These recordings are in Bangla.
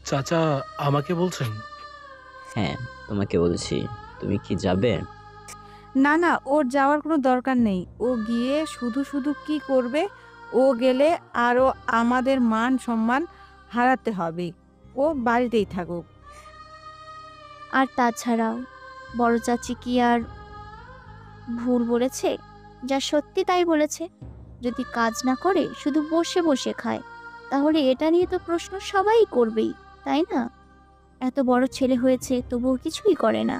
চাচা আমাকে বলছেন? হ্যাঁ, তোমাকে বলছি। তুমি কি যাবে? না না, ওর যাওয়ার কোনো দরকার নেই। ও গিয়ে শুধু শুধু কি করবে? ও গেলে আরও আমাদের মান সম্মান হারাতে হবে। ও বাড়িতেই থাকুক। আর তাছাড়াও বড় চাচি কি আর ভুল বলেছে? যা সত্যি তাই বলেছে। যদি কাজ না করে শুধু বসে বসে খায়, তাহলে এটা নিয়ে তো প্রশ্ন সবাই করবেই, তাই না? এত বড় ছেলে হয়েছে তবুও কিছুই করে না।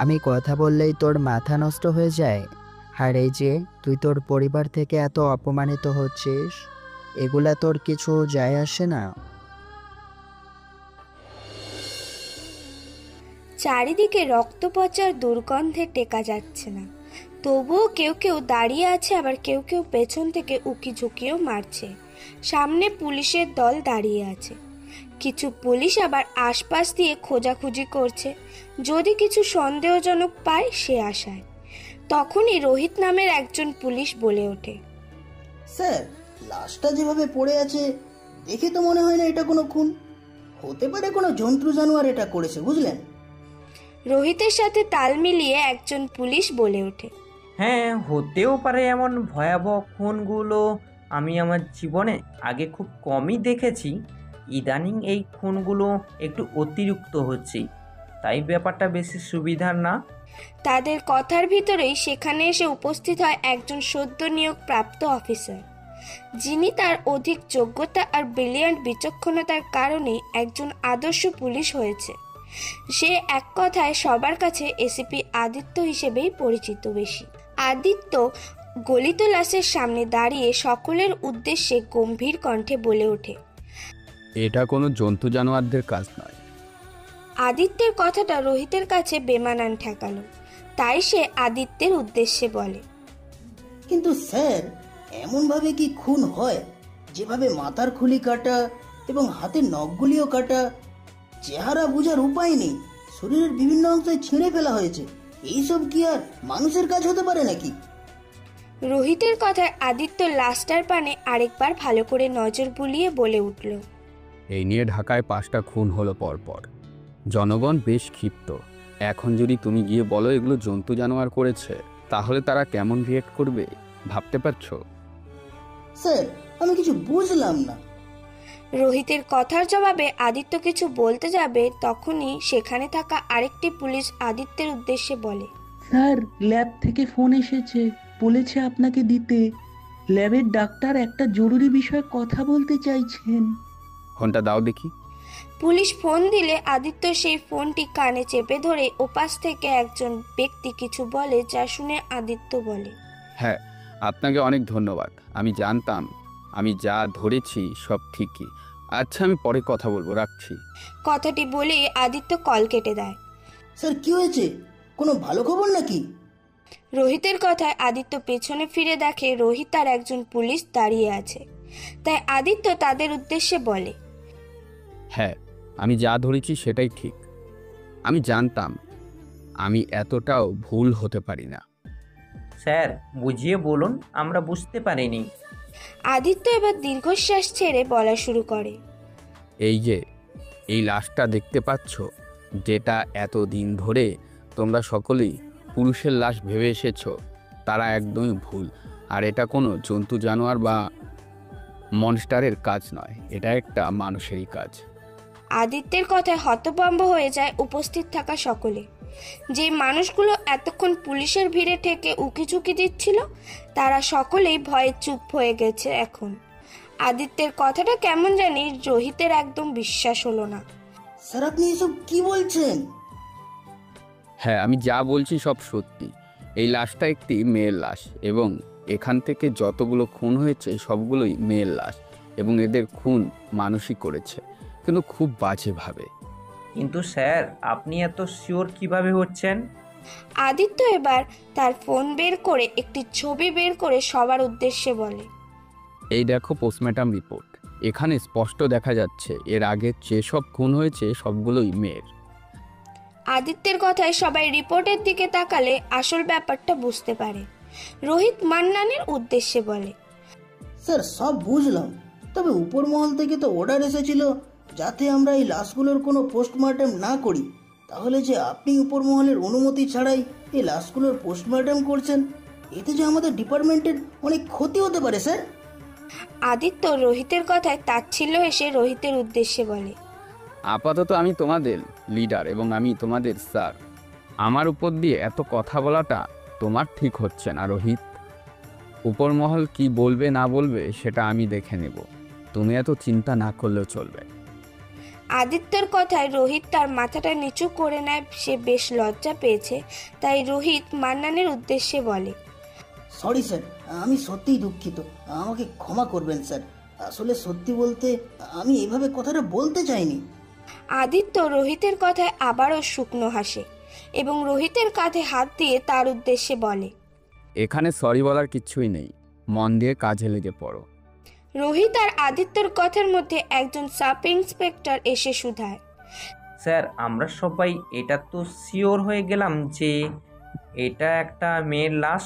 আমি কথা বললেই তোর মাথা নষ্ট হয়ে যায়। আর এই যে তুই তোর পরিবার থেকে এত অপমানিত হচ্ছিস, এগুলা তোর কিছু যায় আসে না। চারিদিকে রক্তপচার দুর্গন্ধে টেকা যাচ্ছে না, তবুও কেউ কেউ দাঁড়িয়ে আছে, আবার কেউ কেউ পেছন থেকে উকি ঝুঁকিও মারছে। সামনে পুলিশের দল দাঁড়িয়ে আছে। কিছু পুলিশ আবার আশপাশ দিয়ে খোঁজাখুঁজি করছে, যদি কিছু সন্দেহজনক পায় সে আশায়। তখনই রোহিত নামের একজন পুলিশ বলে ওঠে, স্যার, লাশটা যেভাবে পড়ে আছে দেখে তো মনে হয় না এটা কোনো খুন। হতে পারে কোনো জন্তু জানোয়ার এটা করেছে, বুঝলেন? রোহিতের সাথে তাল মিলিয়ে একজন পুলিশ বলে ওঠে, হ্যাঁ, হতেও পারে। এমন ভয়াবহ খুনগুলো আমি আমার জীবনে আগে খুব কমই দেখেছি। ইদানিং এই খুনগুলো একটু অতিরিক্ত হচ্ছে, তাই ব্যাপারটা বেশি সুবিধার না। তাদের কথার ভিতরেই সেখানে এসে উপস্থিত হয় একজন সদ্য নিয়োগ প্রাপ্ত অফিসার, যিনি তার অধিক যোগ্যতা আর ব্রিলিয়ান্ট বিচক্ষণতার কারণে একজন আদর্শ পুলিশ হয়েছে। সে এক কথায় সবার কাছে এসিপি আদিত্য হিসেবেই পরিচিত বেশি। আদিত্য গলিত লাশের সামনে দাঁড়িয়ে সকলের উদ্দেশ্যে গম্ভীর কণ্ঠে বলে ওঠে, এটা কোনো জন্তু জানোয়ারদের কাজ নয়। আদিত্যের কথাটা রোহিতের কাছে বেমানান ঠেকালো, তাই সে আদিত্যের উদ্দেশ্যে বলে, কিন্তু স্যার, এমনভাবে কি খুন হয়? যেভাবে মাথার খুলি কাটা এবং হাতের নখগুলিও কাটা, চেহারা বোঝার উপায় নেই, শরীরের বিভিন্ন অংশে ছিঁড়ে ফেলা হয়েছে। এইসব কি আর মানুষের কাজ হতে পারে নাকি? রোহিতের কথায় আদিত্য লাশটার পানে আরেকবার ভালো করে নজর বুলিয়ে বলে উঠল, এই নিয়ে ঢাকায় 5টা খুন হলো পরপর। জনগণ বেশ ক্ষিপ্ত। এখন যদি তুমি গিয়ে বলো এগুলো জন্তু জানোয়ার করেছে, তাহলে তারা কেমন রিয়েক্ট করবে ভাবতে পারছো? স্যার, আমি কিছু বুঝলাম না। রোহিতের কথার জবাবে আদিত্য কিছু বলতে যাবে, তখনই সেখানে থাকা আরেকটি পুলিশ আদিত্যের উদ্দেশ্যে বলে, স্যার, ল্যাব থেকে ফোন এসেছে, বলেছে আপনাকে দিতে। ল্যাবের ডাক্তার একটা জরুরি বিষয়ে কথা বলতে চাইছেন। ফোনটা দাও দেখি। পুলিশ ফোন দিলে আদিত্য সেই ফোনটি কানে চেপে ধরে ওপাশ থেকে একজন ব্যক্তি কিছু বলে, যা শুনে আদিত্য বলে, হ্যাঁ, আপনাকে অনেক ধন্যবাদ। আমি জানতাম আমি যা ধরেছি সব ঠিকই। আচ্ছা, আমি পরে কথা বলবো, রাখছি। কথাটি বলেই আদিত্য কল কেটে দেয়। স্যার, কি হয়েছে? কোনো ভালো খবর নাকি? রোহিতের কথায় আদিত্য পেছনে ফিরে দেখে রোহিত আর একজন পুলিশ দাঁড়িয়ে আছে। তাই আদিত্য তাদের উদ্দেশ্যে বলে, হ্যাঁ, আমি যা ধরেছি সেটাই ঠিক। আমি জানতাম আমি এতটাও ভুল হতে পারি না। স্যার, বুঝিয়ে বলুন, আমরা বুঝতে পারিনি। আদিত্য এবার দীর্ঘশ্বাস ছেড়ে বলা শুরু করে, এই যে এই লাশটা দেখতে পাচ্ছ, যেটা এত দিন ধরে তোমরা সকলেই পুরুষের লাশ ভেবে এসেছো, তারা একদমই ভুল। আর এটা কোনো জন্তু জানোয়ার বা মনস্টারের কাজ নয়, এটা একটা মানুষেরই কাজ। আদিত্যের কথায় হতভম্ব হয়ে যায় উপস্থিত থাকা সকলে। যে মানুষগুলো এতক্ষণ পুলিশের ভিড়ে ঠেকে উকিঝুঁকি দিচ্ছিল, তারা সকলেই ভয়ে চুপ হয়ে গেছে। এখন আদিত্যের কথাটা কেমন জানি রোহিতের একদম বিশ্বাস হলো না। স্যার, আপনি এসব কি বলছেন? হ্যাঁ, আমি যা বলছি সব সত্যি। এই লাশটা একটি মেয়ের লাশ, এবং এখান থেকে যতগুলো খুন হয়েছে সবগুলোই মেয়ের লাশ, এবং এদের খুন মানুষই করেছে, কিন্তু খুব বাজেভাবে। কিন্তু স্যার, আপনি এত শিওর কিভাবে হচ্ছেন? আদিত্য এবার তার ফোন বের করে একটি ছবি বের করে সবার উদ্দেশ্যে বলে, এই দেখো পোস্টমর্টম রিপোর্ট। এখানে স্পষ্ট দেখা যাচ্ছে এর আগে যেসব খুন হয়েছে সবগুলোই মেয়ের। আদিত্যের কথায় সবাই রিপোর্টের দিকে তাকালে আসল ব্যাপারটা বুঝতে পারে। রোহিত মান্নানের উদ্দেশ্যে বলে, স্যার, সব বুঝলাম, তবে উপর মহল থেকে তো অর্ডার এসেছিল যাতে আমরা এই লাশগুলোর কোনো পোস্টমর্টেম না করি। তাহলে যে আপনি উপর মহলের অনুমতি ছাড়াই এই লাশগুলোর পোস্টমর্টেম করছেন, এতে যে আমাদের ডিপার্টমেন্টের অনেক ক্ষতি হতে পারে স্যার। আদিত্য রোহিতের কথায় তাচ্ছিল্য এসে রোহিতের উদ্দেশ্যে বলে, আপাতত আমি তোমাদের লিডার এবং আমি তোমাদের স্যার। আমার উপর দিয়ে এত কথা বলাটা তোমার ঠিক হচ্ছে না রোহিত। উপরমহল কি বলবে না বলবে সেটা আমি দেখে নেব, তুমি এত চিন্তা না করলেও চলবে। আদিত্যর কথায় রোহিত তার মাথাটা নিচু করে নেয়। সে বেশ লজ্জা পেয়েছে, তাই রোহিত মান্নানের উদ্দেশ্যে বলে, সরি স্যার, আমি সত্যিই দুঃখিত, আমাকে ক্ষমা করবেন স্যার। আসলে সত্যি বলতে আমি এভাবে কথাটা বলতে চাইনি। আদিত্য রোহিতের কথায় আবারও শুকনো হাসে এবং রোহিতের কাঁধে হাত দিয়ে তার উদ্দেশ্যে বলে, এখানে সরি বলার কিছুই নেই, মন দিয়ে কাজে লেগে পড়ো। রোহিত আর আদিত্যর কথার মধ্যে একজন সাব ইন্সপেক্টর এসে শুধায়, স্যার আমরা সবাই এটা তো শিওর হয়ে গেলাম যে এটা একটা মেয়ের লাশ,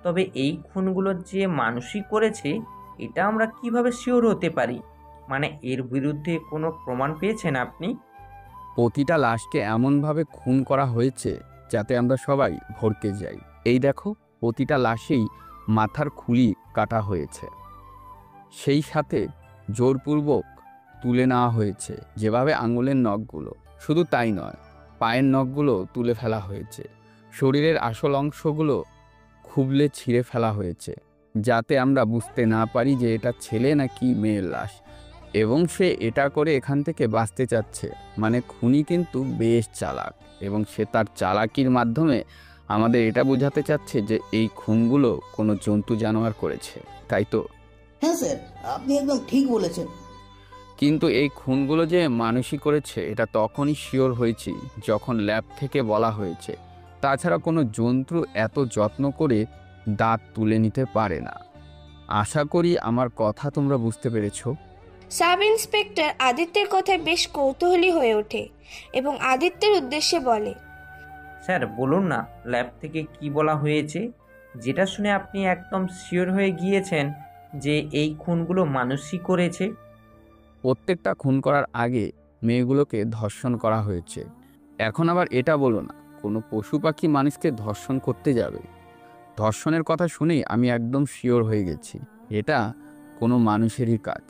তবে এই খুনগুলো যে মানুষই করেছে এটা আমরা কিভাবে শিওর হতে পারি? মানে এর বিরুদ্ধে কোনো প্রমাণ পেয়েছেন আপনি? প্রতিটা লাশকে এমনভাবে খুন করা হয়েছে যাতে আমরা সবাই ভড়কে যাই। এই দেখো, প্রতিটা লাশেই মাথার খুলি কাটা হয়েছে, সেই সাথে জোরপূর্বক তুলে নেওয়া হয়েছে। যেভাবে আঙুলের নখগুলো, শুধু তাই নয়, পায়ের নখগুলো তুলে ফেলা হয়েছে, শরীরের আসল অংশগুলো খুবলে ছিঁড়ে ফেলা হয়েছে যাতে আমরা বুঝতে না পারি যে এটা ছেলে নাকি মেয়ের লাশ। এবং সে এটা করে এখান থেকে বাঁচতে চাচ্ছে। মানে খুনি কিন্তু বেশ চালাক, এবং সে তার চালাকির মাধ্যমে আমাদের এটা বোঝাতে চাচ্ছে যে এই খুনগুলো কোনো জন্তু জানোয়ার করেছে, তাই তো? হ্যাঁ স্যার, আপনি একদম ঠিক বলেছেন। কিন্তু এই খুনগুলো যে মানুষই করেছে এটা তখনই শিওর হয়েছি যখন ল্যাব থেকে বলা হয়েছে। তাছাড়া কোনো জন্তু এত যত্ন করে দাঁত তুলে নিতে পারে না। আশা করি আমার কথা তোমরা বুঝতে পেরেছো। সাব ইন্সপেক্টর আদিত্যের কথায় বেশ কৌতূহলী হয়ে ওঠে এবং আদিত্যের উদ্দেশ্যে বলে, স্যার বলুন না, ল্যাব থেকে কি বলা হয়েছে যেটা শুনে আপনি একদম শিওর হয়ে গিয়েছেন যে এই খুনগুলো মানুষই করেছে? প্রত্যেকটা খুন করার আগে মেয়েগুলোকে ধর্ষণ করা হয়েছে। এখন আবার এটা বলো না কোনো পশু পাখি মানুষকে ধর্ষণ করতে যাবে। ধর্ষণের কথা শুনেই আমি একদম শিওর হয়ে গেছি এটা কোনো মানুষেরই কাজ।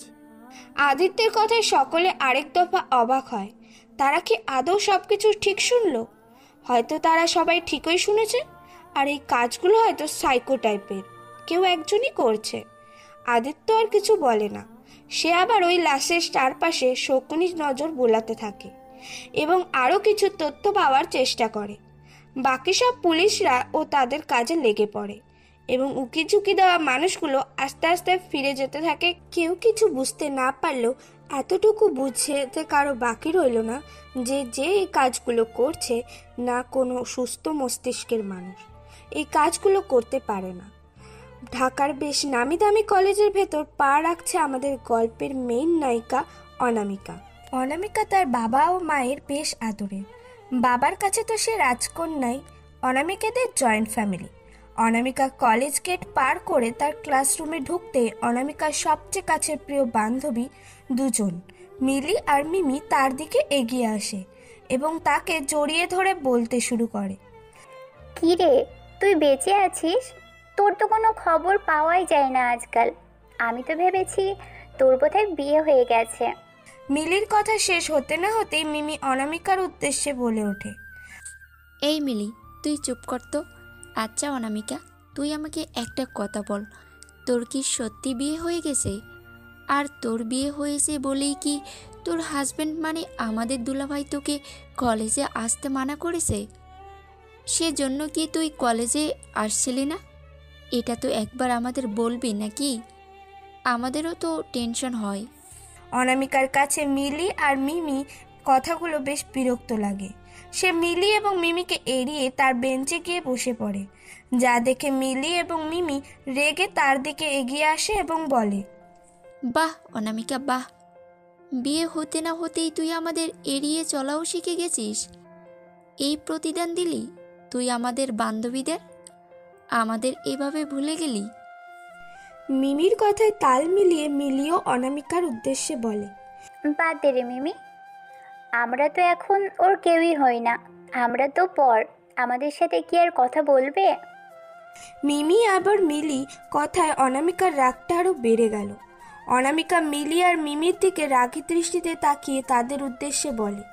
আদিত্যের কথায় সকলে আরেক দফা অবাক হয়। তারা কি আদৌ সবকিছু ঠিক শুনলো? হয়তো তারা সবাই ঠিকই শুনেছে, আর এই কাজগুলো হয়তো সাইকো টাইপের কেউ একজনই করছে। আদিত্য আর কিছু বলে না। সে আবার ওই লাশের চারপাশে শকুনি নজর বোলাতে থাকে এবং আরও কিছু তথ্য পাওয়ার চেষ্টা করে। বাকি সব পুলিশরা ও তাদের কাজে লেগে পড়ে এবং উকি ঝুঁকি দেওয়া মানুষগুলো আস্তে আস্তে ফিরে যেতে থাকে। কেউ কিছু বুঝতে না পারলেও এতটুকু বুঝতে কারো বাকি রইল না যে এই কাজগুলো করছে না কোনো সুস্থ মস্তিষ্কের মানুষ এই কাজগুলো করতে পারে না। ঢাকার বেশ নামি দামি কলেজের ভেতর পা রাখছে আমাদের গল্পের মেইন নায়িকা অনামিকা। অনামিকা তার বাবা ও মায়ের বেশ আদরের। বাবার কাছে তো সে রাজকন্যাই। অনামিকাদের জয়েন্ট ফ্যামিলি। অনামিকা কলেজ গেট পার করে তার ক্লাসরুমে ঢুকতে অনামিকার সবচেয়ে কাছের প্রিয় বান্ধবী দুজন, মিলি আর মিমি, তার দিকে এগিয়ে আসে এবং তাকে জড়িয়ে ধরে বলতে শুরু করে, কি রে, তুই বেঁচে আছিস? তোর তো কোনো খবর পাওয়াই যায় না আজকাল। আমি তো ভেবেছি তোর বোধহয় বিয়ে হয়ে গেছে। মিলির কথা শেষ হতে না হতেই মিমি অনামিকার উদ্দেশ্যে বলে ওঠে, এই মিলি, তুই চুপ কর তো। আচ্ছা অনামিকা, তুই আমাকে একটা কথা বল, তোর কি সত্যি বিয়ে হয়ে গেছে? আর তোর বিয়ে হয়েছে বলেই কি তোর হাজব্যান্ড মানে আমাদের দুলাভাই তোকে কলেজে আসতে মানা করেছে? সেজন্য কি তুই কলেজে আসছিলি না? এটা তো একবার আমাদের বলবি নাকি? আমাদেরও তো টেনশন হয়। অনামিকার কাছে মিলি আর মিমি কথাগুলো বেশ বিরক্ত লাগে। সে মিলি এবং মিমিকে এড়িয়ে তার বেঞ্চে গিয়ে বসে পড়ে, যা দেখে মিলি এবং মিমি রেগে তার দিকে এগিয়ে আসে এবং বলে, বাহ অনামিকা বাহ, বিয়ে হতে না হতেই তুই আমাদের এড়িয়ে চলাও শিখে গেছিস। এই প্রতিদান দিলি তুই আমাদের বান্ধবীদের, আমাদের এভাবে ভুলে গেলি? মিমির কথায় তাল মিলিয়ে মিলিও অনামিকার উদ্দেশ্যে বলে, বাদ দে রে মিমি, আমরা তো এখন ওর কেউই হই না, আমরা তো পর, আমাদের সাথে কি আর কথা বলবে? মিমি আবার মিলি কথায় অনামিকার রাগটা আরো বেড়ে গেল। অনামিকা মিলি আর মিমির দিকে রাগী দৃষ্টিতে তাকিয়ে তাদের উদ্দেশ্যে বলে,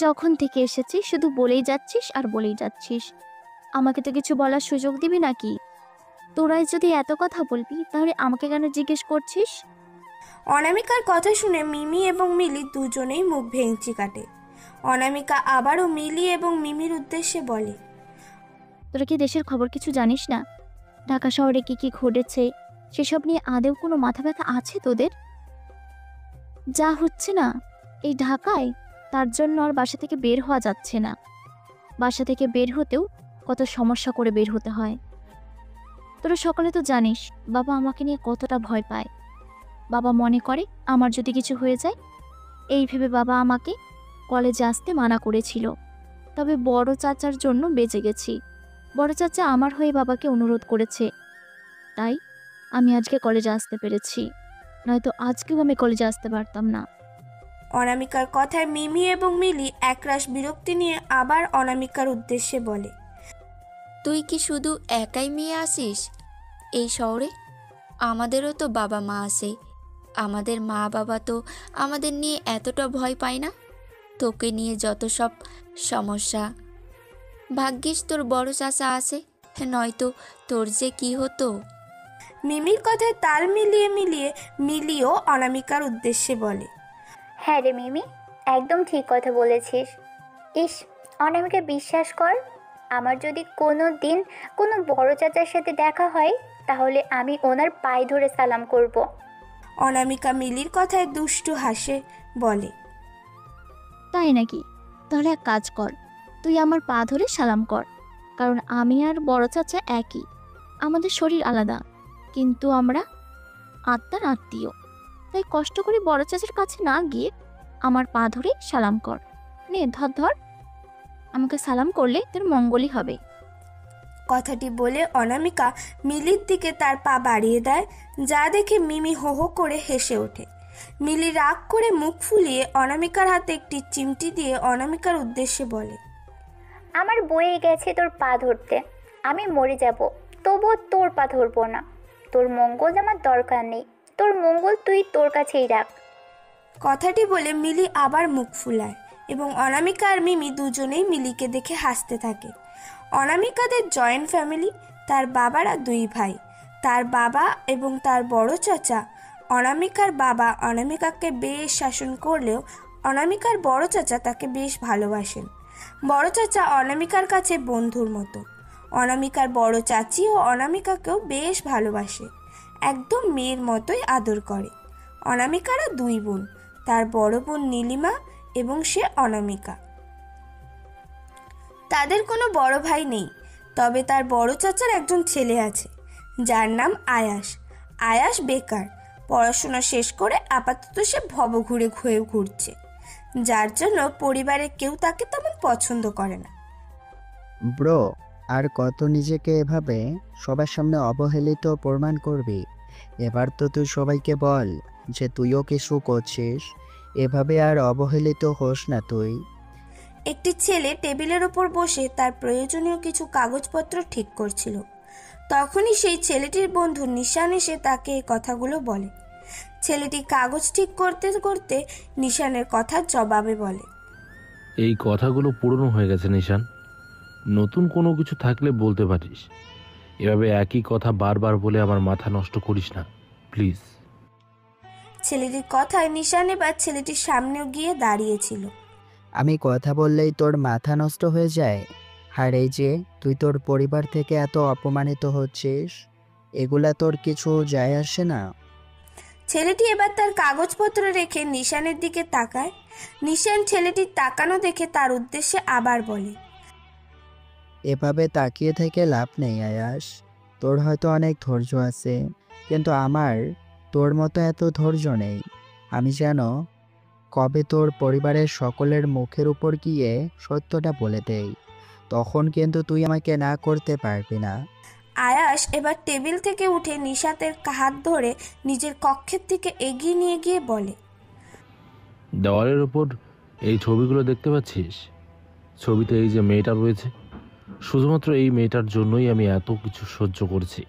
যখন থেকে এসেছিস শুধু বলেই যাচ্ছিস আর বলেই যাচ্ছিস, আমাকে তো কিছু বলার সুযোগ দিবি নাকি? তোরাই যদি এত কথা বলবি তাহলে আমাকে কেন জিজ্ঞেস করছিস? অনামিকার কথা শুনে মিমি এবং মিলি দুজনেই মুখ ভেঙচি কাটে। অনামিকা আবারও মিলি এবং মিমির উদ্দেশ্যে বলে, তোরা কি দেশের খবর কিছু জানিস না? ঢাকা শহরে কি কি ঘটেছে সেসব নিয়ে আদেও কোনো মাথা ব্যথা আছে তোদের? যা হচ্ছে না এই ঢাকায়, তার জন্য আর বাসা থেকে বের হওয়া যাচ্ছে না। বাসা থেকে বের হতেও কত সমস্যা করে বের হতে হয়। তোরা সকালে তো জানিস বাবা আমাকে নিয়ে কতটা ভয় পায়। বাবা মনে করে আমার যদি কিছু হয়ে যায়, এই ভেবে বাবা আমাকে কলেজে আসতে মানা করেছিল। তবে বড় চাচার জন্য বেঁচে গেছি। বড় চাচা আমার হয়ে বাবাকে অনুরোধ করেছে, তাই আমি আজকে কলেজে আসতে পেরেছি, নয়তো আজকেও আমি কলেজে আসতে পারতাম না। অনামিকার কথায় মিমি এবং মিলি একরাশ বিরক্তি নিয়ে আবার অনামিকার উদ্দেশ্যে বলে, তুই কি শুধু একাই মেয়ে আসিস এই শহরে? আমাদেরও তো বাবা মা আছে। আমাদের মা বাবা তো আমাদের নিয়ে এতটা ভয় পায় না। তোকে নিয়ে যত সব সমস্যা, ভাগ্যিস তোর বড় চাচা আছে, নয়তো তোর যে কি হতো। মিমির কথায় তাল মিলিয়ে মিলিয়ে মিলিও অনামিকার উদ্দেশ্যে বলে, হ্যাঁ রে মিমি, একদম ঠিক কথা বলেছিস। ইস, অনামিকা বিশ্বাস কর, আমার যদি কোনো দিন কোনো বড় চাচার সাথে দেখা হয় তাহলে আমি ওনার পায়ে ধরে সালাম করব। অনামিকা মিলির কথায় দুষ্টু হাসে বলে, তাই নাকি? তাহলে এক কাজ কর, তুই আমার পা ধরে সালাম কর। কারণ আমি আর বড় চাচা একই, আমাদের শরীর আলাদা কিন্তু আমরা আত্মার আত্মীয়। তাই কষ্ট করে বড় চাচার কাছে না গিয়ে আমার পা ধরে সালাম কর। নে ধর ধর, আমাকে সালাম করলে তোর মঙ্গলই হবে। কথাটি বলে অনামিকা মিলির দিকে তার পা বাড়িয়ে দেয়, যা দেখে মিমি হো হো করে হেসে ওঠে। মিলি রাগ করে মুখ ফুলিয়ে অনামিকার হাতে একটি চিমটি দিয়ে অনামিকার উদ্দেশ্যে বলে, আমার বয়ে গেছে তোর পা ধরতে, আমি মরে যাব তবুও তোর পা ধরবো না। তোর মঙ্গল আমার দরকার নেই, তোর মঙ্গল তুই তোর কাছেই রাখ। কথাটি বলে মিলি আবার মুখ ফুলায় এবং অনামিকা আর মিমি দুজনেই মিলিকে দেখে হাসতে থাকে। অনামিকাদের জয়েন্ট ফ্যামিলি, তার বাবারা দুই ভাই, তার বাবা এবং তার বড় চাচা। অনামিকার বাবা অনামিকাকে বেশ শাসন করলেও অনামিকার বড় চাচা তাকে বেশ ভালোবাসেন। বড় চাচা অনামিকার কাছে বন্ধুর মতো। অনামিকার বড় চাচিও অনামিকাকেও বেশ ভালোবাসে, একদম মেয়ের মতোই আদর করে। অনামিকারা দুই বোন, তার বড় বোন নীলিমা এবং সে অনামিকা। তাদের কোনো বড় ভাই নেই, তবে তার বড় চাচার একজন ছেলে আছে যার নাম আয়াস। আয়াস বেকার, পড়াশোনা শেষ করে আপাতত সে ভবঘুরে ঘুরে ঘুরছে, যার জন্য পরিবারের কেউ তাকে তেমন পছন্দ করে না। ব্রো, আর কত নিজেকে এভাবে সবার সামনে অবহেলিত প্রমাণ করবি? এবার তো তুই সবাইকে বল যে তুইও কিছু করছিস। এভাবে আর অবহেলিত হোস না তুই। একটি ছেলে টেবিলের ওপর বসে তার প্রয়োজনীয় কিছু কাগজপত্র ঠিক করছিল। তখনই সেই ছেলেটির বন্ধু নিশান এসে তাকে এই কথাগুলো বলে। ছেলেটি কাগজ ঠিক করতে করতে নিশানের কথার জবাবে বলে, এই কথাগুলো পুরনো হয়ে গেছে নিশান, নতুন কোনো কিছু থাকলে বলতে পারিস। এভাবে একই কথা বারবার বলে আমার মাথা নষ্ট করিস না প্লিজ। ছেলেটির কথায় নিশান এবার ছেলেটির সামনে গিয়ে দাঁড়িয়েছিল। আমি কথা বললেই তোর মাথা নষ্ট হয়ে যায়? আর এই যে তুই তোর পরিবার থেকে এত অপমানিত হচ্ছিস, এগুলা তোর কিছু যায় আসে না? ছেলেটি এবার তার কাগজপত্র রেখে নিশানের দিকে তাকায়। নিশান ছেলেটির তাকানো দেখে তার উদ্দেশ্যে আবার বলে, এভাবে তাকিয়ে থেকে লাভ নেই আয়াস। তোর হয়তো অনেক ধৈর্য আছে, কিন্তু আমার তোর মতো এত ধৈর্য নেই। আমি যেন কবে তোর পরিবারের সকলের মুখের উপর গিয়ে সত্যটা বলে দেই, তখন কিন্তু তুই আমাকে না করতে পারবি না। আয়াস এবার টেবিল থেকে উঠে নিশাতের হাত ধরে নিজের কক্ষের দিকে এগিয়ে নিয়ে গিয়ে বলে, দেওয়ালের ওপর এই ছবিগুলো দেখতে পাচ্ছিস? ছবিতে এই যে মেয়েটা রয়েছে, শুধুমাত্র এই মেয়েটার জন্যই আমি এত কিছু সহ্য করছি।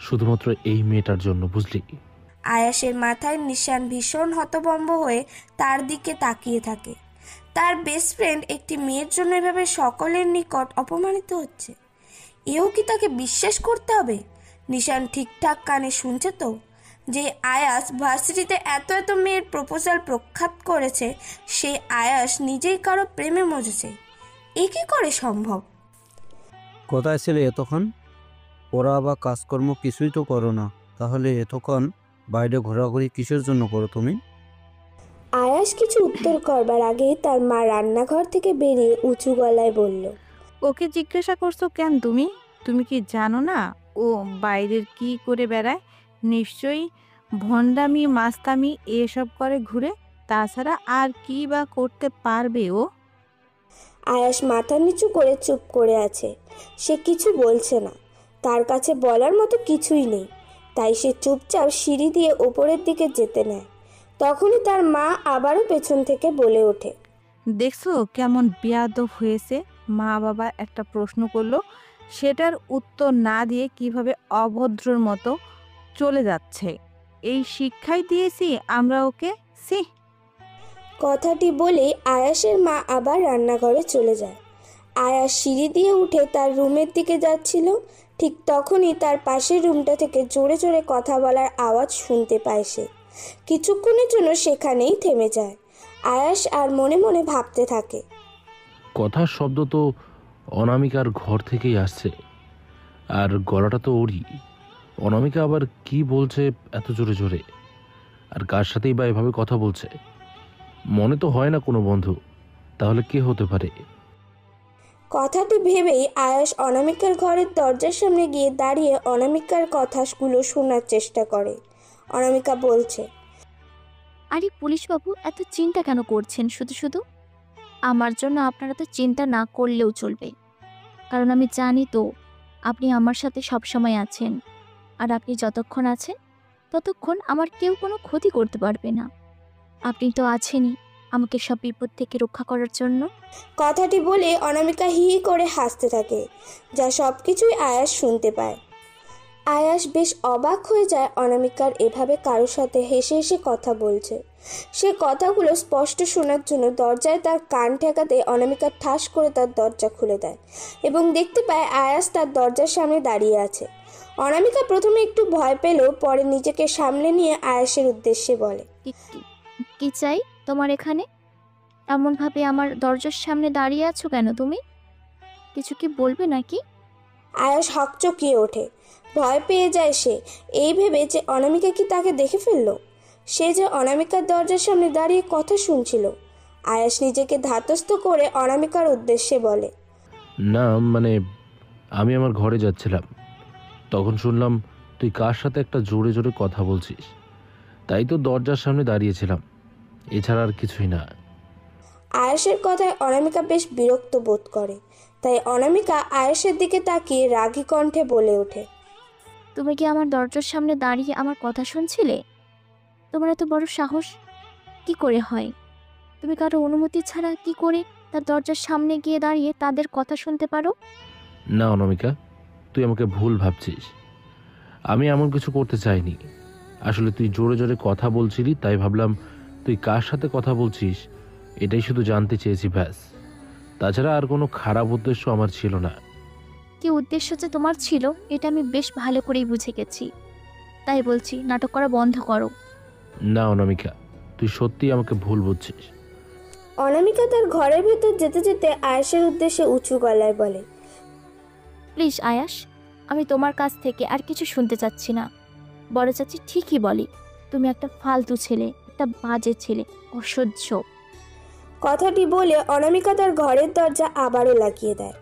শুধুমাত্র এই মেয়েটার জন্য, বুঝলি? আয়াসের মাথায় নিশান ভীষণ হতভম্ব হয়ে তার দিকে তাকিয়ে থাকে। তার বেস্ট ফ্রেন্ড একটি মেয়ের জন্য এভাবে সকলের নিকট অপমানিত হচ্ছে। এও কি তাকে বিশ্বাস করতে হবে? নিশান ঠিকঠাক কানে শুনছে তো যে আয়াস ভার্সিটিতে এত এত মেয়ের প্রপোজাল প্রখ্যাত করেছে, সে আয়াস নিজেই কারো প্রেমে মজেছে। এ কি করে সম্ভব? কোথায় ছিলে এতক্ষণ? ওরা আবার কাজকর্ম কিছুই তো করো না, তাহলে এতক্ষণ বাইরে ঘোরাঘুরি কিসের জন্য করো তুমি? আয়াস কিছু উত্তর করবার আগেই তার মা রান্নাঘর থেকে বেরিয়ে উঁচু গলায় বলল, ওকে জিজ্ঞাসা করছো কেন তুমি? তুমি কি জানো না ও বাইরের কি করে বেড়ায়? নিশ্চয়ই ভণ্ডামি মাস্তামি এসব করে ঘুরে। তাছাড়া আর কি বা করতে পারবে ও? আয়াস মাথা নিচু করে চুপ করে আছে। সে কিছু বলছে না, তার কাছে বলার মতো কিছুই নেই। তাই সে চুপচাপ সিঁড়ি দিয়ে ওপরের দিকে যেতে নেয়। তখনই তার মা আবারও পেছন থেকে বলে ওঠে, দেখছো কেমন বেয়াদব হয়েছে? মা বাবা একটা প্রশ্ন করলো, সেটার উত্তর না দিয়ে কিভাবে অভদ্রর মতো চলে যাচ্ছে। এই শিক্ষাই দিয়েছি আমরা ওকে। সি। কথাটি বলেই আয়াসের মা আবার রান্নাঘরে চলে যায়। আয়াস সিঁড়ি দিয়ে উঠে তার রুমের দিকে যাচ্ছিল। ঠিক তখনই তার পাশের রুমটা থেকে জোরে জোরে কথা বলার আওয়াজ শুনতে পায় সে। কিছুক্ষণের জন্য সেখানেই থেমে যায়। আয়াস আর মনে মনে ভাবতে থাকে, কথার শব্দ তো অনামিকার ঘর থেকেই আসছে, আর গলাটা তো ওরই। অনামিকা আবার কি বলছে এত জোরে জোরে? আর কার সাথেই বা এভাবে কথা বলছে? মনে তো হয় না কোনো বন্ধু, তাহলে কে হতে পারে? কথাটি ভেবেই আয়াস অনামিকার ঘরের দরজার সামনে গিয়ে দাঁড়িয়ে অনামিকার কথাগুলো শোনার চেষ্টা করে। অনামিকা বলছে, আরে পুলিশবাবু, এত চিন্তা কেন করছেন শুধু শুধু? আমার জন্য আপনারা তো চিন্তা না করলেও চলবে, কারণ আমি জানি তো আপনি আমার সাথে সবসময় আছেন। আর আপনি যতক্ষণ আছেন ততক্ষণ আমার কেউ কোনো ক্ষতি করতে পারবে না। আপনি তো আছেনই আমাকে সব বিপদ থেকে রক্ষা করার জন্য। কথাটি বলে অনামিকা হি হি করে হাসতে থাকে, যা সব কিছুই আয়াস শুনতে পায়। আয়াস বেশ অবাক হয়ে যায় অনামিকার এভাবে কারোর সাথে হেসে হেসে কথা বলছে। সে কথাগুলো স্পষ্ট শোনার জন্য দরজায় তার কান ঠেকাতে অনামিকা ঠাস করে তার দরজা খুলে দেয় এবং দেখতে পায় আয়াস তার দরজার সামনে দাঁড়িয়ে আছে। অনামিকা প্রথমে একটু ভয় পেলেও পরে নিজেকে সামলে নিয়ে আয়াসের উদ্দেশ্যে বলে, কি চাই তোমার এখানে? এমনভাবে আমার দরজার সামনে দাঁড়িয়ে আছো কেন তুমি? কিছু কি বলবে নাকি? আয়াস হকচকিয়ে ওঠে। ভয় পেয়ে যায় সে, এই ভেবে যে অনামিকা কি তাকে দেখে ফেললো। সে যে অনামিকার দরজার সামনে দাঁড়িয়ে কথা শুনছিল। আয়াস নিজেকে ধাতস্থ করে অনামিকার উদ্দেশ্যে বলে, না মানে আমি আমার ঘরে যাচ্ছিলাম, তখন শুনলাম তুই কার সাথে একটা জোরে জোরে কথা বলছিস, তাই তো দরজার সামনে দাঁড়িয়েছিলাম, এছাড়া আর কিছুই না। আয়াসের কথায় অনামিকা বেশ বিরক্ত বোধ করে। তাই অনামিকা আয়াসের দিকে তাকিয়ে রাগী কণ্ঠে বলে ওঠে, তুমি কি আমার দরজার সামনে দাঁড়িয়ে আমার কথা শুনছিলে? তোমার এত বড় সাহস কি করে হয়? তুমি কারো অনুমতি ছাড়া কি করে তার দরজার সামনে গিয়ে দাঁড়িয়ে তাদের কথা শুনতে পারো? না অনামিকা, তুই আমাকে ভুল ভাবছিস। আমি এমন কিছু করতে চাইনি। আসলে তুই জোরে জোরে কথা বলছিলি, তাই ভাবলাম তুই কার সাথে কথা বলছিস এটাই শুধু জানতে চেয়েছি, ব্যাস। তাছাড়া আর কোনো খারাপ উদ্দেশ্য আমার ছিল না। কি উদ্দেশ্য যে তোমার ছিল এটা আমি বেশ ভালো করেই বুঝে গেছি। তাই বলছি, নাটক করা বন্ধ করো। না অনামিকা, তুই সত্যি আমাকে ভুল বুঝছিস। অনামিকা তার ঘরের ভেতর যেতে যেতে আয়াসের উদ্দেশ্যে উঁচু গলায় বলে, প্লিজ আয়াস, আমি তোমার কাছ থেকে আর কিছু শুনতে চাচ্ছি না। বড় চাচি ঠিকই বলে, তুমি একটা ফালতু ছেলে, একটা বাজে ছেলে, অসহ্য। কথাটি বলে অনামিকা তার ঘরের দরজা আবারও লাগিয়ে দেয়।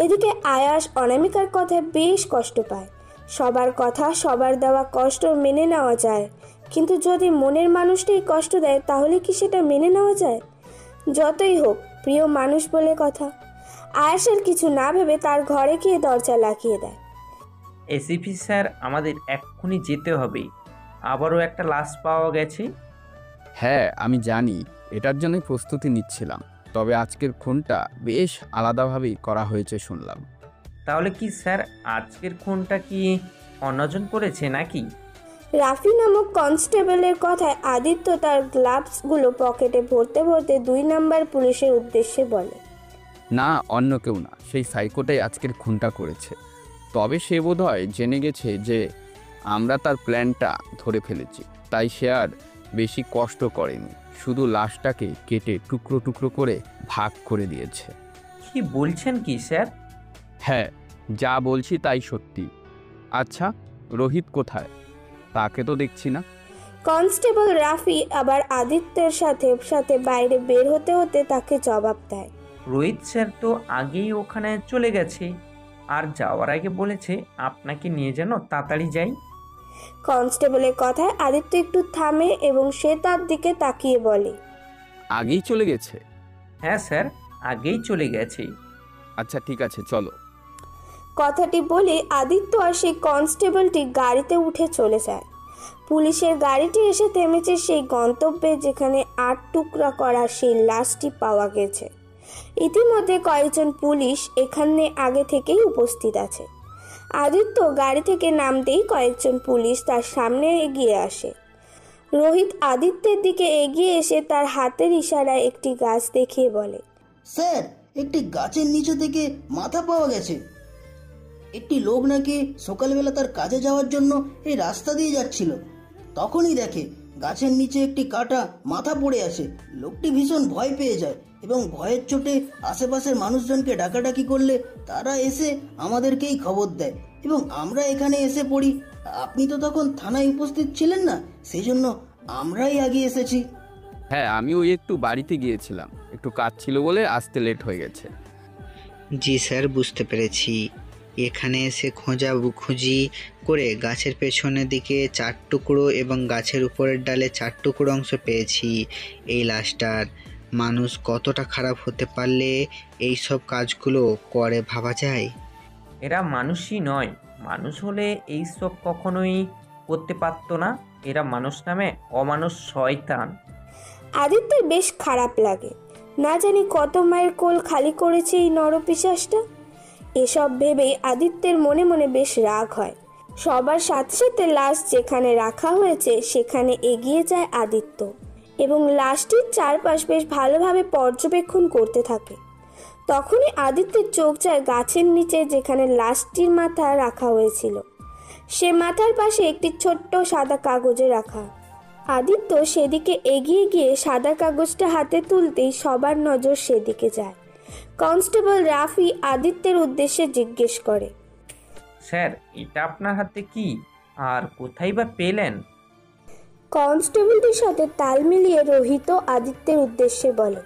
এদিকে আয়াস অনামিকার কথায় বেশ কষ্ট পায়। সবার কথা, সবার দেওয়া কষ্ট মেনে নেওয়া যায়, কিন্তু যদি মনের মানুষটাই কষ্ট দেয় তাহলে কি সেটা মেনে নেওয়া যায়? যতই হোক প্রিয় মানুষ বলে কথা। আয়াসের কিছু না ভেবে তার ঘরে গিয়ে দরজা লাগিয়ে দেয়। এসিপি স্যার, আমাদের এক্ষুনি যেতে হবে। আবারও একটা লাশ পাওয়া গেছে। হ্যাঁ, আমি জানি, এটার জন্যই প্রস্তুতি নিচ্ছিলাম। তবে আজকের খুনটা বেশ আলাদাভাবেই করা হয়েছে শুনলাম। তাহলে কি স্যার আজকের খুনটা কি অন্যজন করেছে নাকি? রাফি নামক কনস্টেবলের কথায় আদিত্য তার গ্লাভসগুলো পকেটে ভরতে ভরতে 2 নাম্বার পুলিশের উদ্দেশ্যে বলে, না, অন্য কেউ না, সেই সাইকোটাই আজকের খুনটা করেছে। তবে সে বোধহয় জেনে গেছে যে আমরা তার প্ল্যানটা ধরে ফেলেছি, তাই সে আর বেশি কষ্ট করেনি, শুধু লাশটাকে কেটে টুকরো টুকরো করে ভাগ করে দিয়েছে। কি বলছেন কি স্যার? হ্যাঁ, যা বলছি তাই সত্যি। আচ্ছা, রোহিত কোথায়? তাকে তো দেখছি না। কনস্টেবল রাফি আবার আদিত্যের সাথে সাথে বাইরে বের হতে হতে তাকে জবাব দেয়, রোহিত স্যার তো আগেই ওখানে চলে গেছে, আর যাওয়ার আগে বলেছে আপনাকে নিয়ে যেন তাড়াতাড়ি যাই। কনস্টেবলের কথায় আদিত্য একটু থামে এবং সে তার দিকে তাকিয়ে বলে, আগেই চলে গেছে? হ্যাঁ স্যার, আগেই চলে গেছে। আচ্ছা ঠিক আছে, চলো। কথাটি বলে আদিত্য আর সেই কনস্টেবলটি গাড়িতে উঠে চলে যায়। পুলিশের গাড়িটি এসে থেমেছে সেই গন্তব্যে যেখানে 8 টুকরা করা সেই লাশটি পাওয়া গেছে। ইতিমধ্যে কয়েকজন পুলিশ এখানে আগে থেকেই উপস্থিত আছে। আদিত্য গাড়ি থেকে নামতেই কয়েকজন পুলিশ তার সামনে এগিয়ে আসে। রোহিত আদিত্যের দিকে এগিয়ে এসে তার হাতের ইশারায় একটি গাছ দেখিয়ে বলে, স্যার, একটি গাছের নিচে থেকে মাথা পাওয়া গেছে। একটি লোক নাকি সকালবেলা তার কাজে যাওয়ার জন্য এই রাস্তা দিয়ে যাচ্ছিল, তখনই দেখে গাছের নিচে একটি কাটা মাথা পড়ে আছে। লোকটি ভীষণ ভয় পেয়ে যায় এবং ভয়ের চোটে আশেপাশের মানুষজনকে ডাকাডাকি করলে তারা এসে আমাদেরকেই খবর দেয় এবং আমরা এখানে এসে পড়ি। আপনি তো তখন থানায় উপস্থিত ছিলেন না, সেই জন্য আমরাই আগে এসেছি। হ্যাঁ, আমিও একটু বাড়িতে গিয়েছিলাম, একটু কাজ ছিল বলে আসতে লেট হয়ে গেছে। জি স্যার, বুঝতে পেরেছি। এখানে এসে খোঁজাখুঁজি করে গাছের পেছনের দিকে 4 টুকরো এবং গাছের উপরের ডালে 4 টুকরো অংশ পেয়েছি। এই লাশটার মানুষ কতটা খারাপ হতে পারলে এই সব কাজগুলো করে ভাবা যায়। এরা মানুষই নয়, মানুষ হলে এই সব কখনোই করতে পারতো না। এরা মানুষ নামে অমানুষ শয়তান। আদিত্যের বেশ খারাপ লাগে, না জানি কত মায়ের কোল খালি করেছে এই নরপিশাচটা। এসব ভেবেই আদিত্যের মনে মনে বেশ রাগ হয়। সবার সাথে সাথে লাশ যেখানে রাখা হয়েছে সেখানে এগিয়ে যায় আদিত্য এবং লাশটির চারপাশ বেশ ভালোভাবে পর্যবেক্ষণ করতে থাকে। তখনই আদিত্যের চোখ যায় গাছের নিচে যেখানে লাশটির মাথা রাখা হয়েছিল। সে মাথার পাশে একটি ছোট্ট সাদা কাগজে রাখা। আদিত্য সেদিকে এগিয়ে গিয়ে সাদা কাগজটা হাতে তুলতেই সবার নজর সেদিকে যায়। কনস্টেবল রাফি আদিত্যের উদ্দেশ্যে জিজ্ঞেস করে, স্যার, এটা আপনার হাতে কি আর কোথায় বা পেলেন? কনস্টেবলটির সাথে তাল মিলিয়ে রোহিত আদিত্যের উদ্দেশ্যে বলে,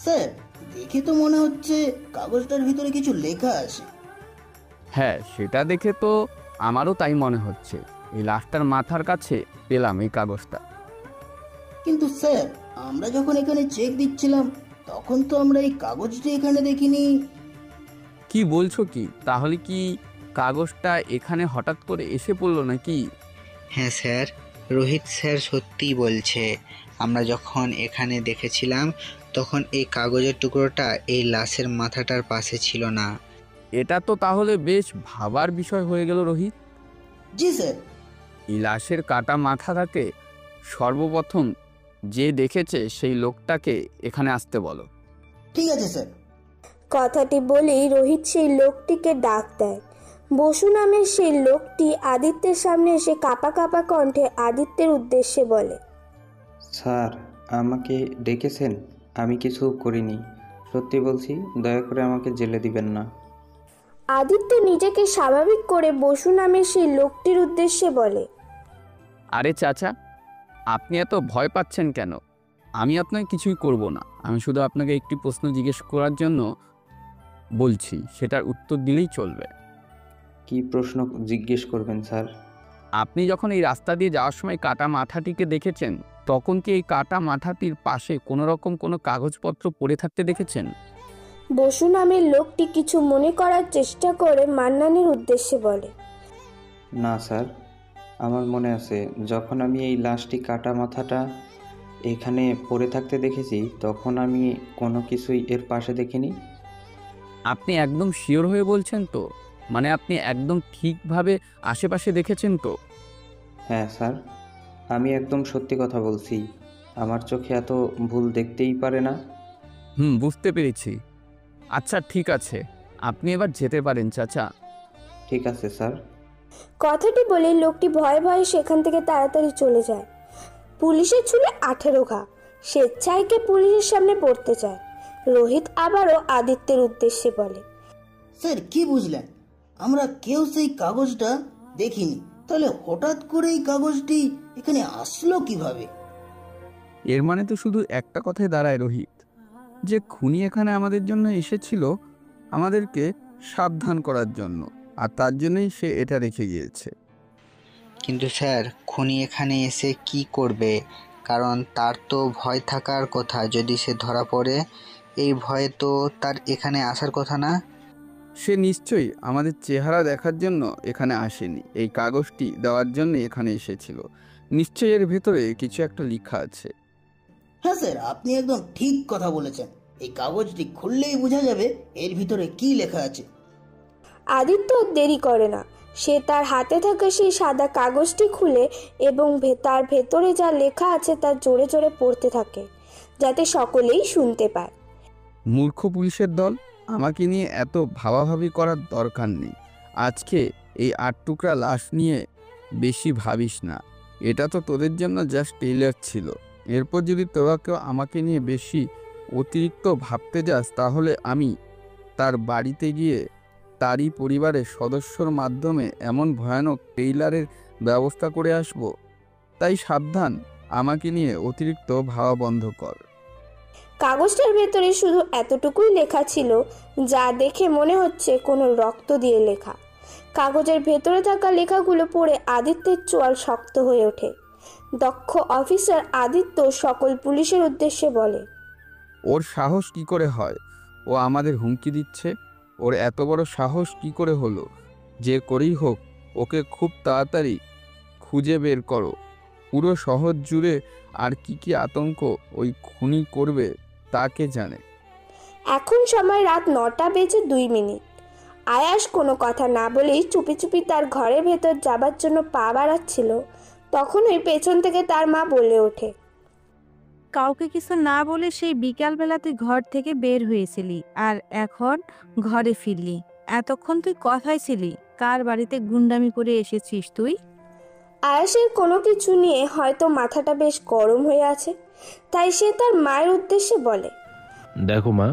স্যার, দেখে তো মনে হচ্ছে কাগজটার ভিতরে কিছু লেখা আছে। হ্যাঁ, সেটা দেখে তো আমারও তাই মনে হচ্ছে। এই লাশটার মাথার কাছে পেলাম এই কাগজটা। কিন্তু স্যার, আমরা যখন এখানে চেক দিচ্ছিলাম তখন তো আমরা এই কাগজটি এখানে দেখিনি। কি বলছো কি? তাহলে কি কাগজটা এখানে হঠাৎ করে এসে পড়লো নাকি? হ্যাঁ স্যার, রোহিত স্যার সত্যিই বলছে। আমরা যখন এখানে দেখেছিলাম তখন এই কাগজের টুকরোটা এই লাশের মাথাটার পাশে ছিল না। এটা তো তাহলে বেশ ভাবার বিষয় হয়ে গেল রোহিত। জি স্যার। এই লাশের কাটা মাথাটাকে সর্বপ্রথম যে দেখেছে সেই লোকটাকে এখানে আসতে বলো। ঠিক আছে স্যার। কথাটি বলেই রোহিত সেই লোকটিকে ডাক দেয়। বসু নামের সেই লোকটি আদিত্যের সামনে এসে কাঁপা কাঁপা কণ্ঠে আদিত্যের উদ্দেশ্যে বলে, স্যার, আমাকে ডেকেছেন? আমি কিছু করিনি, সত্যি বলছি, দয়া করে আমাকে জেলে দিবেন না। আদিত্য নিজেকে স্বাভাবিক করে বসু নামের সেই লোকটির উদ্দেশ্যে বলে, আরে চাচা, আপনি এত ভয় পাচ্ছেন কেন? আমি আপনাকে কিছুই করব না। আমি শুধু আপনাকে একটি প্রশ্ন জিজ্ঞেস করার জন্য বলছি, সেটার উত্তর দিলেই চলবে। কি প্রশ্ন জিজ্ঞেস করবেন স্যার? আপনি যখন এই রাস্তা দিয়ে যাওয়ার সময় কাটা মাথাটিকে দেখেছেন, তখন কি এই কাটা মাথাটির পাশে কোনো রকম কোনো কাগজপত্র পড়ে থাকতে দেখেছেন? বসু নামের লোকটি কিছু মনে করার চেষ্টা করে মান্নানের উদ্দেশ্যে বলে, না স্যার, আমার মনে আছে যখন আমি এই লাশটি কাটা মাথাটা এখানে পড়ে থাকতে দেখেছি তখন আমি কোনো কিছুই এর পাশে দেখিনি। আপনি একদম শিওর হয়ে বলছেন তো? মানে আপনি একদম ঠিকভাবে আশেপাশে দেখেছেন তো? হ্যাঁ স্যার, আমি একদম সত্যি কথা বলছি। আমার চোখে এত ভুল দেখতেই পারে না। বুঝতে পেরেছি। আচ্ছা ঠিক আছে, আপনি এবার যেতে পারেন চাচা। ঠিক আছে স্যার। কথাটি বলে লোকটি ভয়ে ভয়ে সেখান থেকে তাড়াতাড়ি চলে যায়। পুলিশের ছুলে 18 ঘা, স্বেচ্ছায় কে পুলিশের সামনে পড়তে চায়। রোহিত আবারও আদিত্যের উদ্দেশ্যে বলে, স্যার কি বুঝলেন? আমরা কেউ সেই কাগজটা দেখিনি, তাহলে হঠাৎ করে এই কাগজটি এখানে আসলো কিভাবে? এর মানে তো শুধু একটা কথাই দাঁড়ায় রোহিত, যে খুনি এখানে আমাদের জন্য এসেছিল আমাদেরকে সাবধান করার জন্য, আর তার জন্যই সে এটা রেখে গিয়েছে। কিন্তু স্যার, খুনি এখানে এসে কি করবে? কারণ তার তো ভয় থাকার কথা, যদি সে ধরা পড়ে। এই ভয়ে তো তার এখানে আসার কথা না। সে নিশ্চয়ই আমাদের চেহারা দেখার জন্য এখানে আসেনি, এই কাগজটি দেওয়ার জন্য এখানে এসেছিল। নিশ্চয়ই এর ভেতরে কিছু একটা লেখা আছে। হ্যাঁ স্যার, আপনি একদম ঠিক কথা বলেছেন। এই কাগজটি খুললেই বোঝা যাবে এর ভিতরে কি লেখা আছে। আদিত্য দেরি করে না, সে তার হাতে থাকা সেই সাদা কাগজটি খুলে এবং তার ভেতরে যা লেখা আছে তা জোরে জোরে পড়তে থাকে, যাতে সকলেই শুনতে পায়। মূর্খ পুলিশের দল, আমাকে নিয়ে এত ভাবাভাবি করার দরকার নেই। আজকে এই 8 টুকরা লাশ নিয়ে বেশি ভাবিস না। এটা তো তোদের জন্য জাস্ট ট্রেলার ছিল। এরপর যদি তোরা কেউ আমাকে নিয়ে বেশি অতিরিক্ত ভাবতে যাস, তাহলে আমি তার বাড়িতে গিয়ে তারই পরিবারের সদস্যর মাধ্যমে এমন ভয়ানক ট্রেইলারের ব্যবস্থা করে আসব। তাই সাবধান, আমাকে নিয়ে অতিরিক্ত ভাবা বন্ধ কর। কাগজটার ভেতরে শুধু এতটুকুই লেখা ছিল, যা দেখে মনে হচ্ছে কোনো রক্ত দিয়ে লেখা। কাগজের ভেতরে থাকা লেখাগুলো পড়ে আদিত্যের চোয়াল শক্ত হয়ে ওঠে। দক্ষ অফিসার আদিত্য সকল পুলিশের উদ্দেশ্যে বলে, ওর সাহস কি করে হয়? ও আমাদের হুমকি দিচ্ছে। ওর এত বড় সাহস কি করে হলো? যে করেই হোক ওকে খুব তাড়াতাড়ি খুঁজে বের করো। পুরো শহর জুড়ে আর কি কি আতঙ্ক ওই খুনি করবে তা কে জানে। এখন সময় রাত 9:02। আয়াস কোনো কথা না বলেই চুপি চুপি তার ঘরের ভেতর যাবার জন্য পা বাড়াচ্ছিল। তখনই পেছন থেকে তার মা বলে ওঠে, কাউকে কিছু না বলে সেই বিকালবেলা তুই ঘর থেকে বের হয়েছিলি, আর এখন ঘরে ফিরলি। এতক্ষণ তুই কথাই ছিলি, কার বাড়িতে গুন্ডামি করে এসেছিস তুই? আয়াসের কোনো কিছু নিয়ে হয়তো মাথাটা বেশ গরম হয়ে আছে, তাই সে তার মায়ের উদ্দেশ্যে বলে, দেখো মা,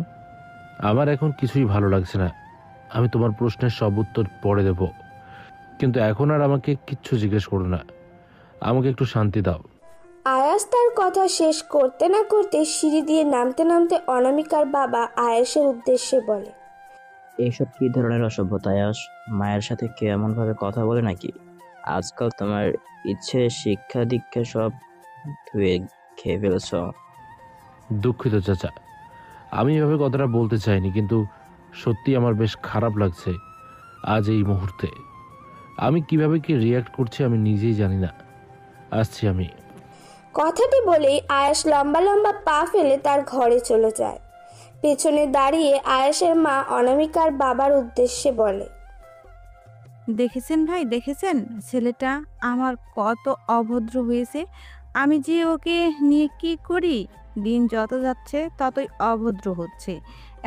আমার এখন কিছুই ভালো লাগছে না। আমি তোমার প্রশ্নের সব উত্তর পরে দেব, কিন্তু এখন আর আমাকে কিচ্ছু জিজ্ঞেস করো না। আমাকে একটু শান্তি দাও। আয়াস তার কথা শেষ করতে না করতে সিঁড়ি দিয়ে নামতে নামতে অনামিকার বাবা আয়াসের উদ্দেশ্যে বলে, এইসব কি ধরনের অসভ্যতা আয়াস? মায়ের সাথে কে এমনভাবে কথা বলে নাকি? আজকাল তোমার ইচ্ছে শিক্ষা দীক্ষা সব ধুয়ে খেয়ে ফেলেছ। দুঃখিত চাচা, আমি এভাবে কথাটা বলতে চাইনি, কিন্তু সত্যি আমার বেশ খারাপ লাগছে আজ এই মুহূর্তে। আমি কিভাবে কি রিয়াক্ট করছি আমি নিজেই জানি না। আসছি আমি। কথাটি বলেই আয়াস লম্বা লম্বা পা ফেলে তার ঘরে চলে যায়। পেছনে দাঁড়িয়ে আয়াসের মা অনামিকার বাবার উদ্দেশ্যে বলে, দেখেছেন ভাই, দেখেছেন ছেলেটা আমার কত অভদ্র হয়েছে। আমি যে ওকে নিয়ে কি করি, দিন যত যাচ্ছে ততই অভদ্র হচ্ছে।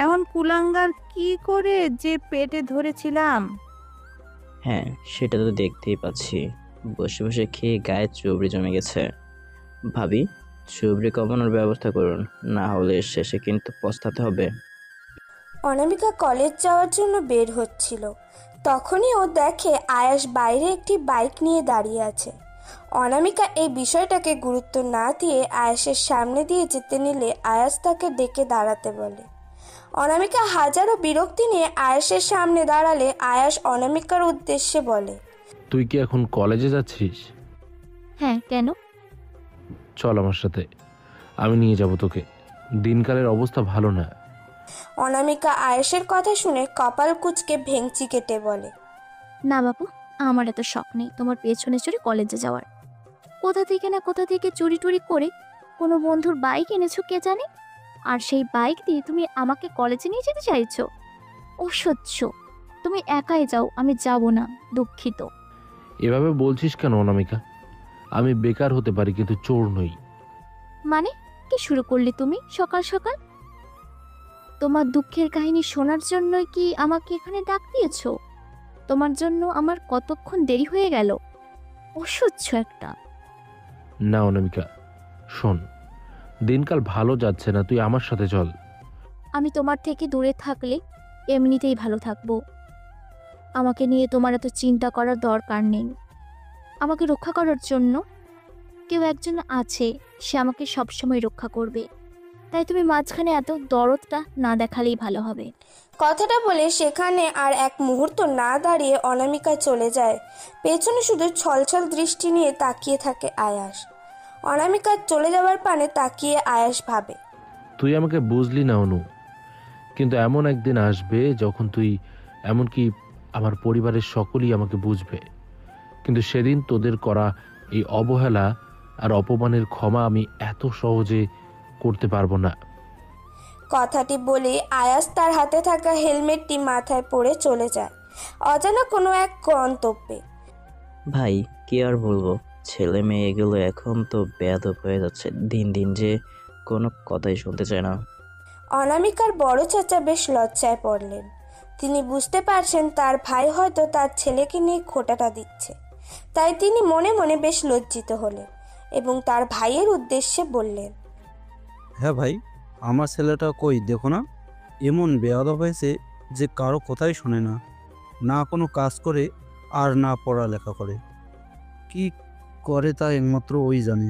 এমন কুলাঙ্গার কি করে যে পেটে ধরেছিলাম। হ্যাঁ, সেটা তো দেখতেই পাচ্ছি। বসে বসে খেয়ে গায়ে চুবড়ি জমে গেছে। ভাবি, চুবড়ি কমানোর ব্যবস্থা করুন, না হলে শেষে কিন্তু পস্তাতে হবে। অনামিকা কলেজ যাওয়ার জন্য বের হচ্ছিল। তখনই ও দেখে আয়াস বাইরে একটি বাইক নিয়ে দাঁড়িয়ে আছে। অনামিকা এই বিষয়টাকে গুরুত্ব না দিয়ে আয়াসের সামনে দিয়ে যেতে নিলে আয়াস তাকে ডেকে দাঁড়াতে বলে। অনামিকা হাজারো বিরক্তি নিয়ে আয়াসের সামনে দাঁড়ালে আয়াস অনামিকার উদ্দেশ্যে বলে, তুই কি এখন কলেজে যাচ্ছিস? হ্যাঁ, কেন? চল আমার সাথে, আমি নিয়ে যাব তোকে। দিনকালের অবস্থা ভালো না, অনামিকা আয়েশের কথা শুনে কপাল কুঁচকে ভেঙচি কেটে বলে, না বাবু, আমার এত শখ নেই তোমার পেছনে চড়ে কলেজে যাওয়ার। কোথা থেকে না কোথা থেকে চুরি টুরি করে কোনো বন্ধুর বাইক এনেছো কে জানে, আর সেই বাইক দিয়ে তুমি আমাকে কলেজে নিয়ে যেতে চাইছো। অসহ্য, তুমি একাই যাও, আমি যাব না, দুঃখিত। এভাবে বলছিস কেন অনামিকা? আমি বেকার হতে পারি কিন্তু চোর নই। মানে কি শুরু করলে তুমি সকাল সকাল? তোমার দুঃখের কাহিনী শোনার জন্যই কি আমাকে এখানে ডাক দিয়েছো? তোমার জন্য আমার কতক্ষণ দেরি হয়ে গেল। অসহ্য একটা। না অনামিকা, শোন, দিনকাল ভালো যাচ্ছে না, তুই আমার সাথে চল। আমি তোমার থেকে দূরে থাকলে এমনিতেই ভালো থাকবো। আমাকে নিয়ে তোমার এত চিন্তা করার দরকার নেই। আমাকে রক্ষা করার জন্য কেউ একজন আছে, সে আমাকে সবসময় রক্ষা করবে। তাই তুমি মাঝখানে এত দরদটা না দেখালেই ভালো হবে। কথাটা বলে সেখানে আর এক মুহূর্ত না দাঁড়িয়ে অনামিকা চলে যায়। পেছনে শুধু ছলছল দৃষ্টি নিয়ে তাকিয়ে থাকে আয়াস। অনামিকার চলে যাওয়ার পানে তাকিয়ে আয়াস ভাবে, তুই আমাকে বুঝলি না অনু, কিন্তু এমন একদিন আসবে যখন তুই, এমনকি আমার পরিবারের সকলেই আমাকে বুঝবে। কিন্তু সেদিন তোদের করা এই অবহেলা আর অপমানের ক্ষমা আমি এত সহজে করতে পারবো না। কথাটি বলে আয়াস তার হাতে থাকা হেলমেটটি মাথায় পড়ে চলে যায় অজানা কোনো এক গন্তব্যে। ভাই কি আর বলবো, ছেলে মেয়ে এগুলো এখন তো বেয়াদব হয়ে যাচ্ছে দিন দিন, যে কোনো কথাই শুনতে চায় না। অনামিকার বড় চাচা বেশ লজ্জায় পড়লেন। তিনি বুঝতে পারছেন তার ভাই হয়তো তার ছেলেকে নিয়ে খোঁটাটা দিচ্ছে। তাই তিনি মনে মনে বেশ লজ্জিত হলেন এবং তার ভাইয়ের উদ্দেশ্যে বললেন, হ্যাঁ ভাই, আমার ছেলেটা কই দেখো না, এমন বেয়াদব হয়েছে যে কারো কথাই শোনে না, না কোনো কাজ করে আর না পড়ালেখা করে। কি করে তা একমাত্র ওই জানে।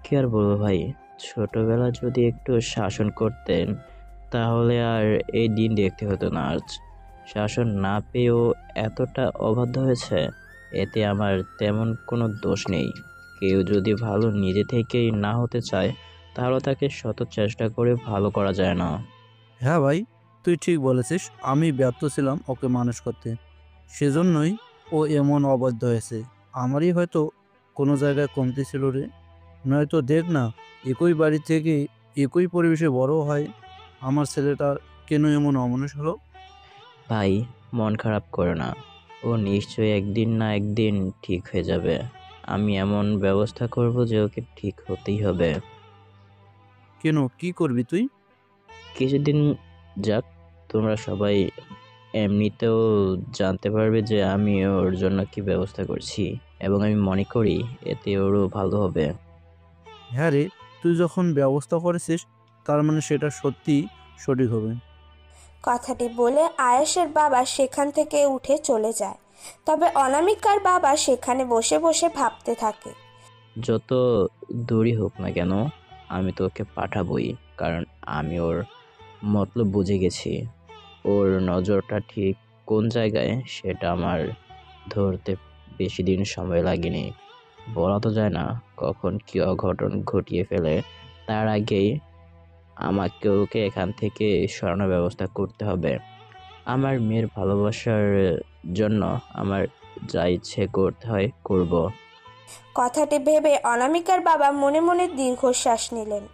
কি আর বলবো ভাই, ছোটবেলা যদি একটু শাসন করতেন তাহলে আর এই দিন দেখতে হতো না আজ। শাসন না পেয়েও এতটা অবাধ্য হয়েছে, এতে আমার তেমন কোনো দোষ নেই। কেউ যদি ভালো নিজে থেকেই না হতে চায় তাহলে তাকে শত চেষ্টা করে ভালো করা যায় না। হ্যাঁ ভাই, তুই ঠিক বলেছিস, আমি ব্যর্থ ছিলাম ওকে মানুষ করতে, সেজন্যই ও এমন অবাধ্য হয়েছে। আমারই হয়তো কোনো জায়গায় কমতি ছিল রে, নয়তো দেখ না, একই বাড়ি থেকে একই পরিবেশে বড় হয়, আমার ছেলেটা কেন এমন অমানুষ হলো? ভাই মন খারাপ করো না, ও নিশ্চয়ই একদিন না একদিন ঠিক হয়ে যাবে। আমি এমন ব্যবস্থা করব যে ওকে ঠিক হতেই হবে। কেন, কি করবি তুই? কিছুদিন যাক, তোমরা সবাই এমনিতেও জানতে পারবে যে আমি ওর জন্য কি ব্যবস্থা করছি, এবং আমি মনে করি এতে ওরও ভালো হবে। হ্যাঁ রে, তুই যখন ব্যবস্থা করেছিস তার মানে সেটা সত্যি সঠিক হবে। কথাটি বলে আয়েশের বাবা সেখান থেকে উঠে চলে যায়। তবে অনামিকার বাবা সেখানে বসে বসে ভাবতে থাকে, যত দূরই হোক না কেন আমি তো ওকে পাঠাবই, কারণ আমি ওর মতলব বুঝে গেছি। ওর নজরটা ঠিক কোন জায়গায় সেটা আমার ধরতে বেশি দিন সময় লাগেনি। বলা তো যায় না কখন কি অঘটন ঘটিয়ে ফেলে, তার আগেই আমাকে ওকে এখান থেকে সরানোর ব্যবস্থা করতে হবে। আমার মেয়ের ভালোবাসার জন্য আমার যা ইচ্ছে করতে হয় করব। কথাটি ভেবে অনামিকার বাবা মনে মনে দীর্ঘশ্বাস নিলেন।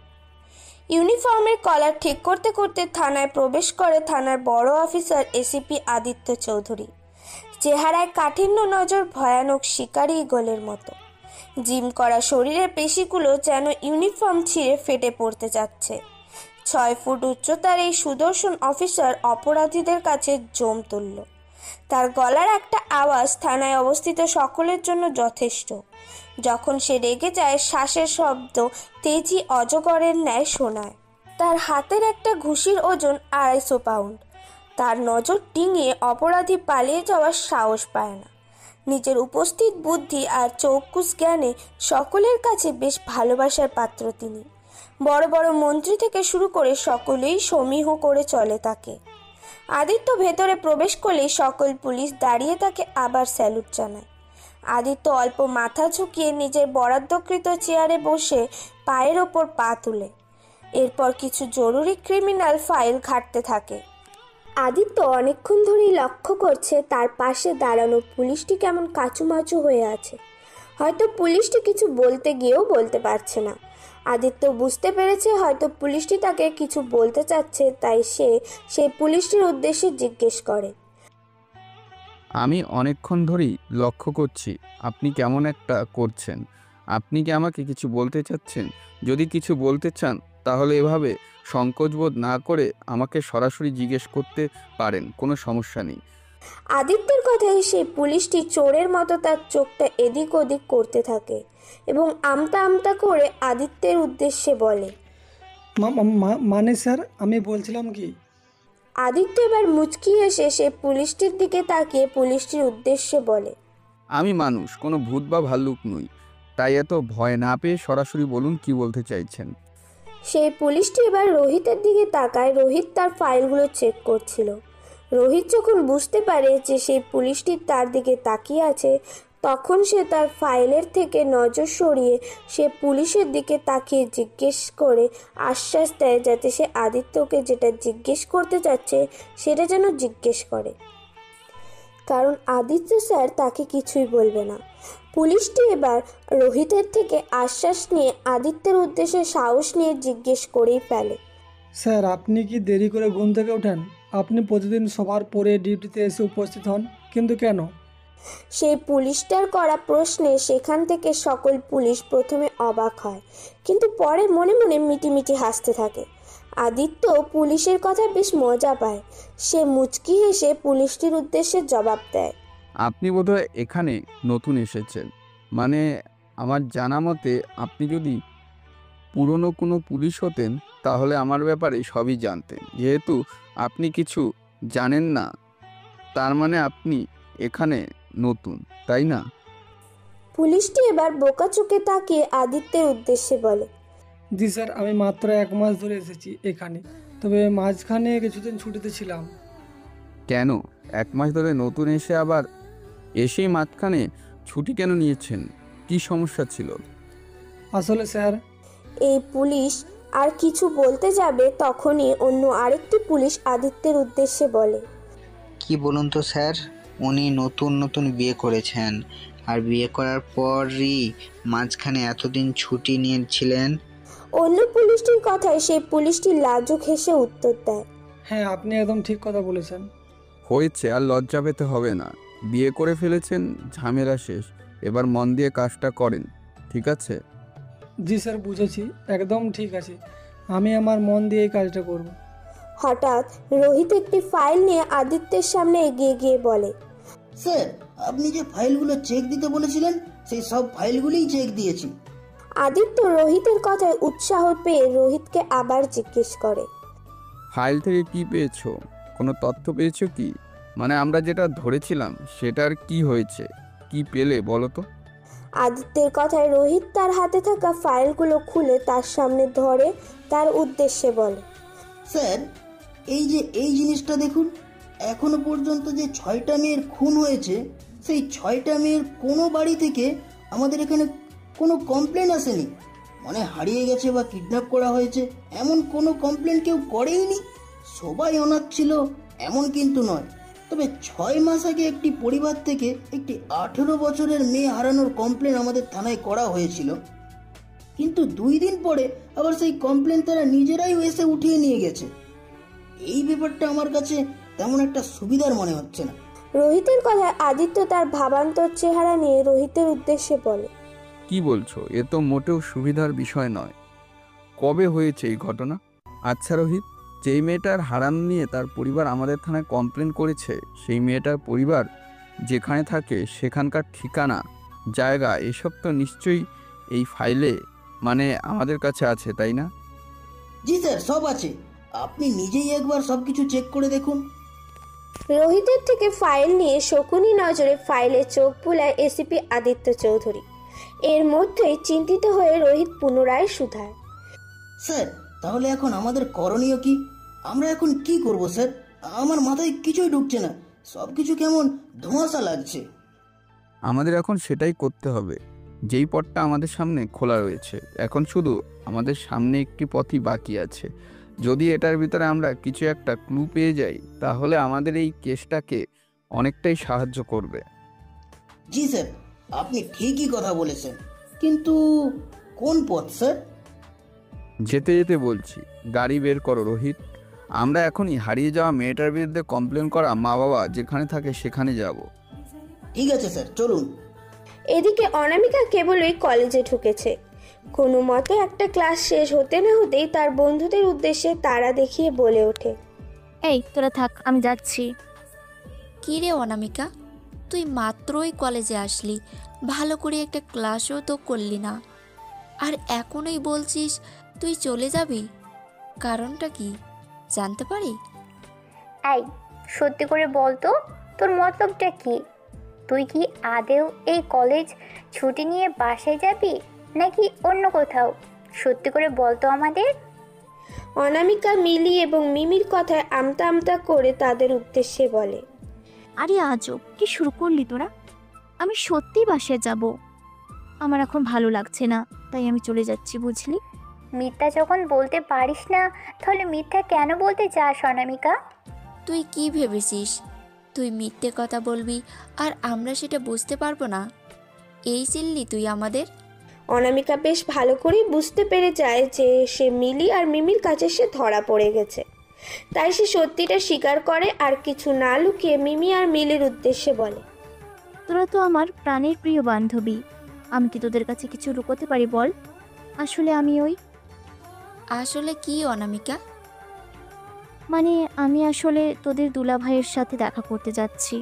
ইউনিফর্মের কলার ঠিক করতে করতে থানায় প্রবেশ করে থানার বড় অফিসার এসিপি আদিত্য চৌধুরী। চেহারায় কাঠিন্য, নজর ভয়ানক শিকারি ঈগলের মতো। জিম করা শরীরের পেশিগুলো যেন ইউনিফর্ম ছিঁড়ে ফেটে পড়তে যাচ্ছে। 6 ফুট উচ্চতার এই সুদর্শন অফিসার অপরাধীদের কাছে জম তুলল। তার গলার একটা আওয়াজ থানায় অবস্থিত সকলের জন্য যথেষ্ট। যখন সে রেগে যায়, শ্বাসের শব্দ তেজি অজগরের ন্যায় শোনায়। তার হাতের একটা ঘুষির ওজন 250 পাউন্ড। তার নজর ডিঙিয়ে অপরাধী পালিয়ে যাওয়ার সাহস পায় না। নিজের উপস্থিত বুদ্ধি আর চৌকুস জ্ঞানে সকলের কাছে বেশ ভালোবাসার পাত্র তিনি। বড় বড় মন্ত্রী থেকে শুরু করে সকলেই সমীহ করে চলে তাকে। আদিত্য ভেতরে প্রবেশ করলেই সকল পুলিশ দাঁড়িয়ে তাকে আবার স্যালুট জানায়। আদিত্য অল্প মাথা ঝুঁকিয়ে নিজের বরাদ্দকৃত চেয়ারে বসে পায়ের ওপর পা তুলে এরপর কিছু জরুরি ক্রিমিনাল ফাইল ঘাঁটতে থাকে। আদিত্য অনেকক্ষণ ধরেই লক্ষ্য করছে তার পাশে দাঁড়ানো পুলিশটি কেমন কাচুমাচু হয়ে আছে। হয়তো পুলিশটি কিছু বলতে গিয়েও বলতে পারছে না। আদিত্য বুঝতে পেরেছে হয়তো পুলিশটি তাকে কিছু বলতে চাচ্ছে, তাই সে সেই পুলিশটির উদ্দেশ্যে জিজ্ঞেস করে, আমি অনেকক্ষণ ধরেই লক্ষ্য করছি আপনি কেমন একটা করছেন। আপনি কি আমাকে কিছু বলতে চাচ্ছেন? যদি কিছু বলতে চান তাহলে এভাবে সংকোচবোধ না করে আমাকে সরাসরি জিজ্ঞেস করতে পারেন, কোনো সমস্যা নেই। আদিত্যের কথায় সেই পুলিশটি চোরের মতো তার চোখটা এদিক ওদিক করতে থাকে এবং আমতা আমতা করে আদিত্যের উদ্দেশ্যে বলে, মানে স্যার আমি বলছিলাম কি। আদিত্য এবার মুচকি এসে সে পুলিশটির দিকে তাকিয়ে পুলিশটির উদ্দেশ্যে বলে, আমি মানুষ, কোনো ভূত বা ভাল্লুক নই, তাই এত ভয় না পেয়ে সরাসরি বলুন কি বলতে চাইছেন। সেই পুলিশটি এবার রোহিতের দিকে তাকায়। রোহিত তার ফাইলগুলো চেক করছিল। রোহিত যখন বুঝতে পারে যে সেই পুলিশটি তার দিকে তাকিয়ে আছে, তখন সে তার ফাইলের থেকে নজর সরিয়ে সে পুলিশের দিকে তাকিয়ে জিজ্ঞেস করে আশ্বাস দেয় যাতে সে আদিত্যকে যেটা জিজ্ঞেস করতে চাচ্ছে সেটা যেন জিজ্ঞেস করে, কারণ আদিত্য স্যার তাকে কিছুই বলবে না। পুলিশটি এবার রোহিতের থেকে আশ্বাস নিয়ে আদিত্যের উদ্দেশ্যে সাহস নিয়ে জিজ্ঞেস করেই ফেলে, স্যার আপনি কি দেরি করে ঘুম থেকে ওঠেন? আপনি প্রতিদিন সবার পরে ডিউটিতে এসে উপস্থিত হন, কিন্তু কেন? সেই পুলিশটার করা প্রশ্নে সেখান থেকে সকল পুলিশ প্রথমে অবাক হয়, কিন্তু পরে মনে মনে মিটিমিটি হাসতে থাকে। আদিত্য পুলিশের কথা বেশ মজা পায়। সে মুচকি হেসে পুলিশটির উদ্দেশ্যে জবাব দেয়, আপনি বোধহয় এখানে নতুন এসেছেন। মানে আমার জানা মতে আপনি যদি পুরনো কোনো পুলিশ হতেন তাহলে আমার ব্যাপারে সবই জানতেন। যেহেতু আপনি কিছু জানেন না, তার মানে আপনি এখানে নতুন, তাই না? পুলিশটি এবার বোকা চোখে তাকিয়ে আদিত্যের উদ্দেশ্যে বলে, জি স্যার, আমি মাত্র 1 মাস ধরে এসেছি এখানে, তবে মাঝখানে কিছুদিন ছুটিতে ছিলাম। কেন 1 মাস ধরে নতুন এসে আবার এসেই মাঝখানে ছুটি কেন নিয়েছেন? কি সমস্যা ছিল? আসলে স্যার, এই পুলিশ আর কিছু বলতে যাবে তখনই অন্য আরেকটি পুলিশ আদিত্যের উদ্দেশ্যে বলে, কি বলুন তো স্যার, উনি নতুন নতুন বিয়ে করেছেন, আর বিয়ে করার পরই মাঝখানে এতদিন ছুটি নিয়েছিলেন। অন্য পুলিশটির কথায় সেই পুলিশটি লাজুক হেসে উত্তর দেয়, হ্যাঁ আপনি একদম ঠিক কথা বলেছেন। হয়েছে, আর লজ্জা পেতে হবে না। বিয়ে করে ফেলেছেন, ঝামেলা শেষ। এবার মন দিয়ে কাজটা করেন, ঠিক আছে? জি স্যার, বুঝেছি, একদম ঠিক আছে, আমি আমার মন দিয়ে এই কাজটা করব। হঠাৎ রোহিত একটি ফাইল নিয়ে আদিত্যের সামনে এগিয়ে গিয়ে বলে, স্যার আপনি যে ফাইলগুলো চেক দিতে বলেছিলেন সেই সব ফাইলগুলিই চেক দিয়েছি। আদিত্য রোহিতের কথায় উৎসাহ পেয়ে রোহিতকে আবার জিজ্ঞেস করে, ফাইল থেকে কি পেয়েছো? কোনো তথ্য পেয়েছো কি? মানে আমরা যেটা ধরেছিলাম সেটার কি হয়েছে? কি পেলে বলো তো? আদিত্যের কথায় রোহিত তার হাতে থাকা ফাইলগুলো খুলে তার সামনে ধরে তার উদ্দেশ্যে বলে, স্যার এই জিনিসটা দেখুন, এখনো পর্যন্ত যে 6টা মেয়ের খুন হয়েছে সেই 6টা মেয়ের কোনো বাড়ি থেকে আমাদের এখানে কোনো কমপ্লেন আসেনি। মানে হারিয়ে গেছে বা কিডন্যাপ করা হয়েছে এমন কোনো কমপ্লেন কেউ করেইনি। সবাই অনাথ ছিল এমন কিন্তু নয়, তবে 6 মাস আগে একটি পরিবার থেকে একটি 18 বছরের মেয়ে হারানোর কমপ্লেন আমাদের থানায় করা হয়েছিল, কিন্তু 2 দিন পরে আবার সেই কমপ্লেন তারা নিজেরাই এসে উঠিয়ে নিয়ে গেছে। এই ব্যাপারটা আমার কাছে তেমন একটা সুবিধার মনে হচ্ছে না। রোহিতের কথায় আদিত্য তার ভাবান্তর চেহারা নিয়ে রোহিতের উদ্দেশ্যে বলে, কি বলছো? এ তো মোটেও সুবিধার বিষয় নয়। কবে হয়েছে এই ঘটনা? আচ্ছা রোহিত, যেই মেয়েটার হারানো নিয়ে তার পরিবার আমাদের থানায় কমপ্লেন করেছে, সেই মেয়েটার পরিবার যেখানে থাকে সেখানকার ঠিকানা, জায়গা এসব তো নিশ্চয়ই এই ফাইলে মানে আমাদের কাছে আছে, তাই না? জি স্যার, সব আছে, আপনি নিজেই একবার সবকিছু চেক করে দেখুন। রোহিতের থেকে ফাইল নিয়ে শকুনি নজরে ফাইলে চোখ বুলায় এসিপি আদিত্য চৌধুরী। এর মধ্যেই চিন্তিত হয়ে রোহিত পুনরায় শুধায়, স্যার তাহলে এখন আমাদের করণীয় কি? আমরা এখন কি করব স্যার? আমার মাথায় কিছুই ঢুকছে না, সব কিছু কেমন ধোঁয়াশা লাগছে। আমাদের এখন সেটাই করতে হবে। যেই পথটা আমাদের সামনে খোলা রয়েছে। এখন শুধু আমাদের সামনে একটি পথই বাকি আছে। যদি এটার ভিতরে আমরা কিছু একটা ক্লু পেয়ে যাই তাহলে আমাদের এই কেসটাকে অনেকটাই সাহায্য করবে। জি স্যার, আপনি ঠিকই কথা বলেছেন, কিন্তু কোন পথ স্যার? যেতে যেতে বলছি, গাড়ি বের করো রোহিত। আমরা এখনই হারিয়ে যাওয়া মেয়েটার বিরুদ্ধে কমপ্লেন করা মা বাবা যেখানে থাকে সেখানে যাব। ঠিক আছে স্যার, চলুন। এদিকে অনামিকা কেবলই কলেজে ঢুকেছে। কোনো মতে একটা ক্লাস শেষ হতে না হতেই তার বন্ধুদের উদ্দেশ্যে তারা দেখিয়ে বলে ওঠে, এই তোরা থাক, আমি যাচ্ছি। কী রে অনামিকা, তুই মাত্রই কলেজে আসলি, ভালো করে একটা ক্লাসও তো করলি না, আর এখনই বলছিস তুই চলে যাবি? কারণটা কি জানতে পারি? এই সত্যি করে বল তো, তোর মতলবটা কি? তুই কি আদেও এই কলেজ ছুটি নিয়ে বাসায় যাবি নাকি অন্য কোথাও? সত্যি করে বল তো আমাদের। অনামিকা মিলি এবং মিমির কথায় আমতা আমতা করে তাদের উদ্দেশ্যে বলে, আরে আজব কি শুরু করলি তোরা? আমি সত্যি বাসায় যাব। আমার এখন ভালো লাগছে না, তাই আমি চলে যাচ্ছি, বুঝলি? মিথ্যা যখন বলতে পারিস না, তাহলে মিথ্যা কেন বলতে চাস অনামিকা? তুই কি ভেবেছিস তুই মিথ্যে কথা বলবি আর আমরা সেটা বুঝতে পারবো না? এই চিল্লি তুই আমাদের? অনামিকা বেশ ভালো করে বুঝতে পেরে যায় যে সে মিলি আর মিমির কাছে সে ধরা পড়ে গেছে। তাই সে সত্যিটা স্বীকার করে আর কিছু না লুকিয়ে মিমি আর মিলির উদ্দেশ্যে বলে, তোরা তো আমার প্রাণের প্রিয় বান্ধবী, আমি কি তোদের কাছে কিছু লুকোতে পারি বল? আসলে আমি আসলে কি অনামিকা? মানে আমি আসলে তোদের দুলা ভাইয়ের সাথে দেখা করতে যাচ্ছি।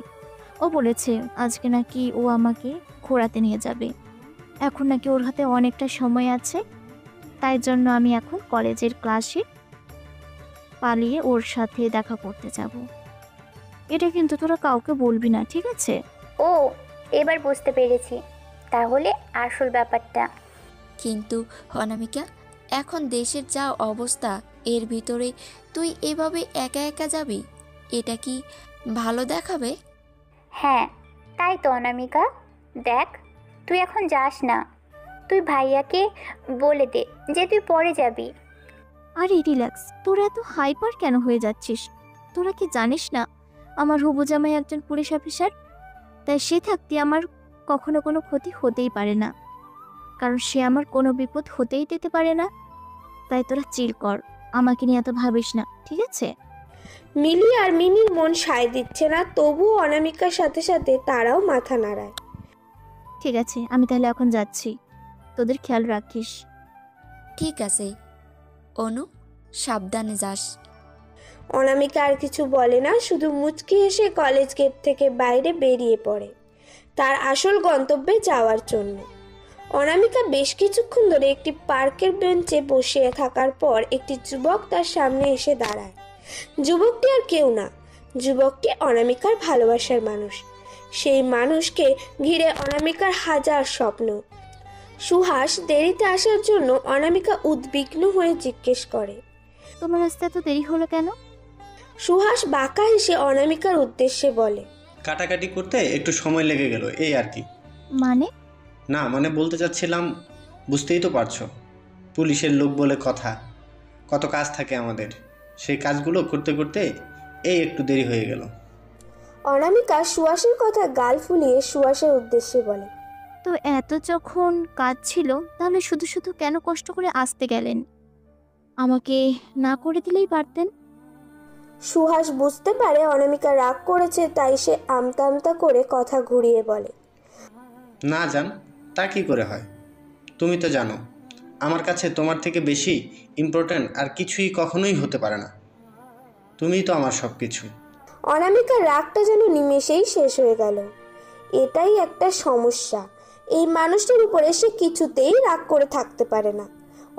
ও বলেছে আজকে নাকি ও আমাকে ঘোরাতে নিয়ে যাবে। এখন নাকি ওর হাতে অনেকটা সময় আছে, তাই জন্য আমি এখন কলেজের ক্লাসে পালিয়ে ওর সাথে দেখা করতে যাব। এটা কিন্তু তোরা কাউকে বলবি না, ঠিক আছে? ও, এবার বুঝতে পেরেছি তাহলে আসল ব্যাপারটা। কিন্তু অনামিকা, এখন দেশের যা অবস্থা, এর ভিতরে তুই এভাবে একা একা যাবি, এটা কি ভালো দেখাবে? হ্যাঁ তাই তো অনামিকা, দেখ তুই এখন যাস না, তুই ভাইয়াকে বলে দে যে তুই পরে যাবি। আরে রিল্যাক্স, তোরা এত হাইপার কেন হয়ে যাচ্ছিস? তোরা কি জানিস না আমার হবু জামাই একজন পুলিশ অফিসার? তাই সে থাকতে আমার কখনো কোনো ক্ষতি হতেই পারে না, কারণ সে আমার কোনো বিপদ হতেই দিতে পারে না। তাই তোরা চিল কর, আমাকে নিয়ে এত ভাবিস না, ঠিক আছে? মিলি আর মিমির মন সায় দিচ্ছে না, তবুও অনামিকার সাথে সাথে তারাও মাথা নাড়ায়। ঠিক আছে, আমি তাহলে এখন যাচ্ছি, তোদের খেয়াল রাখিস। ঠিক আছে অনু, সাবধানে যাস। অনামিকা আর কিছু বলে না, শুধু মুচকি হেসে কলেজ গেট থেকে বাইরে বেরিয়ে পড়ে তার আসল গন্তব্যে যাওয়ার জন্য। অনামিকা বেশ কিছুক্ষণ ধরে একটি পার্কের বেঞ্চে বসে থাকার পর একটি যুবক তার সামনে এসে দাঁড়ায়। যুবকটি আর কেউ না, যুবকটি অনামিকার ভালোবাসার মানুষ। সেই মানুষকে ঘিরে অনামিকার হাজার স্বপ্ন। সুহাস দেরিতে আসার জন্য অনামিকা উদ্বিগ্ন হয়ে জিজ্ঞেস করে, তোমার আসতে এত দেরি হলো কেন? সুহাস বাঁকা হেসে অনামিকার উদ্দেশ্যে বলে, কাটাকাটি করতে একটু সময় লেগে গেল, এই আর কি। মানে? না মানে বলতে চাচ্ছিলাম, বুঝতেই তো পারছো, পুলিশের লোক বলে কথা, কত কাজ থাকে আমাদের, সেই কাজগুলো করতে করতে এই একটু দেরি হয়ে গেল। অনামিকা সুহাসের কথা গাল ফুলিয়ে সুহাসের উদ্দেশ্যে বলে, তো এত যখন কাজ ছিল তাহলে শুধু শুধু কেন কষ্ট করে আসতে গেলেন? আমাকে না করে দিলেই পারতেন। সুহাস বুঝতে পারে অনামিকা রাগ করেছে, তাই সে আমতা আমতা করে কথা ঘুরিয়ে বলে, না জান, তা কি করে হয়? তুমি তো জানো আমার কাছে তোমার থেকে বেশি ইম্পর্ট্যান্ট আর কিছুই কখনোই হতে পারে না, তুমিই তো আমার সব কিছু। অনামিকার রাগটা যেন নিমেষেই শেষ হয়ে গেল। এটাই একটা সমস্যা, এই মানুষটির উপরে সে কিছুতেই রাগ করে থাকতে পারে না।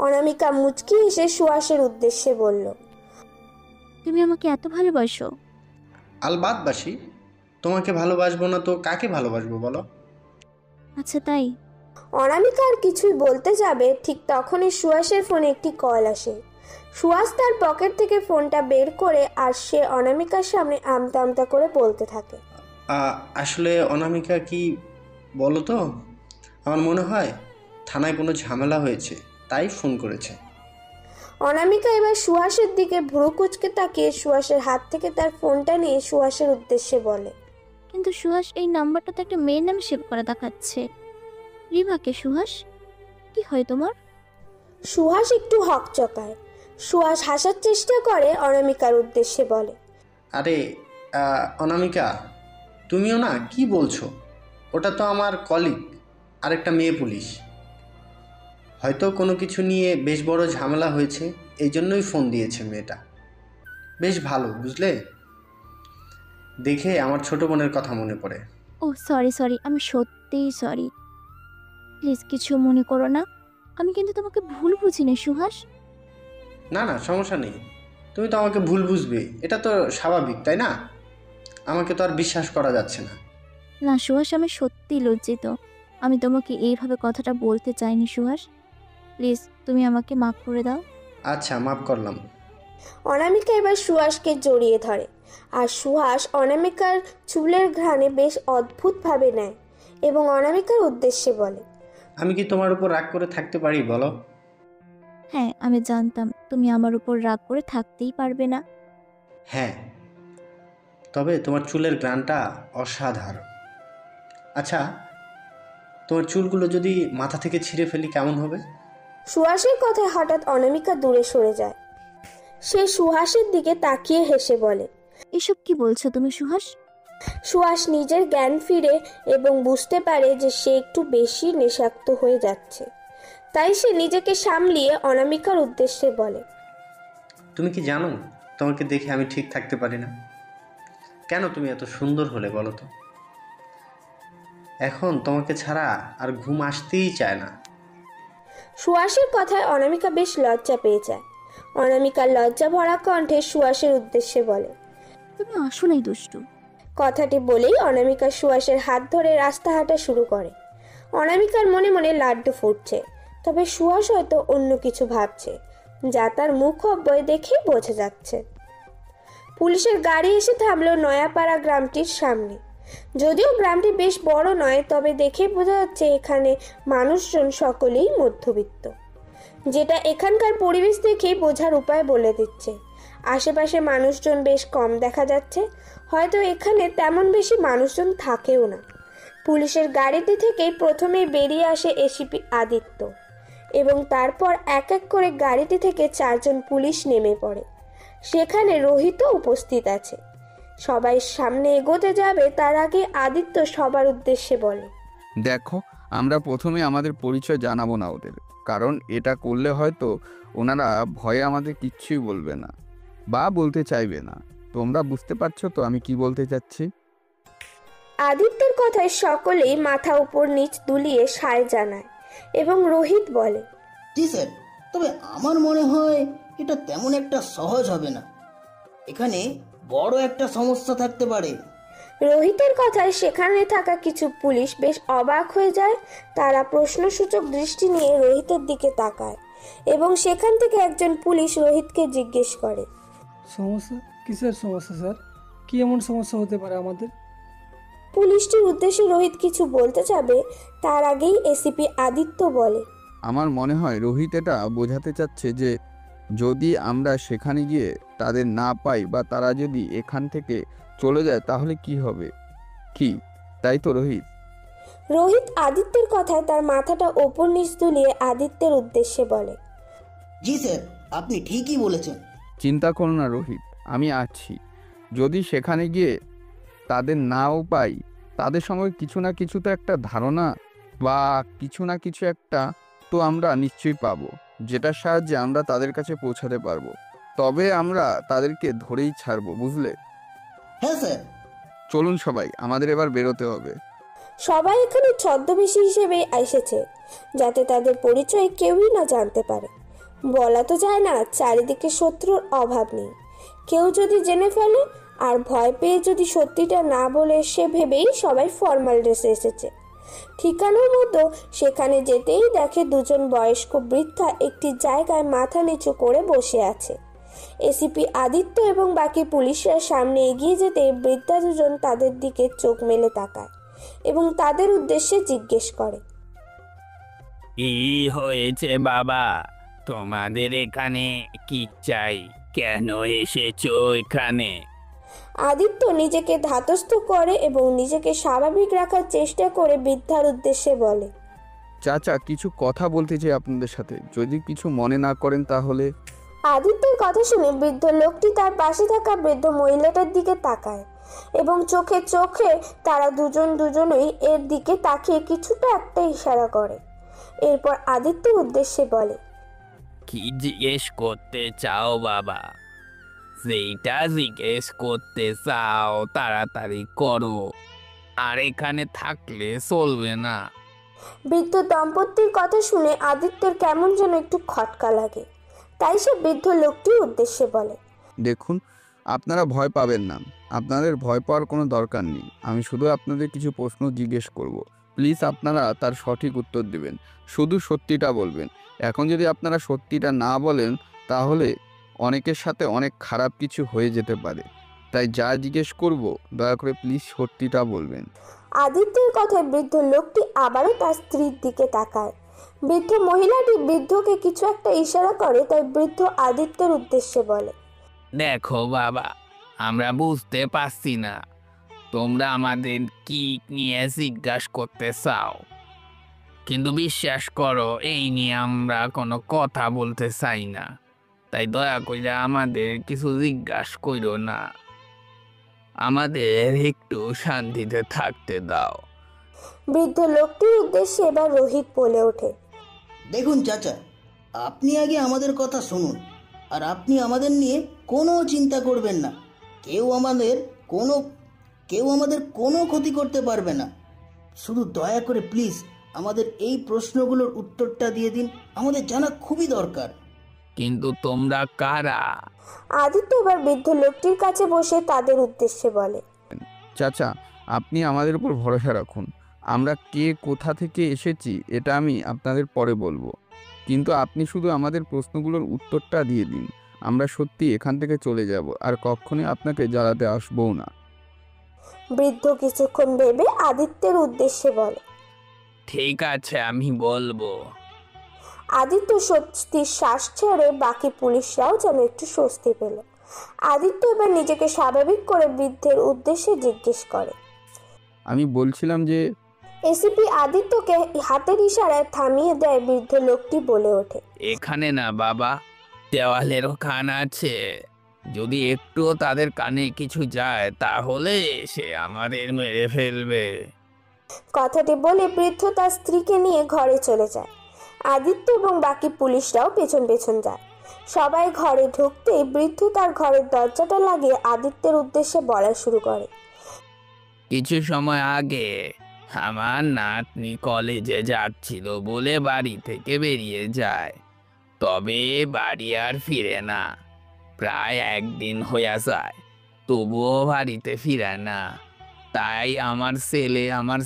অনামিকা মুচকি হেসে সুহাসের উদ্দেশ্যে বলল, তুমি আমাকে এত ভালোবাসো? আলবাতবাসী, তোমাকে ভালোবাসবো না তো কাকে ভালোবাসবো বলো? আচ্ছা তাই। অনামিকা আর কিছুই বলতে যাবে, ঠিক তখনই সুহাসের ফোনে একটি কল আসে। সুহাস তার পকেট থেকে ফোনটা বের করে আর সে অনামিকার সামনে আমতা আমতা করে বলতে থাকে, আসলে অনামিকা কি বলো তো, আমার মনে হয় থানায় কোনো ঝামেলা হয়েছে, তাই ফোন করেছে। অনামিকা এবার সুহাসের দিকে ভ্রু কুচকে তাকিয়ে সুহাসের হাত থেকে তার ফোনটা নিয়ে সুহাসের উদ্দেশ্যে বলে, কিন্তু সুহাস এই নাম্বারটা তো একটা মেয়ের নাম সেভ করা দেখাচ্ছে। রিমাকে সুহাস, কি হয় তোমার? সুহাস একটু হকচকায়। সুহাস হাসার চেষ্টা করে, অনামিকার উদ্দেশ্যে বলে, আরে অনামিকা, তুমিও না, কি বলছো? ওটা তো আমার কলিগ, আরেকটা মেয়ে পুলিশ। হয়তো কোনো কিছু নিয়ে বেশ বড় ঝামেলা হয়েছে, এই জন্যই ফোন দিয়েছে মেয়েটা। বেশ ভালো, বুঝলে? দেখে আমার ছোট বোনের কথা মনে পড়ে। ও সরি, আমি সত্যিই সরি। প্লিজ কিছু মনে করো না, আমি কিন্তু তোমাকে ভুল বুঝিনি সুহাস। না না, সমস্যা নেই। তুমি তো আমাকে ভুল বুঝবে, এটা তো স্বাভাবিক, তাই না? আমাকে তো আর বিশ্বাস করা যাচ্ছে না। না সুহাস, আমি সত্যিই লজ্জিত। আমি তোমাকে এইভাবে কথাটা বলতে চাইনি সুহাস। প্লিজ তুমি আমাকে মাফ করে দাও। আচ্ছা, মাফ করলাম। অনামিকা এবার সুহাসকে জড়িয়ে ধরে, আর সুহাস অনামিকার চুলের ঘ্রাণে বেশ অদ্ভুতভাবে নেয় এবং অনামিকার উদ্দেশ্যে বলে, আমি কি তোমার উপর রাগ করে থাকতে পারি বলো? হ্যাঁ, আমি জানতাম তুমি আমার উপর রাগ করে থাকতেই পারবে না। হ্যাঁ, তবে তোমার চুলের ঘ্রাণটা অসাধারণ। আচ্ছা, তোমার চুলগুলো যদি মাথা থেকে ছিঁড়ে ফেলি কেমন হবে? সুহাসের কথায় হঠাৎ অনামিকা দূরে সরে যায়। সে সুহাসের দিকে তাকিয়ে হেসে বলে, এসব কি বলছো তুমি সুহাস? সুহাস নিজের জ্ঞান ফিরে এবং বুঝতে পারে যে সে একটু বেশি নেশাক্ত হয়ে যাচ্ছে। তাই সে নিজেকে সামলিয়ে অনামিকার উদ্দেশ্যে বলে, তুমি কি জানো, তোমাকে দেখে আমি ঠিক থাকতে পারি না। কেন তুমি এত সুন্দর হলে বলো তো? এখন তোমাকে ছাড়া আর ঘুম আসতেই চায় না। সুহাসের কথায় অনামিকা বেশ লজ্জা পেয়ে যায়। অনামিকার লজ্জা ভরা কণ্ঠে সুহাসের উদ্দেশ্যে বলে, তুমি আসলেই দুষ্টু। কথাটি বলেই অনামিকা সুহাসের হাত ধরে রাস্তা হাঁটা শুরু করে। অনামিকার মনে মনে লাড্ডু ফুটছে, তবে সুহাস হয়তো অন্য কিছু ভাবছে, যা তার মুখ অব্যয় দেখেই বোঝা যাচ্ছে। পুলিশের গাড়ি এসে থামলো নয়াপাড়া গ্রামটির সামনে। যদিও গ্রামটি বেশ বড় নয়, তবে দেখে বোঝা যাচ্ছে এখানে মানুষজন সকলেই মধ্যবিত্ত, যেটা এখানকার পরিবেশ দেখেই বোঝার উপায় বলে দিচ্ছে। আশেপাশে মানুষজন বেশ কম দেখা যাচ্ছে, হয়তো এখানে তেমন বেশি মানুষজন থাকেও না। পুলিশের গাড়িটি থেকেই প্রথমেই বেরিয়ে আসে এসিপি আদিত্য, এবং তারপর এক এক করে গাড়িটি থেকে 4 জন পুলিশ নেমে পড়ে। সেখানে রোহিতও উপস্থিত আছে। সবাই সামনে এগোতে যাবে তার আগে আদিত্য সবার উদ্দেশ্যে বলে, দেখো, আমরা প্রথমে আমাদের পরিচয় জানাবো না ওদের, কারণ এটা করলে হয়তো ওনারা ভয়ে আমাদের কিচ্ছুই বলবে না বা বলতে চাইবে না। তোমরা বুঝতে পারছো তো আমি কি বলতে চাচ্ছি? আদিত্যের কথায় সকলেই মাথা উপর নিচ দুলিয়ে সায় জানায় এবং রোহিত বলে, জি স্যার, তবে আমার মনে হয় এটা তেমন একটা সহজ হবে না। এখানে বড় একটা সমস্যা থাকতে পারে। রোহিতের কথায় সেখানে থাকা কিছু পুলিশ বেশ অবাক হয়ে যায়। তারা প্রশ্নসূচক দৃষ্টি নিয়ে রোহিতের দিকে তাকায় এবং সেখান থেকে একজন পুলিশ রোহিতকে জিজ্ঞেস করে, সমস্যা? কিসের সমস্যা স্যার? কি এমন সমস্যা হতে পারে আমাদের? পুলিশটির উদ্দেশ্যে রোহিত কিছু বলতে যাবে, তার আগেই এসিপি আদিত্য বলে, আমার মনে হয় রোহিত এটা বোঝাতে চাচ্ছে যে যদি আমরা সেখানে গিয়ে তাদের না পাই বা তারা যদি এখান থেকে চলে যায় তাহলে কি হবে, কি তাই তো রোহিত? রোহিত আদিত্যের কথায় তার মাথাটা ওপর নিচ দুলিয়ে আদিত্যের উদ্দেশ্যে বলে, জি স্যার, আপনি ঠিকই বলেছেন। চিন্তা করো না রোহিত, আমি আছি। যদি সেখানে গিয়ে তাদের নাও পাই, তাদের সঙ্গে কিছু না কিছু তো একটা ধারণা বা কিছু না কিছু একটা তো আমরা নিশ্চয়ই পাবো, যেটার সাহায্যে আমরা তাদের কাছে পৌঁছাতে পারবো। তবে আমরা তাদেরকে ধরেই ছাড়বো, বুঝলে? হ্যাঁ স্যার। চলুন সবাই, আমাদের এবার বেরোতে হবে। সবাই এখানে ছদ্মবেশী হিসেবে এসেছে, যাতে তাদের পরিচয় কেউই না জানতে পারে। বলা তো যায় না, চারিদিকে শত্রুর অভাব নেই। কেউ যদি জেনে ফেলে আর ভয় পেয়ে যদি সত্যিটা না বলে, সে ভেবেই সবাই ফর্মাল ড্রেসে এসেছে। ঠিকানার মতো সেখানে যেতেই দেখে 2 জন বয়স্ক বৃদ্ধা একটি জায়গায় মাথা নিচু করে বসে আছে। এসিপি আদিত্য এবং বাকি পুলিশরা সামনে এগিয়ে যেতে বৃদ্ধা 2 জন তাদের দিকে চোখ মেলে তাকায় এবং তাদের উদ্দেশ্যে জিজ্ঞেস করে, কি হয়েছে বাবা? তোমাদের এখানে কি চাই? কেন এসেছো এখানে? আদিত্য নিজেকে ধাতস্থ করে এবং নিজেকে স্বাভাবিক রাখার চেষ্টা করে বৃদ্ধার উদ্দেশ্যে বলে। চাচা, কিছু কথা বলতে চাই আপনাদের সাথে, যদি কিছু মনে না করেন তাহলে। আদিত্যের কথা শুনে বৃদ্ধ লোকটি তার পাশে থাকা বৃদ্ধ মহিলাটার দিকে তাকায় এবং চোখে চোখে তারা দুজনেই এর দিকে তাকিয়ে কিছুটা একটা ইশারা করে। এরপর আদিত্যের উদ্দেশ্যে বলে, কি জিজ্ঞেস করতে চাও বাবা? যেটা জিজ্ঞেস করতে চাও তাড়াতাড়ি করো, আর এখানে থাকলে চলবে না। বৃদ্ধ দম্পতির কথা শুনে আদিত্যের কেমন যেন একটু খটকা লাগে, তাই সে বৃদ্ধ লোকটির উদ্দেশ্যে বলে, দেখুন, আপনারা ভয় পাবেন না, আপনাদের ভয় পাওয়ার কোনো দরকার নেই। আমি শুধু আপনাদের কিছু প্রশ্ন জিজ্ঞেস করব। প্লিজ আপনারা তার সঠিক উত্তর দেবেন, শুধু সত্যিটা বলবেন। এখন যদি আপনারা সত্যিটা না বলেন তাহলে অনেকের সাথে অনেক খারাপ কিছু হয়ে যেতে পারে। তাই যা জিজ্ঞেস করব দয়া করে প্লিজ সত্যিটা বলবেন। আদিত্যের কথায় বৃদ্ধ লোকটি আবারও তার স্ত্রীর দিকে তাকায়। বৃদ্ধ মহিলাটি বৃদ্ধকে কিছু একটা ইশারা করে, তাই বৃদ্ধ আদিত্যের উদ্দেশ্যে বলে, দেখো বাবা, আমরা বুঝতে পারছি না তোমরা আমাদের কি নিয়ে জিজ্ঞাসা করতে চাও, কিন্তু বিশ্বাস করো এই নিয়ে আমরা কোনো কথা বলতে চাই না। তাই দয়া করে আমাদের কিছু জিজ্ঞাসা করো না, আমাদের একটু শান্তিতে থাকতে দাও। বৃদ্ধ লোকটির উদ্দেশ্যে এবার রোহিত বলে ওঠে, দেখুন চাচা, আপনি আগে আমাদের কথা শুনুন, আর আপনি আমাদের নিয়ে কোনো চিন্তা করবেন না। কেউ আমাদের কোনো ক্ষতি করতে পারবে না। শুধু দয়া করে প্লিজ আমাদের এই প্রশ্নগুলোর উত্তরটা দিয়ে দিন, আমাদের জানা খুবই দরকার। কিন্তু তোমরা কারা? আদিত্য এবার বৃদ্ধ লোকটির কাছে বসে তাদের উদ্দেশ্যে বলে, চাচা, আপনি আমাদের উপর ভরসা রাখুন। আমরা কে কোথা থেকে এসেছি এটা আমি আপনাদের পরে বলবো, কিন্তু আপনি শুধু আমাদের প্রশ্নগুলোর উত্তরটা দিয়ে দিন। আমরা সত্যি এখান থেকে চলে যাব, আর কখনোই আপনাকে জ্বালাতে আসবো না। বৃদ্ধ কিছুক্ষণ ভেবে আদিত্যের উদ্দেশ্যে বলে, ঠিক আছে, আমি বলবো। আদিত্য স্বস্তির শ্বাস ছেড়ে বাকি পুলিশরাও যেন একটু স্বস্তি পেল। আদিত্য এবার নিজেকে স্বাভাবিক করে বৃদ্ধের উদ্দেশ্যে জিজ্ঞেস করে, আমি বলছিলাম যে এসিপি আদিত্যকে হাতের ইশারায় থামিয়ে দেয়। বৃদ্ধ লোকটি বলে ওঠে, এখানে না বাবা, দেওয়ালেরও কান আছে। যদি একটুও তাদের কানে কিছু যায় তাহলে সে আমাদের মেরে ফেলবে। কথাটি বলে বৃদ্ধ তার স্ত্রীকে নিয়ে ঘরে চলে যায়। আদিত্য এবং বাকি পুলিশরাও পেছন পেছন যায়। সবাই ঘরে ঢুকতেই বৃদ্ধ তার ঘরের দরজাটা লাগিয়ে আদিত্যের উদ্দেশ্যে বলা শুরু করে, কিছু সময় আগে আমার নাতনি কলেজে যাচ্ছিল বলে বাড়ি থেকে বেরিয়ে যায়, তবে বাড়ি আর ফিরে না। প্রায় একদিন হয়ে যায়, তবুও বাড়িতে ফিরে না। তাই আমার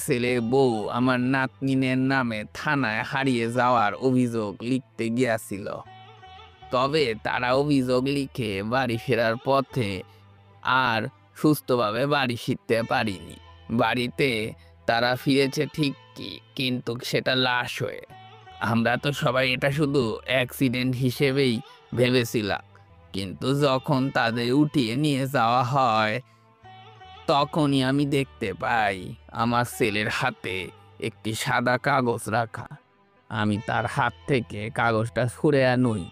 ছেলের বউ আমার নাতনিনের নামে থানায় হারিয়ে যাওয়ার অভিযোগ লিখতে গিয়েছিল। তবে তারা অভিযোগ লিখে বাড়ি ফেরার পথে আর সুস্থভাবে বাড়ি ফিরতে পারিনি। বাড়িতে তারা ফিরেছে ঠিকই, কিন্তু সেটা লাশ হয়ে। আমরা তো সবাই এটা শুধু অ্যাক্সিডেন্ট হিসেবেই ভেবেছিলাম, কিন্তু যখন তাদের উঠিয়ে নিয়ে যাওয়া হয় তখনই আমি দেখতে পাই আমার ছেলের হাতে একটি সাদা কাগজ রাখা। আমি তার হাত থেকে কাগজটা ছুঁড়ে আনুই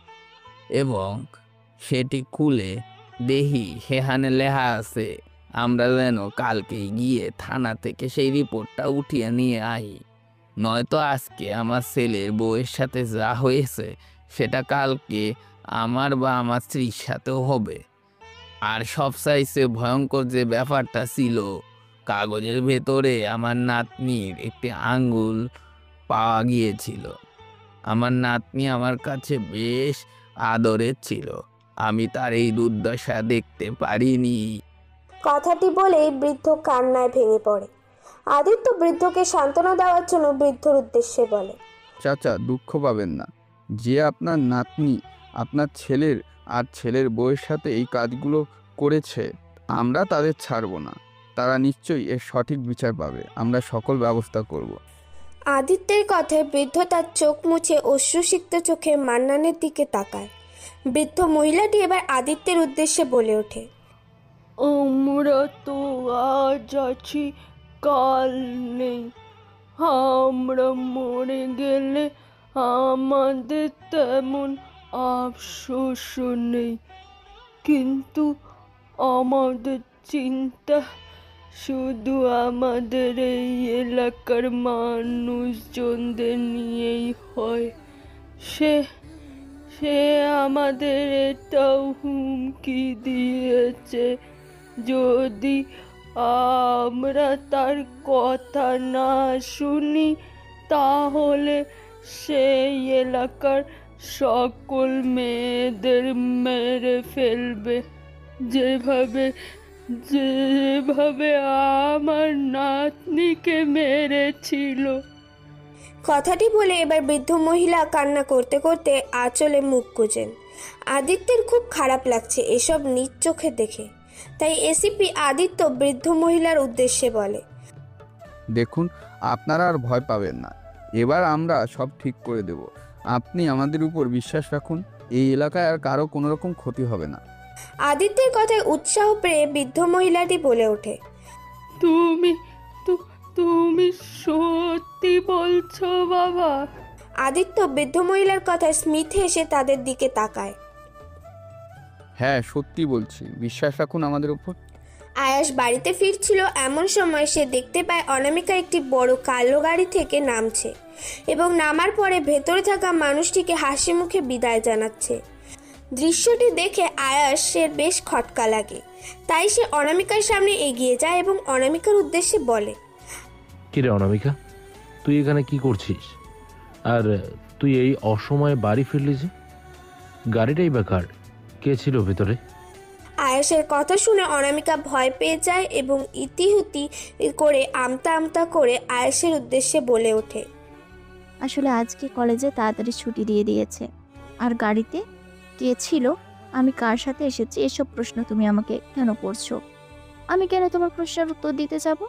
এবং সেটি খুলে দেখি সেখানে লেখা আছে আমরা যেন কালকে গিয়ে থানা থেকে সেই রিপোর্টটা উঠিয়ে নিয়ে আই, নয়তো আজকে আমার ছেলের বউয়ের সাথে যা হয়েছে সেটা কালকে আমার বা আমার স্ত্রীর সাথেও হবে। আর সবচাইতে ভয়ঙ্কর যে ব্যাপারটা ছিল, কাগজের ভেতরে আমার নাতনির একটি আঙ্গুল পাওয়া গিয়েছিল। আমার নাতনি আমার কাছে বেশ আদরের ছিল, আমি তার এই দুর্দশা দেখতে পারিনি। কথাটি বলেই বৃদ্ধ কান্নায় ভেঙে পড়ে। আদিত্য বৃদ্ধকে সান্ত্বনা দেওয়ার জন্য বৃদ্ধর উদ্দেশ্যে বলে, চাচা, দুঃখ পাবেন না। যে আপনার নাতনি আপনার ছেলের আর ছেলের বউয়ের সাথে এই কাজগুলো করেছে, আমরা তাদের ছাড়ব না। তারা নিশ্চয়ই এর সঠিক বিচার পাবে। আমরা সকল ব্যবস্থা করব। আদিত্যের কথায় বৃদ্ধ তার চোখ মুছে অশ্রুসিক্ত চোখে মান্নানের দিকে তাকায়। বৃদ্ধ মহিলাটি এবার আদিত্যের উদ্দেশ্যে বলে ওঠে, আমরা তো আজ আছি, কাল নেই। আমরা মরে গেলে আমাদের তেমন আফসোসও নেই, কিন্তু আমাদের চিন্তা শুধু আমাদের এই এলাকার মানুষজনদের নিয়েই হয়। সে সে আমাদের এটাও হুমকি দিয়েছে, যদি আমরা তার কথা না শুনি তাহলে সেই এলাকার সকল মেয়েদের মেরে ফেলবে, যেভাবে যেভাবে আমার নাতনিকে মেরেছিল। কথাটি বলে এবার বৃদ্ধ মহিলা কান্না করতে করতে আঁচলে মুখ গুজেন। আদিত্যের খুব খারাপ লাগছে এসব নিজ চোখে দেখে। তাই এসিপি আদিত্য বৃদ্ধ মহিলার উদ্দেশ্যে বলে, দেখুন, আপনারা আর ভয় পাবেন না, এবার আমরা সব ঠিক করে দেব। আপনি আমাদের উপর বিশ্বাস রাখুন, এই এলাকায় আর কারো কোনো রকম ক্ষতি হবে না। আদিত্যের কথায় উৎসাহ পেয়ে বৃদ্ধ মহিলাটি বলে ওঠে, তুমি তুমি সত্যি বলছো বাবা? আদিত্য বৃদ্ধ মহিলার কথায় স্মিত হেসে তাদের দিকে তাকায়। হ্যাঁ, সত্যি বলছি, বিশ্বাস রাখুন আমাদের উপর। আয়াস বাড়িতে ফিরছিল এমন সময় সে দেখতে পায় অনামিকা একটি বড় কালো গাড়ি থেকে নামছে এবং নামার পরে ভেতরে থাকা মানুষটিকে হাসি মুখে বিদায় জানাচ্ছে। দৃশ্যটি দেখে আয়াসের বেশ খটকা লাগে, তাই সে অনামিকার সামনে এগিয়ে যায় এবং অনামিকার উদ্দেশ্যে বলে, কিরে অনামিকা, তুই এখানে কি করছিস? আর তুই এই অসময়ে বাড়ি ফিরলি যে? গাড়িটাই বা কার? কে ছিল ভেতরে? আয়াসের কথা শুনে অনামিকা ভয় পেয়ে যায় এবং ইতিহুতি করে আমতা আমতা করে আয়াসের উদ্দেশ্যে বলে ওঠে, আসলে আজকে কলেজে তাড়াতাড়ি ছুটি দিয়ে দিয়েছে। আর গাড়িতে কে ছিল, আমি কার সাথে এসেছি, এসব প্রশ্ন তুমি আমাকে কেন করছো? আমি কেন তোমার প্রশ্নের উত্তর দিতে যাব?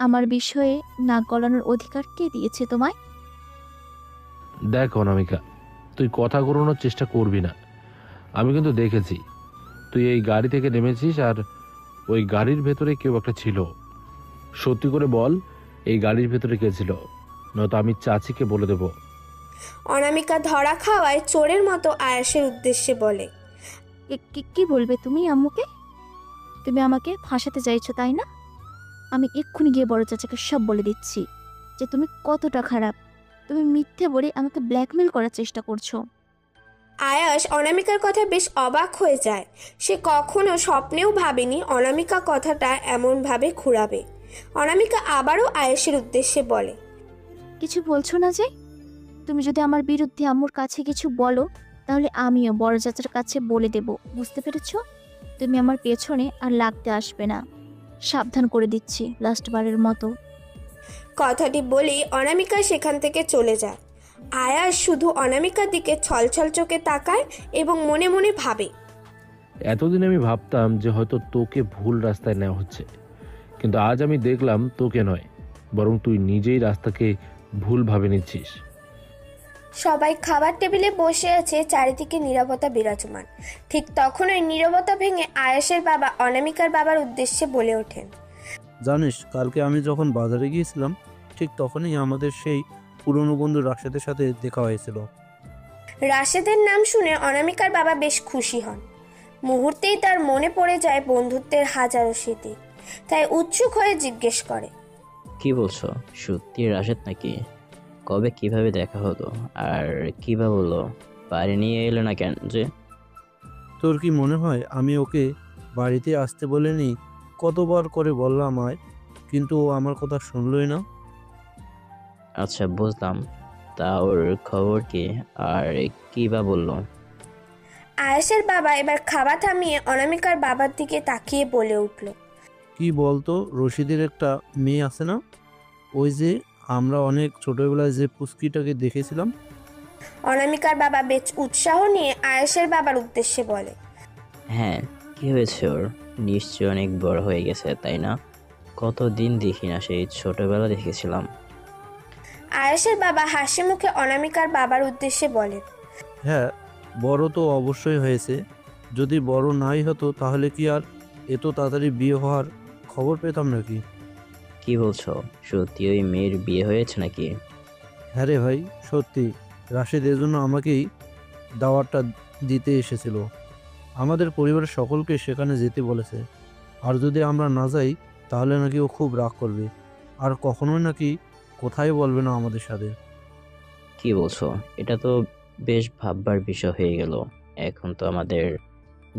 আমার বিষয়ে নাক গলানোর অধিকার কে দিয়েছে তোমায়? দেখ অনামিকা, তুই কথা ঘোরানোর চেষ্টা করবি না। আমি কিন্তু দেখেছি তুই এই গাড়ি থেকে নেমেছিস আর ওই গাড়ির ভেতরে কেউ একটা ছিল। সত্যি করে বল, এই গাড়ির ভেতরে কে ছিল, নয়তো আমি চাচিকে বলে দেব। অনামিকা ধরা খাওয়ায় চোরের মতো আয়াসের উদ্দেশ্যে বলে, কি বলবে তুমি আম্মুকে? তুমি আমাকে ফাঁসাতে চাইছো তাই না? আমি এক্ষুনি গিয়ে বড় চাচাকে সব বলে দিচ্ছি যে তুমি কতটা খারাপ। তুমি মিথ্যে বলে আমাকে ব্ল্যাকমেল করার চেষ্টা করছো। আয়াস অনামিকার কথা বেশ অবাক হয়ে যায়। সে কখনো স্বপ্নেও ভাবেনি অনামিকা কথাটা এমনভাবে ঘুরাবে। অনামিকা আবারও আয়াসের উদ্দেশ্যে বলে, কিছু বলছো না যে? তুমি যদি আমার বিরুদ্ধে আম্মুর কাছে কিছু বলো তাহলে আমিও বড় চাচার কাছে বলে দেব, বুঝতে পেরেছো? তুমি আমার পেছনে আর লাগতে আসবে না, সাবধান করে দিচ্ছি লাস্টবারের মতো। কথাটি বলেই অনামিকা সেখান থেকে চলে যায়। আয়াস শুধু অনামিকার দিকে ছলছল চোখে তাকায় এবং মনে মনে ভাবে, এতদিন আমি ভাবতাম যে হয়তো তোকে ভুল রাস্তায় নেওয়া হচ্ছে, কিন্তু আজ আমি দেখলাম তোকে নয়, বরং তুই নিজেই রাস্তাকে ভুলভাবে নিচ্ছিস। সবাই খাবার টেবিলে বসে আছে, চারিদিকে নীরবতা বিরাজমান। ঠিক তখনই নীরবতা ভেঙে আয়াসের বাবা অনামিকার বাবার উদ্দেশ্যে বলে ওঠেন, জানিস, কালকে আমি যখন বাজারে গিয়েছিলাম ঠিক তখনই আমাদের সেই পুরনো বন্ধু রাশেদের সাথে দেখা হয়েছিল। রাশেদের নাম শুনে অনামিকার বাবা বেশ খুশি হন। মুহূর্তেই তার মনে পড়ে যায় বন্ধুত্বের হাজারো স্মৃতি। তাই উৎসুক হয়ে জিজ্ঞেস করে, কি বলছো, সত্যি রাশেদ নাকি? কবে, কিভাবে দেখা হলো, আর কি বা বললো? বাড়ি নিয়ে এলে না কেন যে? তোর কি মনে হয় আমি ওকে বাড়িতে আসতে বলিনি? কতবার করে বললাম আমায়, কিন্তু ও আমার কথা শুনলই না। আচ্ছা বুঝলাম, তা ওর খবর কি, আর কি বা বললো? আয়েশের বাবা এবার খাওয়া থামিয়ে অনামিকার বাবার দিকে তাকিয়ে বলে উঠল, কি বলতো, রশিদের একটা মেয়ে আছে না, ওই যে আমরা অনেক ছোটবেলায় যে পুস্কিটাকে দেখেছিলাম। অনামিকার বাবা বেশ উৎসাহ নিয়ে আয়েশের বাবার উদ্দেশ্যে বলে, হ্যাঁ, কি হয়েছে ওর? নিশ্চয় অনেক বড় হয়ে গেছে তাই না? কতদিন দেখি না, সেই ছোটবেলা দেখেছিলাম। আয়াসের বাবা হাসি মুখে অনামিকার বাবার উদ্দেশ্যে বলেন, হ্যাঁ, বড় তো অবশ্যই হয়েছে। যদি বড় নাই হতো তাহলে কি আর এত তাড়াতাড়ি বিয়ে হওয়ার খবর পেতাম নাকি? কি বলছো, সত্যি ওই মেয়ের বিয়ে হয়েছে নাকি? হ্যাঁ রে ভাই, সত্যি। রাশেদ এর জন্য আমাকেই দাওয়াতটা দিতে এসেছিল। আমাদের পরিবারের সকলকে সেখানে যেতে বলেছে। আর যদি আমরা না যাই তাহলে নাকি ও খুব রাগ করবে, আর কখনোই নাকি কোথায় বলবে না আমাদের সাথে। কি বলছো, এটা তো বেশ ভাববার বিষয় হয়ে গেল। এখন তো আমাদের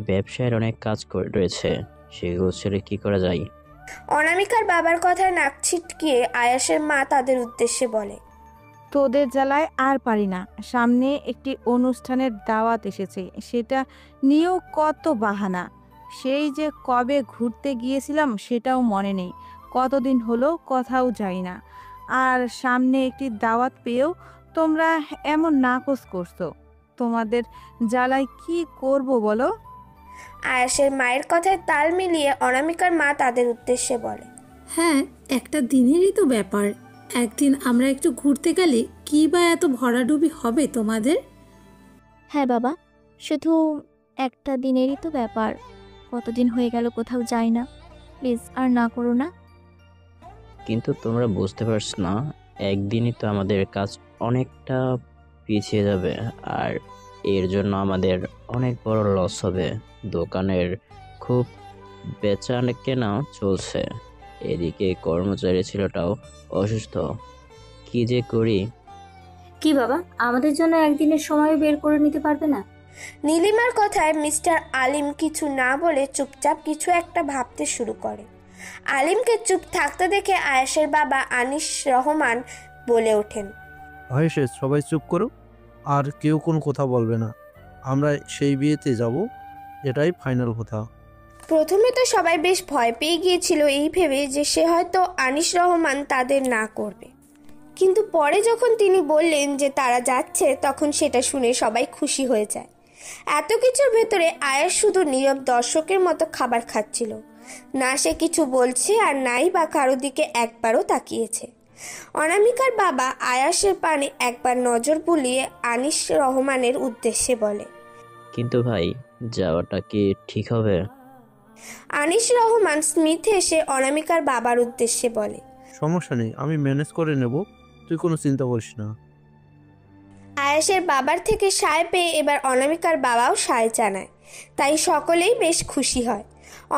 ব্যবসায়ের অনেক কাজ রয়েছে, সেগুলো ছেড়ে কি করা যায়? অনামিকার বাবার কথায় নাক ছিটকিয়ে আয়াসের মা তাদের উদ্দেশ্যে বলে, তোদের জ্বালায় আর পারি না। সামনে একটি অনুষ্ঠানের দাওয়াত এসেছে, সেটা নিয়েও কত বাহানা। সেই যে কবে ঘুরতে গিয়েছিলাম সেটাও মনে নেই, কতদিন হলো কোথাও যাই না। আর সামনে একটি দাওয়াত পেয়েও তোমরা এমন নাকচ করছো। তোমাদের জ্বালায় কি করব বলো? আয়াসের মায়ের কথায় তাল মিলিয়ে অনামিকার মা তাদের উদ্দেশ্যে বলে, হ্যাঁ, একটা দিনেরই তো ব্যাপার। একদিন আমরা একটু ঘুরতে গেলে কি বা এত ভরাডুবি হবে তোমাদের? হ্যাঁ বাবা, শুধু একটা দিনেরই তো ব্যাপার। কতদিন হয়ে গেল কোথাও যাই না, প্লিজ আর না করো না। কিন্তু তোমরা বুঝতে পারছো না, একদিনই তো আমাদের কাজ অনেকটা পিছিয়ে যাবে, আর এর জন্য আমাদের অনেক বড় লস হবে। দোকানের খুব বেচা কেনা চলছে, এদিকে কর্মচারী ছেলেটাও অসুস্থ। কি যে করি। কি বাবা, আমাদের জন্য একদিনের সময় বের করে নিতে পারবে না? নীলিমার কথায় মিস্টার আলিম কিছু না বলে চুপচাপ কিছু একটা ভাবতে শুরু করে। আলিমকে চুপ থাকতে দেখে আয়াসের বাবা আনিস রহমান বলে ওঠেন, হয়েছে, সবাই চুপ করো, আর কেউ কোনো কথা বলবে না। আমরা সেই বিয়েতে যাব, এটাই ফাইনাল কথা। প্রথমে তো সবাই বেশ ভয় পেয়ে গিয়েছিল এই ভেবে যে সে হয়তো আনিস রহমান তাদের না করবে, কিন্তু পরে যখন তিনি বললেন যে তারা যাচ্ছে, তখন সেটা শুনে সবাই খুশি হয়ে যায়। এত কিছুর ভেতরে আয়াস শুধু নীরব দর্শকের মতো খাবার খাচ্ছিল, না সে কিছু বলছে আর নাই বা কারো দিকে একবারও তাকিয়েছে। অনামিকার বাবা আয়াসের পানে একবার নজর বুলিয়ে আনিস রহমানের উদ্দেশ্যে বলে, কিন্তু ভাই, যাওয়াটা কি ঠিক হবে? আনিস রহমান স্মিথ হেসে অনামিকার বাবার উদ্দেশ্যে বলে, সমস্যা নেই, আমি ম্যানেজ করে নেব, তুই কোনো চিন্তা করিস না। আয়াসের বাবার থেকে সায় পেয়ে এবার অনামিকার বাবাও সায় জানায়, তাই সকলেই বেশ খুশি হয়।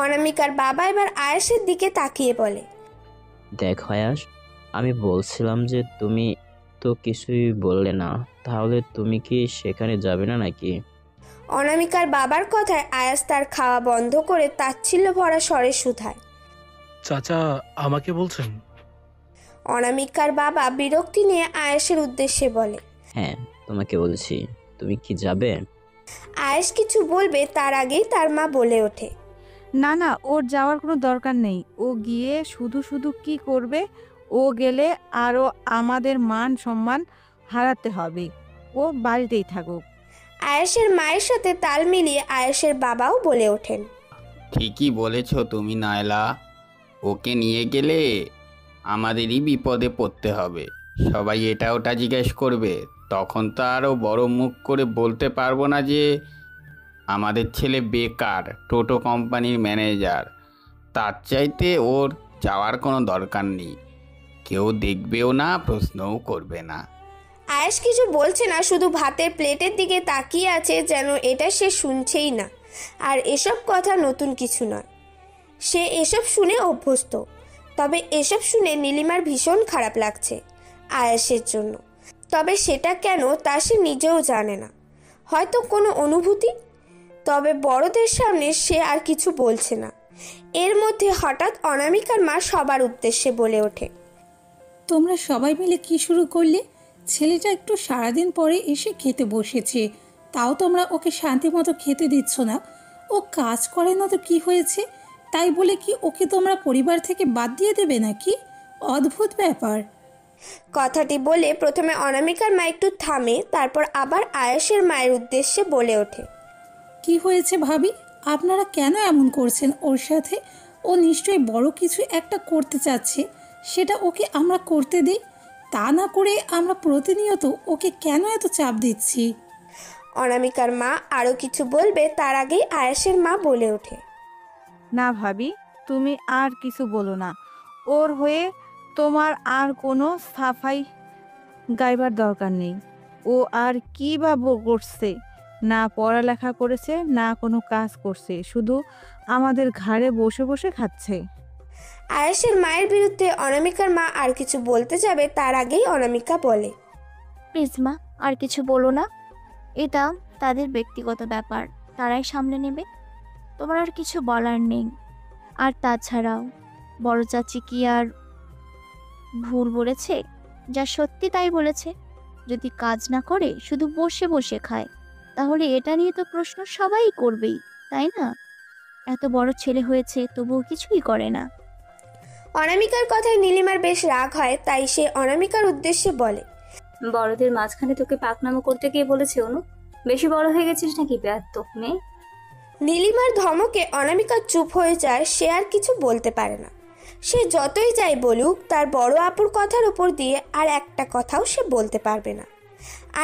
অনামিকার বাবা এবার আয়াসের দিকে তাকিয়ে বলে, দেখ আয়াস, আমি বলছিলাম যে তুমি তো কিছুই বললে না, তাহলে তুমি কি সেখানে যাবে না নাকি? অনামিকার বাবার কথায় আয়াস তার খাওয়া বন্ধ করে তাচ্ছিল্য ভরা স্বরে শুধায়, চাচা আমাকে বলছেন? অনামিকার বাবা বিরক্তি নিয়ে আয়াসের উদ্দেশ্যে বলে, হ্যাঁ, তোমাকে বলছি, তুমি কি যাবে? আয়াস কিছু বলবে তার আগেই তার মা বলে ওঠে, না না, ওর যাওয়ার কোনো দরকার নেই। ও গিয়ে শুধু শুধু কি করবে? ও গেলে আরও আমাদের মান সম্মান হারাতে হবে। ও বাড়িতেই থাকুক। আয়াসের মায়ের সাথে তাল মিলিয়ে আয়াসের বাবাও বলে ওঠেন, ঠিকই বলেছ তুমি নায়লা, ওকে নিয়ে গেলে আমাদেরই বিপদে পড়তে হবে। সবাই এটা ওটা জিজ্ঞেস করবে, তখন তো আরও বড় মুখ করে বলতে পারবো না যে আমাদের ছেলে বেকার টোটো কোম্পানির ম্যানেজার। তার চাইতে ওর যাওয়ার কোনো দরকার নেই, কেউ দেখবেও না, প্রশ্নও করবে না। আয়াস কিছু বলছে না, শুধু ভাতের প্লেটের দিকে তাকিয়ে আছে, যেন এটা সে শুনছেই না। আর এসব কথা নতুন কিছু নয়, সে এসব শুনে অভ্যস্ত। তবে এসব শুনে নীলিমার ভীষণ খারাপ লাগছে আয়াসের জন্য। তবে সেটা কেন তা সে নিজেও জানে না, হয়তো কোনো অনুভূতি। তবে বড়দের সামনে সে আর কিছু বলছে না। এর মধ্যে হঠাৎ অনামিকার মা সবার উদ্দেশ্যে বলে ওঠে, তোমরা সবাই মিলে কি শুরু করলে? ছেলেটা একটু সারাদিন পরে এসে খেতে বসেছে, তাও তোমরা ওকে শান্তি মতো খেতে দিচ্ছ না। ও কাজ করে না তো কি হয়েছে? তাই বলে কি ওকে তোমরা পরিবার থেকে বাদ দিয়ে দেবে নাকি? অদ্ভুত ব্যাপার। কথাটি বলে প্রথমে অনামিকার মা একটু থামে, তারপর আবার আয়াসের মায়ের উদ্দেশ্যে বলে ওঠে, কি হয়েছে ভাবি? আপনারা কেন এমন করছেন ওর সাথে? ও নিশ্চয়ই বড় কিছু একটা করতে চাচ্ছে, সেটা ওকে আমরা করতে দিই। তা না করে আমরা প্রতিনিয়ত ওকে কেন এত চাপ দিচ্ছি? অনামিকার মা আরও কিছু বলবে তার আগেই আয়াসের মা বলে ওঠে, না ভাবি, তুমি আর কিছু বলো না। ওর হয়ে তোমার আর কোনো সাফাই গাইবার দরকার নেই। ও আর কি বা করছে? না পড়ালেখা করেছে, না কোনো কাজ করছে, শুধু আমাদের ঘাড়ে বসে বসে খাচ্ছে। আয়াসের মায়ের বিরুদ্ধে অনামিকার মা আর কিছু বলতে যাবে তার আগেই অনামিকা বলে, প্লিজ মা, আর কিছু বলো না। এটা তাদের ব্যক্তিগত ব্যাপার, তারাই সামলে নেবে। তোমার আর কিছু বলার নেই। আর তাছাড়াও বড় চাচি কি আর ভুল বলেছে? যা সত্যি তাই বলেছে। যদি কাজ না করে শুধু বসে বসে খায়, তাহলে এটা নিয়ে তো প্রশ্ন সবাই করবেই, তাই না? এত বড় ছেলে হয়েছে তবুও কিছুই করে না। অনামিকার কথায় নীলিমার বেশ রাগ হয়, তাই সে অনামিকার উদ্দেশ্যে বলে, বড়দের মাঝখানে তোকে পাকনামো করতে গিয়ে বলেছে অনু? বেশি বড় হয়ে গেছিস নাকি ব্যর্থ মেয়ে? নীলিমার ধমকে অনামিকা চুপ হয়ে যায়। সে আর কিছু বলতে পারে না। সে যতই যাই বলুক, তার বড় আপুর কথার উপর দিয়ে আর একটা কথাও সে বলতে পারবে না।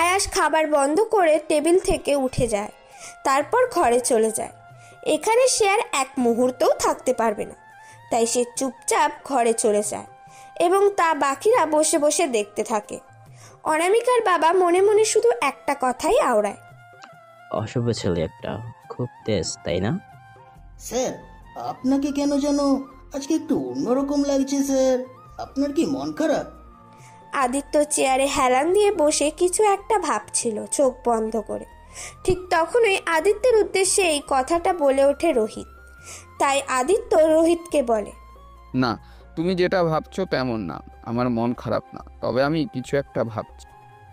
আয়াস খাবার বন্ধ করে টেবিল থেকে উঠে যায়, তারপর ঘরে চলে যায়। এখানে সে আর এক মুহূর্তও থাকতে পারবে না, তাই সে চুপচাপ ঘরে চলে যায় এবং তা বাকিরা বসে বসে দেখতে থাকে। অনামিকার বাবা মনে মনে শুধু একটা কথাই আওড়ায়, অশুভ ছেলে একটা, খুব তেজ, তাই না? স্যার, আপনাকে কেন যেন আজকে একটু অন্যরকম লাগছে স্যার। আপনার কি মন খারাপ? আদিত্য চেয়ারে হেলান দিয়ে বসে কিছু একটা ভাবছিল চোখ বন্ধ করে। ঠিক তখনই আদিত্যের উদ্দেশ্যে এই কথাটা বলে ওঠে রোহিত। তাই আদিত্য রোহিতকে বলে, না, তুমি যেটা ভাবছো তেমন না, আমার মন খারাপ না, তবে আমি কিছু একটা ভাবছি।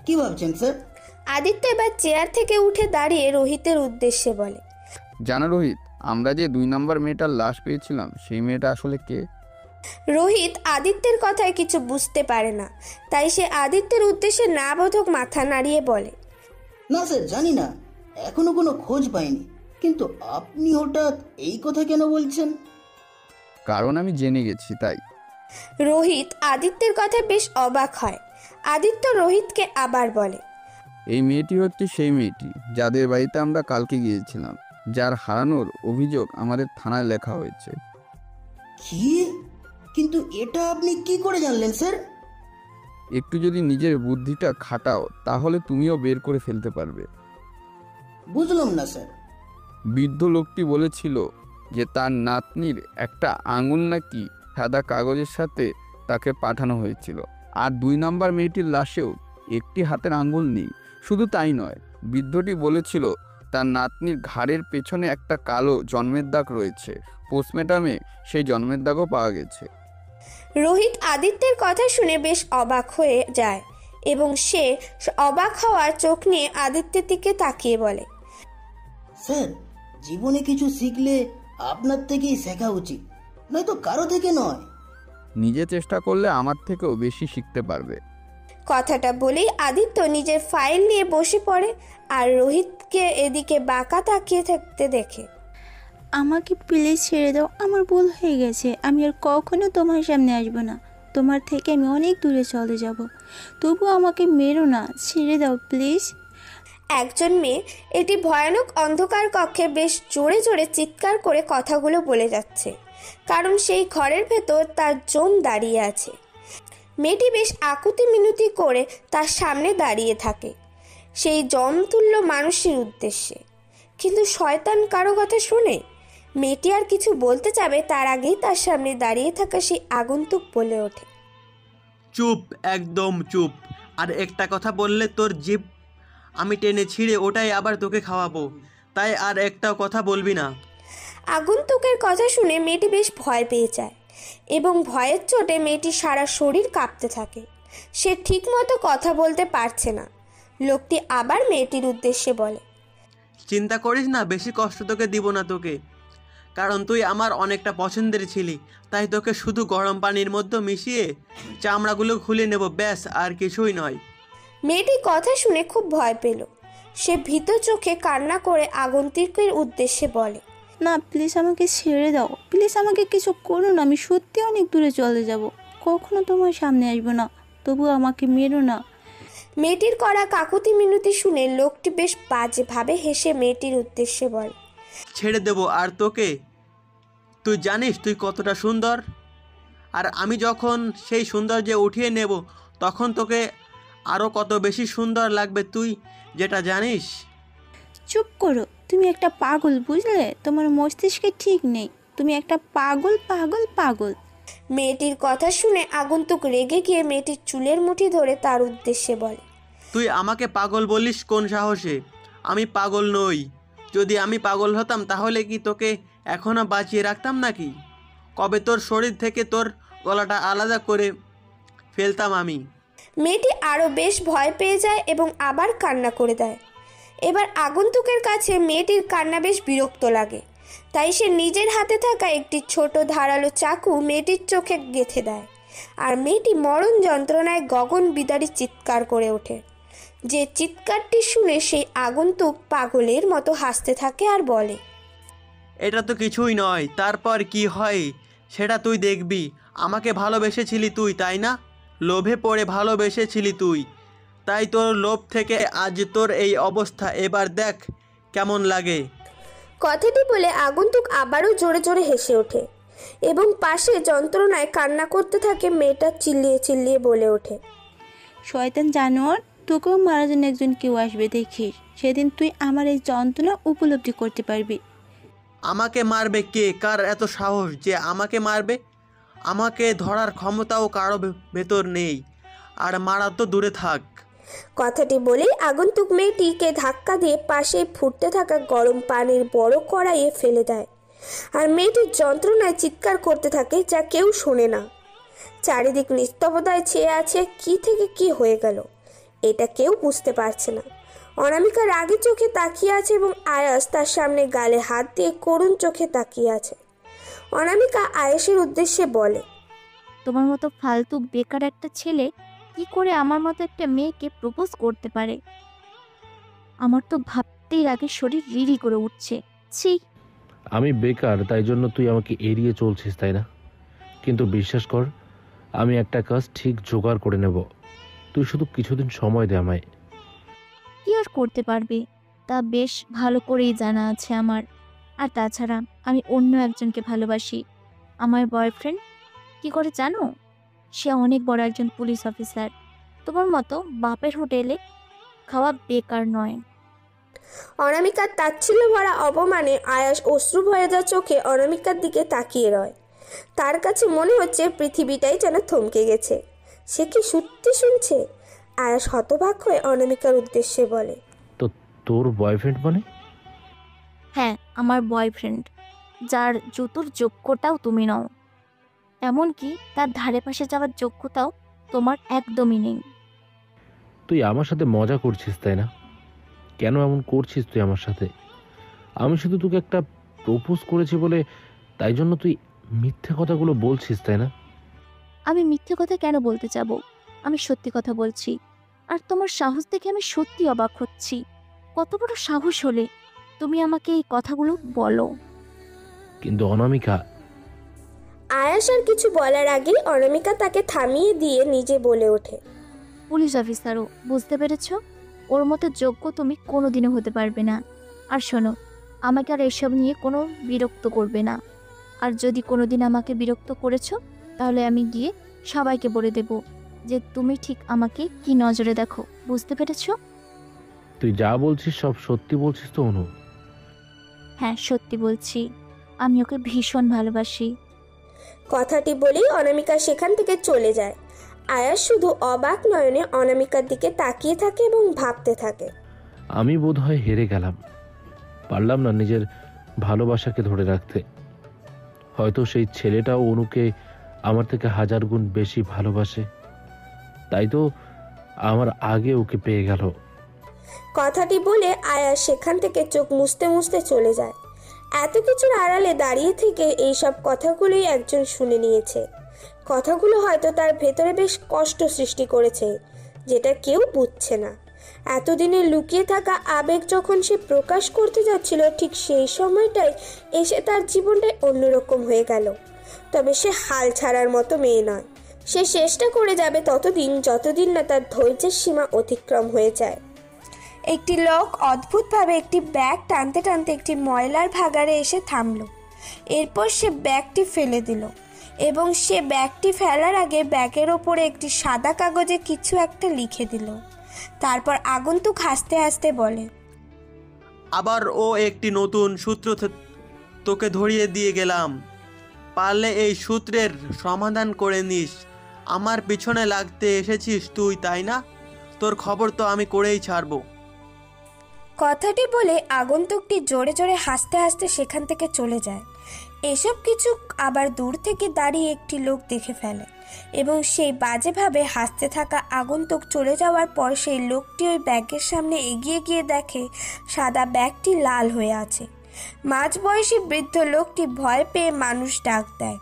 কি ভাবছেন স্যার? আদিত্য এবার চেয়ার থেকে উঠে দাঁড়িয়ে রোহিতের উদ্দেশ্যে বলে, জানো রোহিত, আমরা যে 2 নম্বর মেয়েটার লাশ পেয়েছিলাম, সেই মেয়েটা আসলে কে? রোহিত আদিত্যের কথায় কিছু বুঝতে পারে না, তাই সে আদিত্যের উদ্দেশ্যে না বোধক মাথা নাড়িয়ে বলে, না স্যার, জানি না, এখনো কোনো খোঁজ পাইনি। কিন্তু আপনি হঠাৎ এই কথা কেন বলছেন? কারণ আমি জেনে গেছি তাই। রোহিত আদিত্যের কথায় বেশ অবাক হয়। আদিত্য রোহিতকে আবার বলে, এই মেয়েটি হচ্ছে সেই মেয়েটি যাদের বাড়িতে আমরা কালকে গিয়েছিলাম, যার হারানোর অভিযোগ আমাদের থানায় লেখা হয়েছে। কি? কিন্তু এটা আপনি কি করে জানলেন স্যার? একটু যদি নিজের বুদ্ধিটা খাটাও তাহলে তুমিও বের করে ফেলতে পারবে। বুঝলাম না স্যার। বৃদ্ধ লোকটি বলেছিল যে তার নাতনির একটা আঙুল নাকি সাদা কাগজের সাথে তাকে পাঠানো হয়েছিল, আর 2 নম্বর মেয়েটির লাশেও একটি হাতের আঙুল নেই। শুধু তাই নয়, বৃদ্ধটি বলেছিল তার নাতনির ঘাড়ের পেছনে একটা কালো জন্মের দাগ রয়েছে। পোস্টমর্টমে সেই জন্মের দাগও পাওয়া গেছে। রোহিত আদিত্যের কথা শুনে বেশ অবাক হয়ে যায় এবং সে অবাক হওয়ার চোখ নিয়ে আদিত্যের দিকে তাকিয়ে বলে, স্যার, জীবনে কিছু শিখলে আপনার থেকেই শেখা উচিত, নয়তো কারো থেকে নয়। নিজে চেষ্টা করলে আমার থেকেও বেশি শিখতে পারবে। কথাটা বলেই আদিত্য নিজের ফাইল নিয়ে বসে পড়ে আর রোহিতকে এদিকে বাঁকা তাকিয়ে থাকতে দেখে। আমাকে প্লিজ ছেড়ে দাও, আমার ভুল হয়ে গেছে। আমি আর কখনো তোমার সামনে আসবো না। তোমার থেকে আমি অনেক দূরে চলে যাব, তবু আমাকে মেরো না, ছেড়ে দাও প্লিজ। একজন মেয়ে এটি ভয়ানক অন্ধকার কক্ষে বেশ জোরে জোরে চিৎকার করে কথাগুলো বলে যাচ্ছে, কারণ সেই ঘরের ভেতর তার জম দাঁড়িয়ে আছে। মেয়েটি বেশ আকুতি মিনতি করে তার সামনে দাঁড়িয়ে থাকে সেই জমতুল্য মানুষের উদ্দেশ্যে। কিন্তু শয়তান কারো কথা শুনে মেয়েটি আর কিছু বলতে যাবে তার আগেই তার সামনে দাঁড়িয়ে থাকা সেই আগন্তুক বলে ওঠে, চুপ, একদম চুপ। আর একটা কথা বললে তোর জিভ আমি টেনে ছিঁড়ে ওটাই আবার তোকে খাওয়াবো, তাই আর একটা কথা বলবি না। আগন্তুকের কথা শুনে মেয়েটি বেশ ভয় পেয়ে যায় এবং ভয়ের চোটে মেয়েটি সারা শরীর কাঁপতে থাকে। সে ঠিকমতো কথা বলতে পারছে না। লোকটি আবার মেয়েটির উদ্দেশ্যে বলে, চিন্তা করিস না, বেশি কষ্ট তোকে দিব না তোকে, কারণ তুই আমার অনেকটা পছন্দের ছিলি, তাই তোকে শুধু গরম পানির মধ্যে মিশিয়ে চামড়াগুলো খুলে নেব, ব্যাস, আর কিছুই নয়। মেয়েটি কথা শুনে খুব ভয় পেল। সে ভীত চোখে কান্না করে আগন্তুকের উদ্দেশ্যে বলে, না প্লিজ আমাকে ছেড়ে দাও, প্লিজ আমাকে কিছু করো না। আমি সত্যি অনেক দূরে চলে যাব, কখনো তোমার সামনে আসবো না, তবু আমাকে মেরো না। মেয়েটির করা কাকুতি মিনতি শুনে লোকটি বেশ বাজেভাবে হেসে মেয়েটির উদ্দেশ্যে বলে, ছেড়ে দেবো আর তোকে? তুই জানিস তুই কতটা সুন্দর, আর আমি যখন সেই সৌন্দর্যে উঠিয়ে নেব তখন তোকে আরও কত বেশি সুন্দর লাগবে, তুই যেটা জানিস। চুপ করো, তুমি একটা পাগল, বুঝলে? তোমার মস্তিষ্কে ঠিক নেই, তুমি একটা পাগল পাগল পাগল। মেয়েটির কথা শুনে আগন্তুক রেগে গিয়ে মেয়েটির চুলের মুঠি ধরে তার উদ্দেশ্যে বলে, তুই আমাকে পাগল বলিস কোন সাহসে? আমি পাগল নই। যদি আমি পাগল হতাম তাহলে কি তোকে এখনও বাঁচিয়ে রাখতাম নাকি? কবে তোর শরীর থেকে তোর গলাটা আলাদা করে ফেলতাম আমি। মেয়েটি আরও বেশ ভয় পেয়ে যায় এবং আবার কান্না করে দেয়। এবার আগন্তুকের কাছে মেয়েটির কান্না বেশ বিরক্ত লাগে, তাই সে নিজের হাতে থাকা একটি ছোট ধারালো চাকু মেয়েটির চোখে গেঁথে দেয়, আর মেয়েটি মরণ যন্ত্রণায় গগন বিদারী চিৎকার করে ওঠে। যে চিৎকারটি শুনে সেই আগন্তুক পাগলের মতো হাসতে থাকে আর বলে, এটা তো কিছুই নয়, তারপর কি হয় সেটা তুই দেখবি। আমাকে ভালোবেসেছিলি তুই, তাই না? লোভে পড়ে ভালোবেসেছিলি তুই, তাই তোর লোভ থেকে আজ তোর এই অবস্থা। এবার দেখ কেমন লাগে। কথাটি বলে আগন্তুক আবারও জোরে জোরে হেসে ওঠে এবং পাশে যন্ত্রণায় কান্না করতে থাকে মেয়েটা চিল্লিয়ে চিল্লিয়ে বলে ওঠে, শয়তান জানোয়ার, তোকেও মারার জন্য একজন কেউ আসবে, দেখিস। সেদিন তুই আমার এই যন্ত্রণা উপলব্ধি করতে পারবি। আমাকে মারবে কে? কার এত সাহস যে আমাকে মারবে? আমাকে ধরার ক্ষমতাও কারো ভেতর নেই, আর মারা তো দূরে থাক। কথাটি বলেই আগন্তুক মেয়েটিকে ধাক্কা দিয়ে পাশে ফুটতে থাকা গরম পানির বড় কড়াইয়ে ফেলে দেয়, আর মেয়েটির যন্ত্রণায় চিৎকার করতে থাকে, যা কেউ শোনে না। চারিদিক নিস্তব্ধতায় ছেয়ে আছে। কি থেকে কি হয়ে গেল এটা কেউ বুঝতে পারছে না। অনামিকা রাগী চোখে তাকিয়ে আছে এবং আয়াস তার সামনে গালে হাত দিয়ে করুণ চোখে তাকিয়ে আছে। অনামিকা আয়াসের উদ্দেশ্যে বলে, তোমার মতো ফালতু বেকার একটা ছেলে কি করে আমার মতো একটা মেয়েকে প্রপোজ করতে পারে? আমার তো ভাবতেই আগে শরীর রিরি করে উঠছে। ছি। আমি বেকার তাই জন্য তুই আমাকে এড়িয়ে চলছিস, তাই না? কিন্তু বিশ্বাস কর, আমি একটা কাজ ঠিক জোগাড় করে নেব। তুই শুধু কিছুদিন সময় দে আমায়। কি আর করতে পারবে তা বেশ ভালো করেই জানা আছে আমার। আর তাছাড়া আমি অন্য একজনকে ভালোবাসি। আমার বয়ফ্রেন্ড কি করে জানো? সে অনেক বড় একজন পুলিশ অফিসার। তোমার মতো বাপের হোটেলে খাওয়া বেকার নয়। অনামিকার তাচ্ছিল্য ভরা অপমানে আয়াস অশ্রু ভরে যাওয়া চোখে অনামিকার দিকে তাকিয়ে রয়। তার কাছে মনে হচ্ছে পৃথিবীটাই যেন থমকে গেছে। সে কি সত্যি শুনছে? আয়াস হতবাক হয়ে অনামিকার উদ্দেশ্যে বলে, তো তোর বয়ফ্রেন্ড মানে? হ্যাঁ, আমার বয়ফ্রেন্ড, যার জুতোর যোগ্যটাও তুমি নও। এমনকি তার ধারে পাশে যাওয়ার যোগ্যতাও তোমার একদমই নেই। তুই আমার সাথে মজা করছিস, তাই না? কেন এমন করছিস তুই আমার সাথে? আমি শুধু তোকে একটা প্রপোজ করেছি বলে তাই জন্য তুই মিথ্যে কথাগুলো বলছিস, তাই না? আমি মিথ্যে কথা কেন বলতে যাব? আমি সত্যি কথা বলছি। আর তোমার সাহস দেখে আমি সত্যি অবাক হচ্ছি। কত বড় সাহস হলে তুমি আমাকে এই কথাগুলো বলো? কিন্তু অনামিকা। আয়াস আর কিছু বলার আগেই অনামিকা তাকে থামিয়ে দিয়ে নিজে বলে ওঠে, পুলিশ অফিসারও, বুঝতে পেরেছ? ওর মতো যোগ্য তুমি কোনোদিনও হতে পারবে না। আর শোনো, আমাকে আর এসব নিয়ে কোনো বিরক্ত করবে না। আর যদি কোনোদিন আমাকে বিরক্ত করেছো তাহলে আমি গিয়ে সবাইকে বলে দেব যে তুমি ঠিক আমাকে কি নজরে দেখো। বুঝতে পেরেছ? তুই যা বলছিস সব সত্যি বলছিস তো অনু? হ্যাঁ, সত্যি বলছি। আমি ওকে ভীষণ ভালোবাসি। কথাটি বলেই অনামিকা সেখান থেকে চলে যায়। আয়াস শুধু অবাক নয়নে অনামিকার দিকে তাকিয়ে থাকে এবং ভাবতে থাকে, আমি বোধহয় হেরে গেলাম, পারলাম না নিজের ভালোবাসাকে ধরে রাখতে। হয়তো সেই ছেলেটাও অনুকে আমার থেকে 1000 গুণ বেশি ভালোবাসে, তাই তো আমার আগে ওকে পেয়ে গেল। কথাটি বলে আয়াস সেখান থেকে চোখ মুছতে মুছতে চলে যায়। এত কিছুর আড়ালে দাঁড়িয়ে থেকে এইসব কথাগুলোই একজন শুনে নিয়েছে। কথাগুলো হয়তো তার ভেতরে বেশ কষ্ট সৃষ্টি করেছে, যেটা কেউ বুঝছে না। এতদিনে লুকিয়ে থাকা আবেগ যখন সে প্রকাশ করতে যাচ্ছিল, ঠিক সেই সময়টাই এসে তার জীবনটাই অন্যরকম হয়ে গেল। তবে সে হাল ছাড়ার মতো মেয়ে নয়। সে চেষ্টা করে যাবে ততদিন যতদিন না তার ধৈর্যের সীমা অতিক্রম হয়ে যায়। একটি লোক অদ্ভুতভাবে একটি ব্যাগ টানতে টানতে একটি ময়লার ভাগাড়ে এসে থামলো। এরপর সে ব্যাগটি ফেলে দিল এবং সে ব্যাগটি ফেলার আগে ব্যাগের ওপরে একটি সাদা কাগজে কিছু একটা লিখে দিল। তারপর আগন্তুক হাসতে হাসতে বলে, আবার ও একটি নতুন সূত্র তোকে ধরিয়ে দিয়ে গেলাম। পারলে এই সূত্রের সমাধান করে নিস। আমার পিছনে লাগতে এসেছিস তুই, তাই না? তোর খবর তো আমি করেই ছাড়বো। কথাটি বলে আগন্তুকটি জোরে জোরে হাসতে হাসতে সেখান থেকে চলে যায়। এসব কিছু আবার দূর থেকে দাঁড়িয়ে একটি লোক দেখে ফেলে এবং সেই বাজেভাবে হাসতে থাকা আগন্তুক চলে যাওয়ার পর সেই লোকটি ওই ব্যাগের সামনে এগিয়ে গিয়ে দেখে সাদা ব্যাগটি লাল হয়ে আছে। মাঝবয়সী বৃদ্ধ লোকটি ভয় পেয়ে মানুষ ডাক দেয়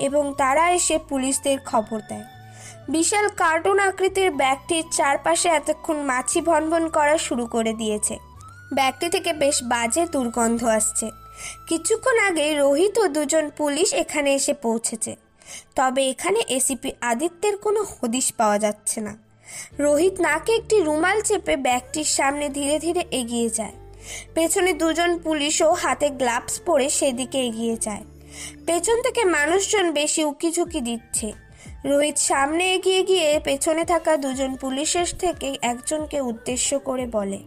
এবং তারা এসে পুলিশদের খবর দেয়। বিশাল কার্টুন আকৃতির ব্যাগটির চারপাশে এতক্ষণ মাছি ভনভন করা শুরু করে দিয়েছে। ব্যাগটি থেকে বেশ বাজে দুর্গন্ধ আসছে। কিছুক্ষণ আগে রোহিত ও দুজন পুলিশ এখানে এসে পৌঁছেছে, তবে এখানে এসিপি আদিত্যের কোনো হদিশ পাওয়া যাচ্ছে না। রোহিত নাকে একটি রুমাল চেপে ব্যাগটির সামনে ধীরে ধীরে এগিয়ে যায়। পেছনে দুজন পুলিশও হাতে গ্লাভস পরে সেদিকে এগিয়ে যায়। পেছন থেকে মানুষজন বেশি উকিঝুঁকি দিচ্ছে। রোহিত সামনে এগিয়ে গিয়ে পেছনে থাকা দুজন পুলিশের থেকে একজনকে উদ্দেশ্য করে বলে,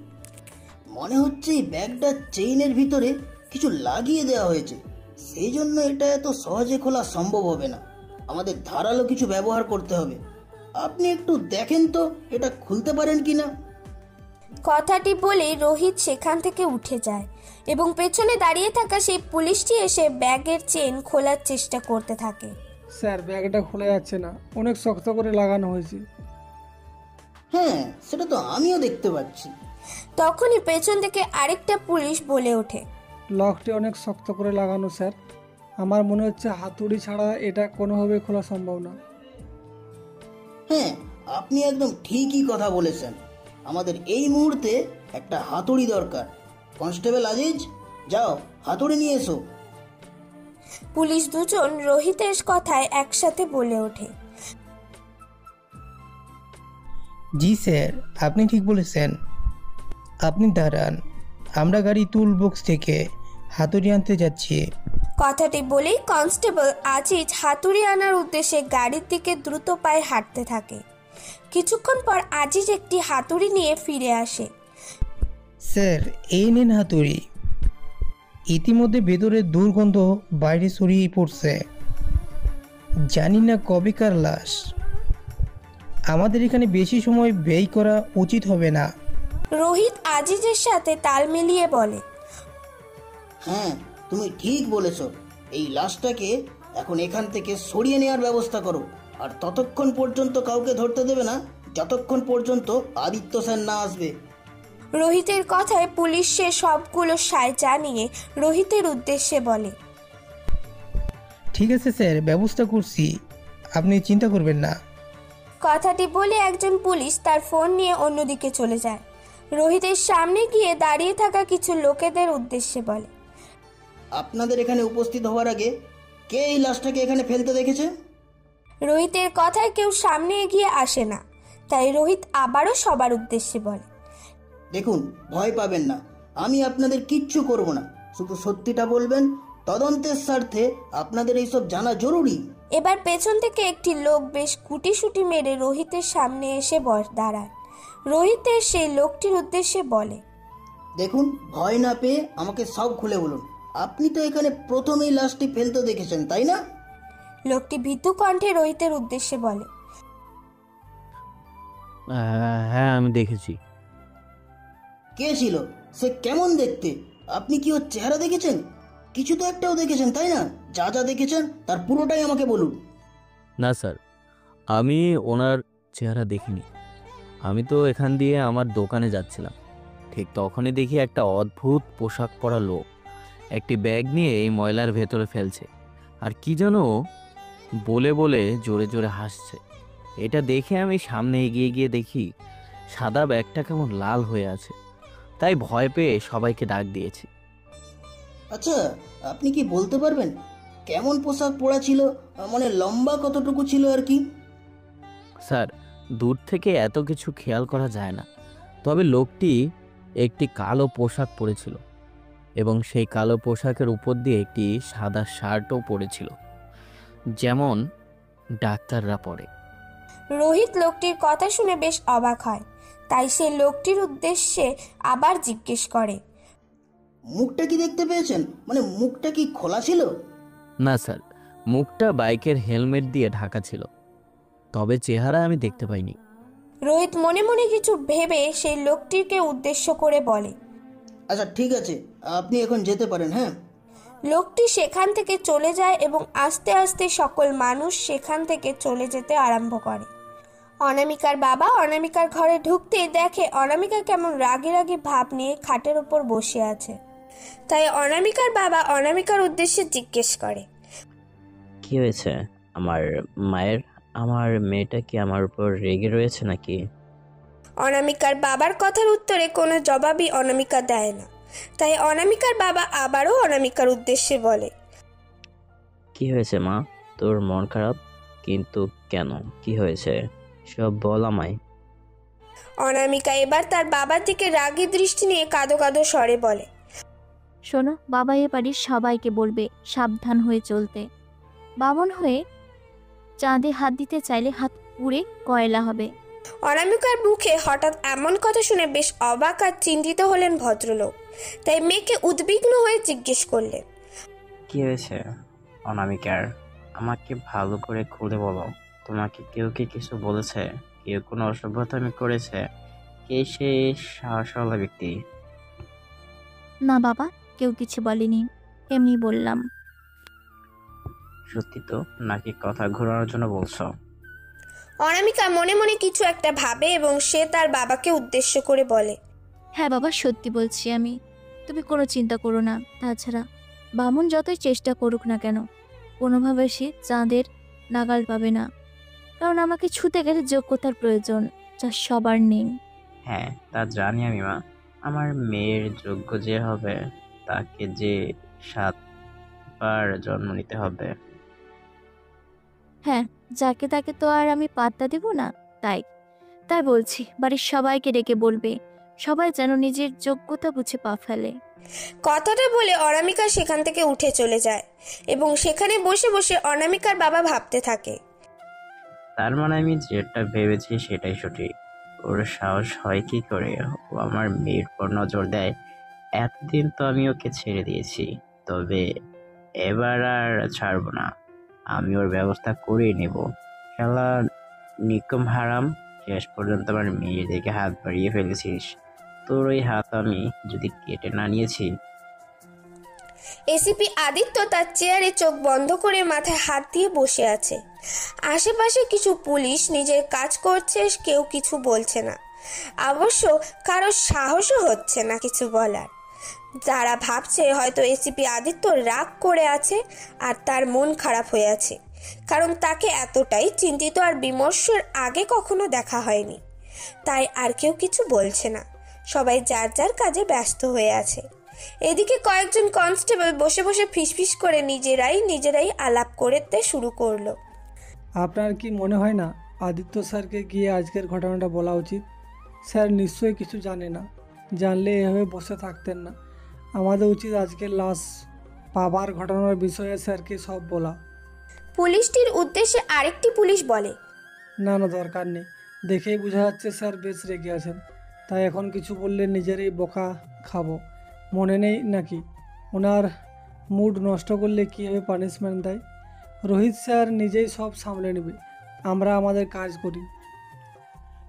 মনে হচ্ছে এই ব্যাগটা চেইনের ভিতরে কিছু লাগিয়ে দেওয়া হয়েছে, সেই জন্য এটা এত সহজে খোলা সম্ভব হবে না। আমাদের ধারালো কিছু ব্যবহার করতে হবে। আপনি একটু দেখেন তো এটা খুলতে পারেন কিনা। কথাটি বলে রোহিত সেখান থেকে উঠে যায় এবং পেছনে দাঁড়িয়ে থাকা সেই পুলিশটি এসে ব্যাগের চেন খোলার চেষ্টা করতে থাকে। স্যার, ব্যাগটা খোলা যাচ্ছে না, অনেক শক্ত করে লাগানো হয়েছে। হ্যাঁ, সেটা তো আমিও দেখতে পাচ্ছি। তখনই পেছন থেকে আরেকটা পুলিশ বলে ওঠে, লকটি অনেক শক্ত করে লাগানো স্যার। আমার মনে হচ্ছে হাতুড়ি ছাড়া এটা কোনোভাবে খোলা সম্ভব না। হ্যাঁ, আপনি একদম ঠিকই কথা বলেছেন। আমাদের এই মুহূর্তে একটা হাতুড়ি দরকার। কনস্টেবল আজিজ, যাও হাতুড়ি নিয়ে এসো। পুলিশ দুজন রোহিতের কথায় একসাথে বলে ওঠে, জি স্যার, আপনি ঠিক বলেছেন। আপনি দাঁড়ান, আমরা গাড়ি টুল বক্স থেকে হাতুড়ি আনতে যাচ্ছি। কথাটি বলেই কনস্টেবল আজিজ হাতুড়ি আনার উদ্দেশ্যে গাড়ির দিকে দ্রুত পায়ে হাঁটতে থাকে। কিছুক্ষণ পর আজিজ একটি হাতুড়ি নিয়ে ফিরে আসে। স্যার, এই নিন হাতুড়ি। ইতিমধ্যে ভেতরে দুর্গন্ধ বাইরে ছড়িয়ে পড়ছে। জানি না কবেকার লাশ। আমাদের এখানে বেশি সময় ব্যয় করা উচিত হবে না। রোহিত আজিজের সাথে তাল মিলিয়ে বলে, হ্যাঁ, তুমি ঠিক বলেছ। এই লাশটাকে এখন এখান থেকে সরিয়ে নেওয়ার ব্যবস্থা করো। আর ততক্ষণ পর্যন্ত কাউকে ধরতে দেবে না যতক্ষণ পর্যন্ত আদিত্য স্যার না আসবে। রোহিতের কথায় পুলিশ সে সবগুলো সায় জানিয়ে রোহিতের উদ্দেশ্যে বলে, ঠিক আছে স্যার, ব্যবস্থা করছি, আপনি চিন্তা করবেন না। কথাটি বলে একজন পুলিশ তার ফোন নিয়ে অন্যদিকে চলে যায়। রোহিতের সামনে গিয়ে দাঁড়িয়ে থাকা কিছু লোকেদের উদ্দেশ্যে বলে, আপনাদের এখানে উপস্থিত হওয়ার আগে কে এই লাশটাকে এখানে ফেলতে দেখেছে? রোহিতের কথায় কেউ সামনে এগিয়ে আসে না, তাই রোহিত আবারও সবার উদ্দেশ্যে বলে, দেখুন, ভয় পাবেন না, আমি আপনাদের কিচ্ছু করব না। শুধু সত্যিটা বলবেন। তদন্তের স্বার্থে আপনাদের এইসব জানা জরুরি। এবার পেছন থেকে একটি লোক বেশ কুটিসুটি মেরে রোহিতের সামনে এসে দাঁড়ায়। রোহিতের সেই লোকটির উদ্দেশ্যে বলে, দেখুন, ভয় না পেয়ে আমাকে সব খুলে বলুন। আপনি তো এখানে প্রথমেই লাশটি ফেলতে দেখেছেন, তাই না? লোকটি ভীতু কণ্ঠে রোহিতের উদ্দেশ্যে বলে, হ্যাঁ, আমি দেখেছি। কে ছিল সে? কেমন দেখতে? আপনি কি ওর চেহারা দেখেছেন? কিছু তো একটাও দেখেছেন, তাই না? যা যা দেখেছেন তার পুরোটাই আমাকে বলুন। না স্যার, আমি ওনার চেহারা দেখিনি। আমি তো এখান দিয়ে আমার দোকানে যাচ্ছিলাম, ঠিক তখনই দেখি একটা অদ্ভুত পোশাক পরা লোক একটি ব্যাগ নিয়ে এই ময়লার ভেতরে ফেলছে আর কি যেন বলে বলে জোরে জোরে হাসছে। এটা দেখে আমি সামনে এগিয়ে গিয়ে দেখি সাদা ব্যাগটা কেমন লাল হয়ে আছে, তাই ভয় পেয়ে সবাইকে ডাক দিয়েছি। আচ্ছা, আপনি কি বলতে পারবেন কেমন পোশাক পরা ছিল? মানে লম্বা কতটুকু ছিল আর কি? স্যার, দূর থেকে এত কিছু খেয়াল করা যায় না, তবে লোকটি একটি কালো পোশাক পরেছিল এবং সেই কালো পোশাকের উপর দিয়ে একটি সাদা শার্টও পরেছিল, যেমন ডাক্তাররা পরে। রোহিত লোকটির কথা শুনে বেশ অবাক হয়, তাই সে লোকটির উদ্দেশ্যে আবার জিজ্ঞেস করে, মুখটা কি দেখতে পেয়েছেন? মানে মুখটা কি খোলা ছিল? না স্যার, মুখটা বাইকের হেলমেট দিয়ে ঢাকা ছিল, তবে চেহারা আমি দেখতে পাইনি। রোহিত মনে মনে কিছু ভেবে সেই লোকটিকে উদ্দেশ্য করে বলে, আচ্ছা ঠিক আছে, আপনি এখন যেতে পারেন। হ্যাঁ। লোকটি সেখান থেকে চলে যায় এবং আস্তে আস্তে সকল মানুষ সেখান থেকে চলে যেতে আরম্ভ করে। অনামিকার বাবা অনামিকার ঘরে ঢুকতেই দেখে অনামিকা কেমন রাগী রাগী ভাব নিয়ে খাটের উপর বসে আছে। তাই অনামিকার বাবা অনামিকার উদ্দেশ্যে জিজ্ঞেস করে, কি হয়েছে আমার মায়ের? আমার মেয়েটা কি আমার উপর রেগে রয়েছে নাকি? অনামিকার বাবার কথার উত্তরে কোনো জবাবই অনামিকা দেয় না। তাই অনামিকার বাবা আবারও অনামিকার উদ্দেশ্যে বলে, কি হয়েছে মা? তোর মন খারাপ কিন্তু কেন? কি হয়েছে সব বল আমায়। অনামিকা এবার তার বাবার দিকে রাগী দৃষ্টি নিয়ে কাঁদো কাঁদো স্বরে বলে, শোনো, বাবা এ বাড়ির সবাইকে বলবে সাবধান হয়ে চলতে। বামন হয়ে চাঁদে হাত দিতে চাইলে হাত পুড়ে কয়লা হবে। অনামিকার মুখে হঠাৎ এমন কথা শুনে বেশ অবাক আর চিন্তিত হলেন ভদ্রলোক। তাই মেয়েকে উদ্বিগ্ন হয়ে জিজ্ঞেস করলেন, কি হয়েছে অনামিকার? আমাকে ভালো করে খুলে বলো। তোমাকে কেউ কি কিছু বলেছে? কেউ কোনো অসভ্যতামি করেছে? কে সে সাহসওয়ালা ব্যক্তি? না বাবা, কেউ কিছু বলেনি, এমনি বললাম। সত্যি তো নাকি কথা ঘোরানোর জন্য বলছো? অনামিকা মনে মনে কিছু একটা ভাবে এবং সে তার বাবাকে উদ্দেশ্য করে বলে, হ্যাঁ বাবা, সত্যি বলছি আমি, তুমি কোনো চিন্তা করো না। তাছাড়া বামুন যতই চেষ্টা করুক না কেন, কোনোভাবে সে চাঁদের নাগাল পাবে না, কারণ আমাকে ছুতে গেলে যোগ্যতার প্রয়োজন, যা সবার নেই। হ্যাঁ, তা জানি আমি মা। আমার মেয়ের যোগ্য যে হবে তাকে যে 7বার জন্ম নিতে হবে। হ্যাঁ, যাকে তাকে তো আর আমি পাত্তা দেব না। তাই বলছি, বাড়ির সবাইকে ডেকে বলবে, সবাই যেন নিজের যোগ্যতা বুঝে পা ফেলে। কথাটা বলে অনামিকা সেখান থেকে উঠে চলে যায় এবং সেখানে বসে বসে অনামিকার বাবা ভাবতে থাকে, তার মানে আমি যেটা ভেবেছি সেটাই সঠিক। ওর সাহস হয় কি করে ও আমার মেয়ের পর নজর দেয়? এতদিন তো আমি ওকে ছেড়ে দিয়েছি, তবে এবার আর ছাড়বো না। আমি ওর ব্যবস্থা করে নেব। শালা নিকম হারাম, শেষ পর্যন্ত আমার মেয়ের দিকে হাত বাড়িয়ে ফেলেছিস। তোর ওই হাত আমি যদি কেটে না নিয়েছি। এসিপি আদিত্য তার চেয়ারে চোখ বন্ধ করে মাথায় হাত দিয়ে বসে আছে। আশেপাশে কিছু পুলিশ নিজের কাজ করছে, কেউ কিছু বলছে না। অবশ্য কারো সাহসও হচ্ছে না কিছু বলার। যারা ভাবছে হয়তো এসিপি আদিত্য রাগ করে আছে আর তার মন খারাপ হয়ে আছে, কারণ তাকে এতটাই চিন্তিত আর বিমর্ষের আগে কখনো দেখা হয়নি। তাই আর কেউ কিছু বলছে না, সবাই যার যার কাজে ব্যস্ত হয়ে আছে। এদিকে কয়েকজন কনস্টেবল বসে বসে ফিসফিস করে নিজেরাই আলাপ করতে শুরু করলো। আপনার কি মনে হয় না আদিত্য স্যারকে গিয়ে আজকের ঘটনাটা বলা উচিত? স্যার নিশ্চয়ই কিছু জানে না, জানলে এভাবে বসে থাকতেন না। আমাদের উচিত আজকের লাশ পাবার ঘটনার বিষয়ে স্যারকে সব বলা। পুলিশটির উদ্দেশ্যে আরেকটি পুলিশ বলে, না দরকার নেই, দেখেই বোঝা যাচ্ছে স্যার বেশ রেগে আছেন। তাই এখন কিছু বললে নিজেরই বকা খাবো। মনে নেই নাকি ওনার মুড নষ্ট করলে কীভাবে পানিশমেন্ট দেয়? রোহিত স্যার নিজেই সব সামলে নেবে, আমরা আমাদের কাজ করি।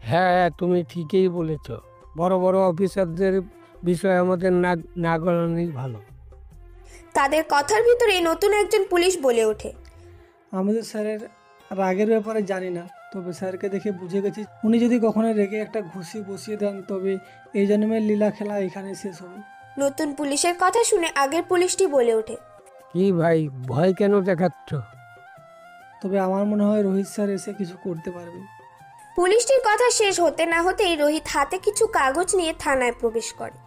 হ্যাঁ, তুমি ঠিকই বলেছ। বড় বড় অফিসারদের বিষয়ে আমাদের না গলানোই ভালো। তাদের কথার ভিতরে নতুন একজন পুলিশ বলে ওঠে, আমাদের স্যারের রাগের ব্যাপারে জানি না, তবে স্যারকে দেখে বুঝে গেছি উনি যদি কখনো রেগে একটা ঘুষি বসিয়ে দেন তবে এই জন্মের লীলা খেলা এখানে শেষ হবে। নতুন পুলিশের কথা শুনে আগের পুলিশটি বলে ওঠে, কি ভাই, ভয় কেন দেখাচ্ছ? তবে আমার মনে হয় রোহিত স্যার এসে কিছু করতে পারবে। পুলিশটির কথা শেষ হতে না হতেই রোহিত হাতে কিছু কাগজ নিয়ে থানায় প্রবেশ করে।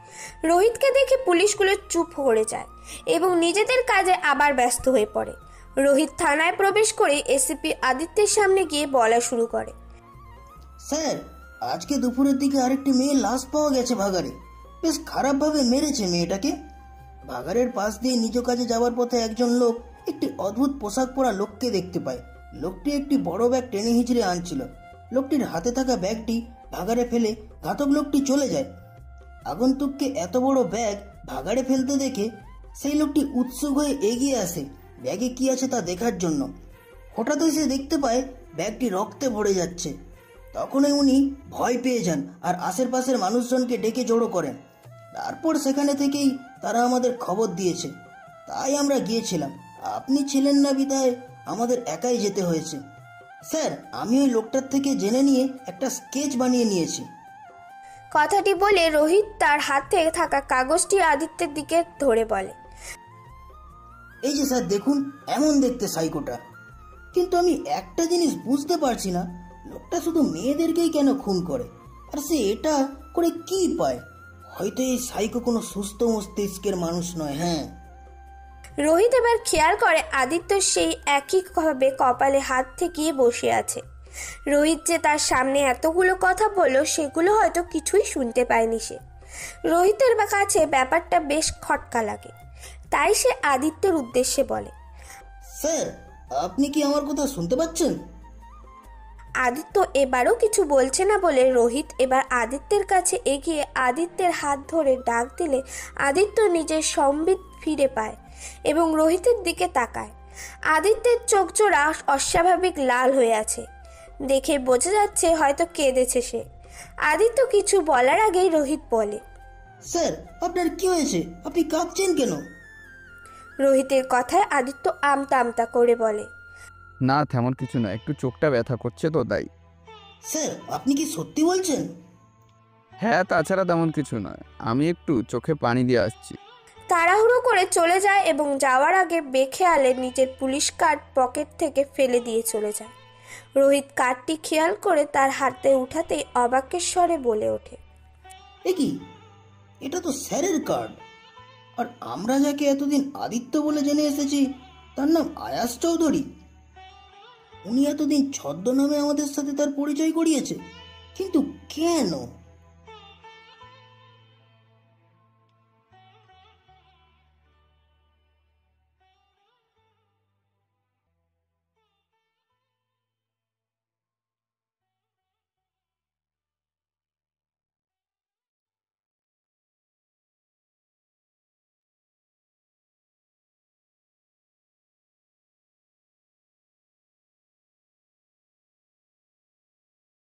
রোহিতকে দেখে পুলিশগুলো চুপ করে যায় এবং নিজেদের কাজে আবার ব্যস্ত হয়ে পড়ে। রোহিত থানায় প্রবেশ করে এসিপি আদিত্যের সামনে গিয়ে বলা শুরু করে, স্যার, আজকে দুপুরের দিকে আরেকটি মেয়ে লাশ পাওয়া গেছে ভাগাড়ে। বেশ খারাপভাবে মেরেছে মেয়েটাকে। ভাগাড়ের পাশ দিয়ে নিজ কাজে যাওয়ার পথে একজন লোক একটি অদ্ভুত পোশাক পরা লোককে দেখতে পায়। লোকটি একটি বড় ব্যাগ টেনে হিঁচড়ে আনছিল। লোকটির হাতে থাকা ব্যাগটি ভাগাড়ে ফেলে ঘাতক লোকটি চলে যায়। আগন্তুককে এত বড় ব্যাগ ভাগাড়ে ফেলতে দেখে সেই লোকটি উৎসুক হয়ে এগিয়ে আসে ব্যাগে কি আছে তা দেখার জন্য। হঠাৎই সে দেখতে পায় ব্যাগটি রক্তে ভরে যাচ্ছে। তখনই উনি ভয় পেয়ে যান আর আশেপাশের মানুষজনকে ডেকে জড়ো করেন। তারপর সেখানে থেকেই তারা আমাদের খবর দিয়েছে, তাই আমরা গিয়েছিলাম। আপনি ছিলেন না বিধায় আমাদের একাই যেতে হয়েছে। স্যার, আমি ওই লোকটার থেকে জেনে নিয়ে একটা স্কেচ বানিয়ে নিয়েছি। কথাটি বলে রোহিত তার হাতে থাকা কাগজটি আদিত্যের দিকে ধরে বলে, এই যে স্যার দেখুন, এমন দেখতে সাইকোটা। কিন্তু আমি একটা জিনিস বুঝতে পারছি না, লোকটা শুধু মেয়েদেরকেই কেন খুন করে, আর সে এটা করে কি পায়? হয়তো এই সাইকো কোনো সুস্থ মস্তিষ্কের মানুষ নয়। হ্যাঁ, রোহিত এবার খেয়াল করে আদিত্য সেই একইভাবে কপালে হাত ঠেকিয়ে বসে আছে। রোহিত যে তার সামনে এতগুলো কথা বলল সেগুলো হয়তো কিছুই শুনতে পায়নি সে। রোহিতের কাছে ব্যাপারটা বেশ খটকা লাগে, তাই সে আদিত্যের উদ্দেশ্যে বলে, স্যার, আপনি কি আমার কথা শুনতে পাচ্ছেন? আদিত্য এবারও কিছু বলছে না বলে রোহিত এবার আদিত্যের কাছে এগিয়ে আদিত্যের হাত ধরে ডাক দিলে আদিত্য নিজের সম্বিত ফিরে পায় এবং রোহিতের দিকে তাকায়। আদিত্যের চোখ জোড়া অস্বাভাবিক লাল হয়ে আছে, দেখে বোঝা যাচ্ছে হয়তো কেঁদেছে সে। আদিত্য কিছু বলার আগেই রোহিত বলে, স্যার, আপনার কি হয়েছে? আপনি কাঁদছেন কেন? রোহিতের কথায় আদিত্য আমতা আমতা করে বলে, না, তেমন কিছু না, একটু চোখটা ব্যথা করছে তো তাই। স্যার, আপনি কি সত্যি বলছেন? হ্যাঁ, তাছাড়া তেমন কিছু নয়, আমি একটু চোখে পানি দিয়ে আসছি। তাড়াহুড়ো করে চলে যায় এবং যাওয়ার আগে বেখেয়ালে নিজের পুলিশ কার্ড পকেট থেকে ফেলে দিয়ে চলে যায়। রোহিত কার্ডটি খেয়াল করে তার হাতে উঠাতেই অবাকের স্বরে বলে ওঠে, এ কি, এটা তো স্যারের কার্ড। আর আমরা যাকে এতদিন আদিত্য বলে জেনে এসেছি তার নাম আয়াস চৌধুরী। উনি এতদিন ছদ্মনামে আমাদের সাথে তার পরিচয় করিয়েছে, কিন্তু কেন?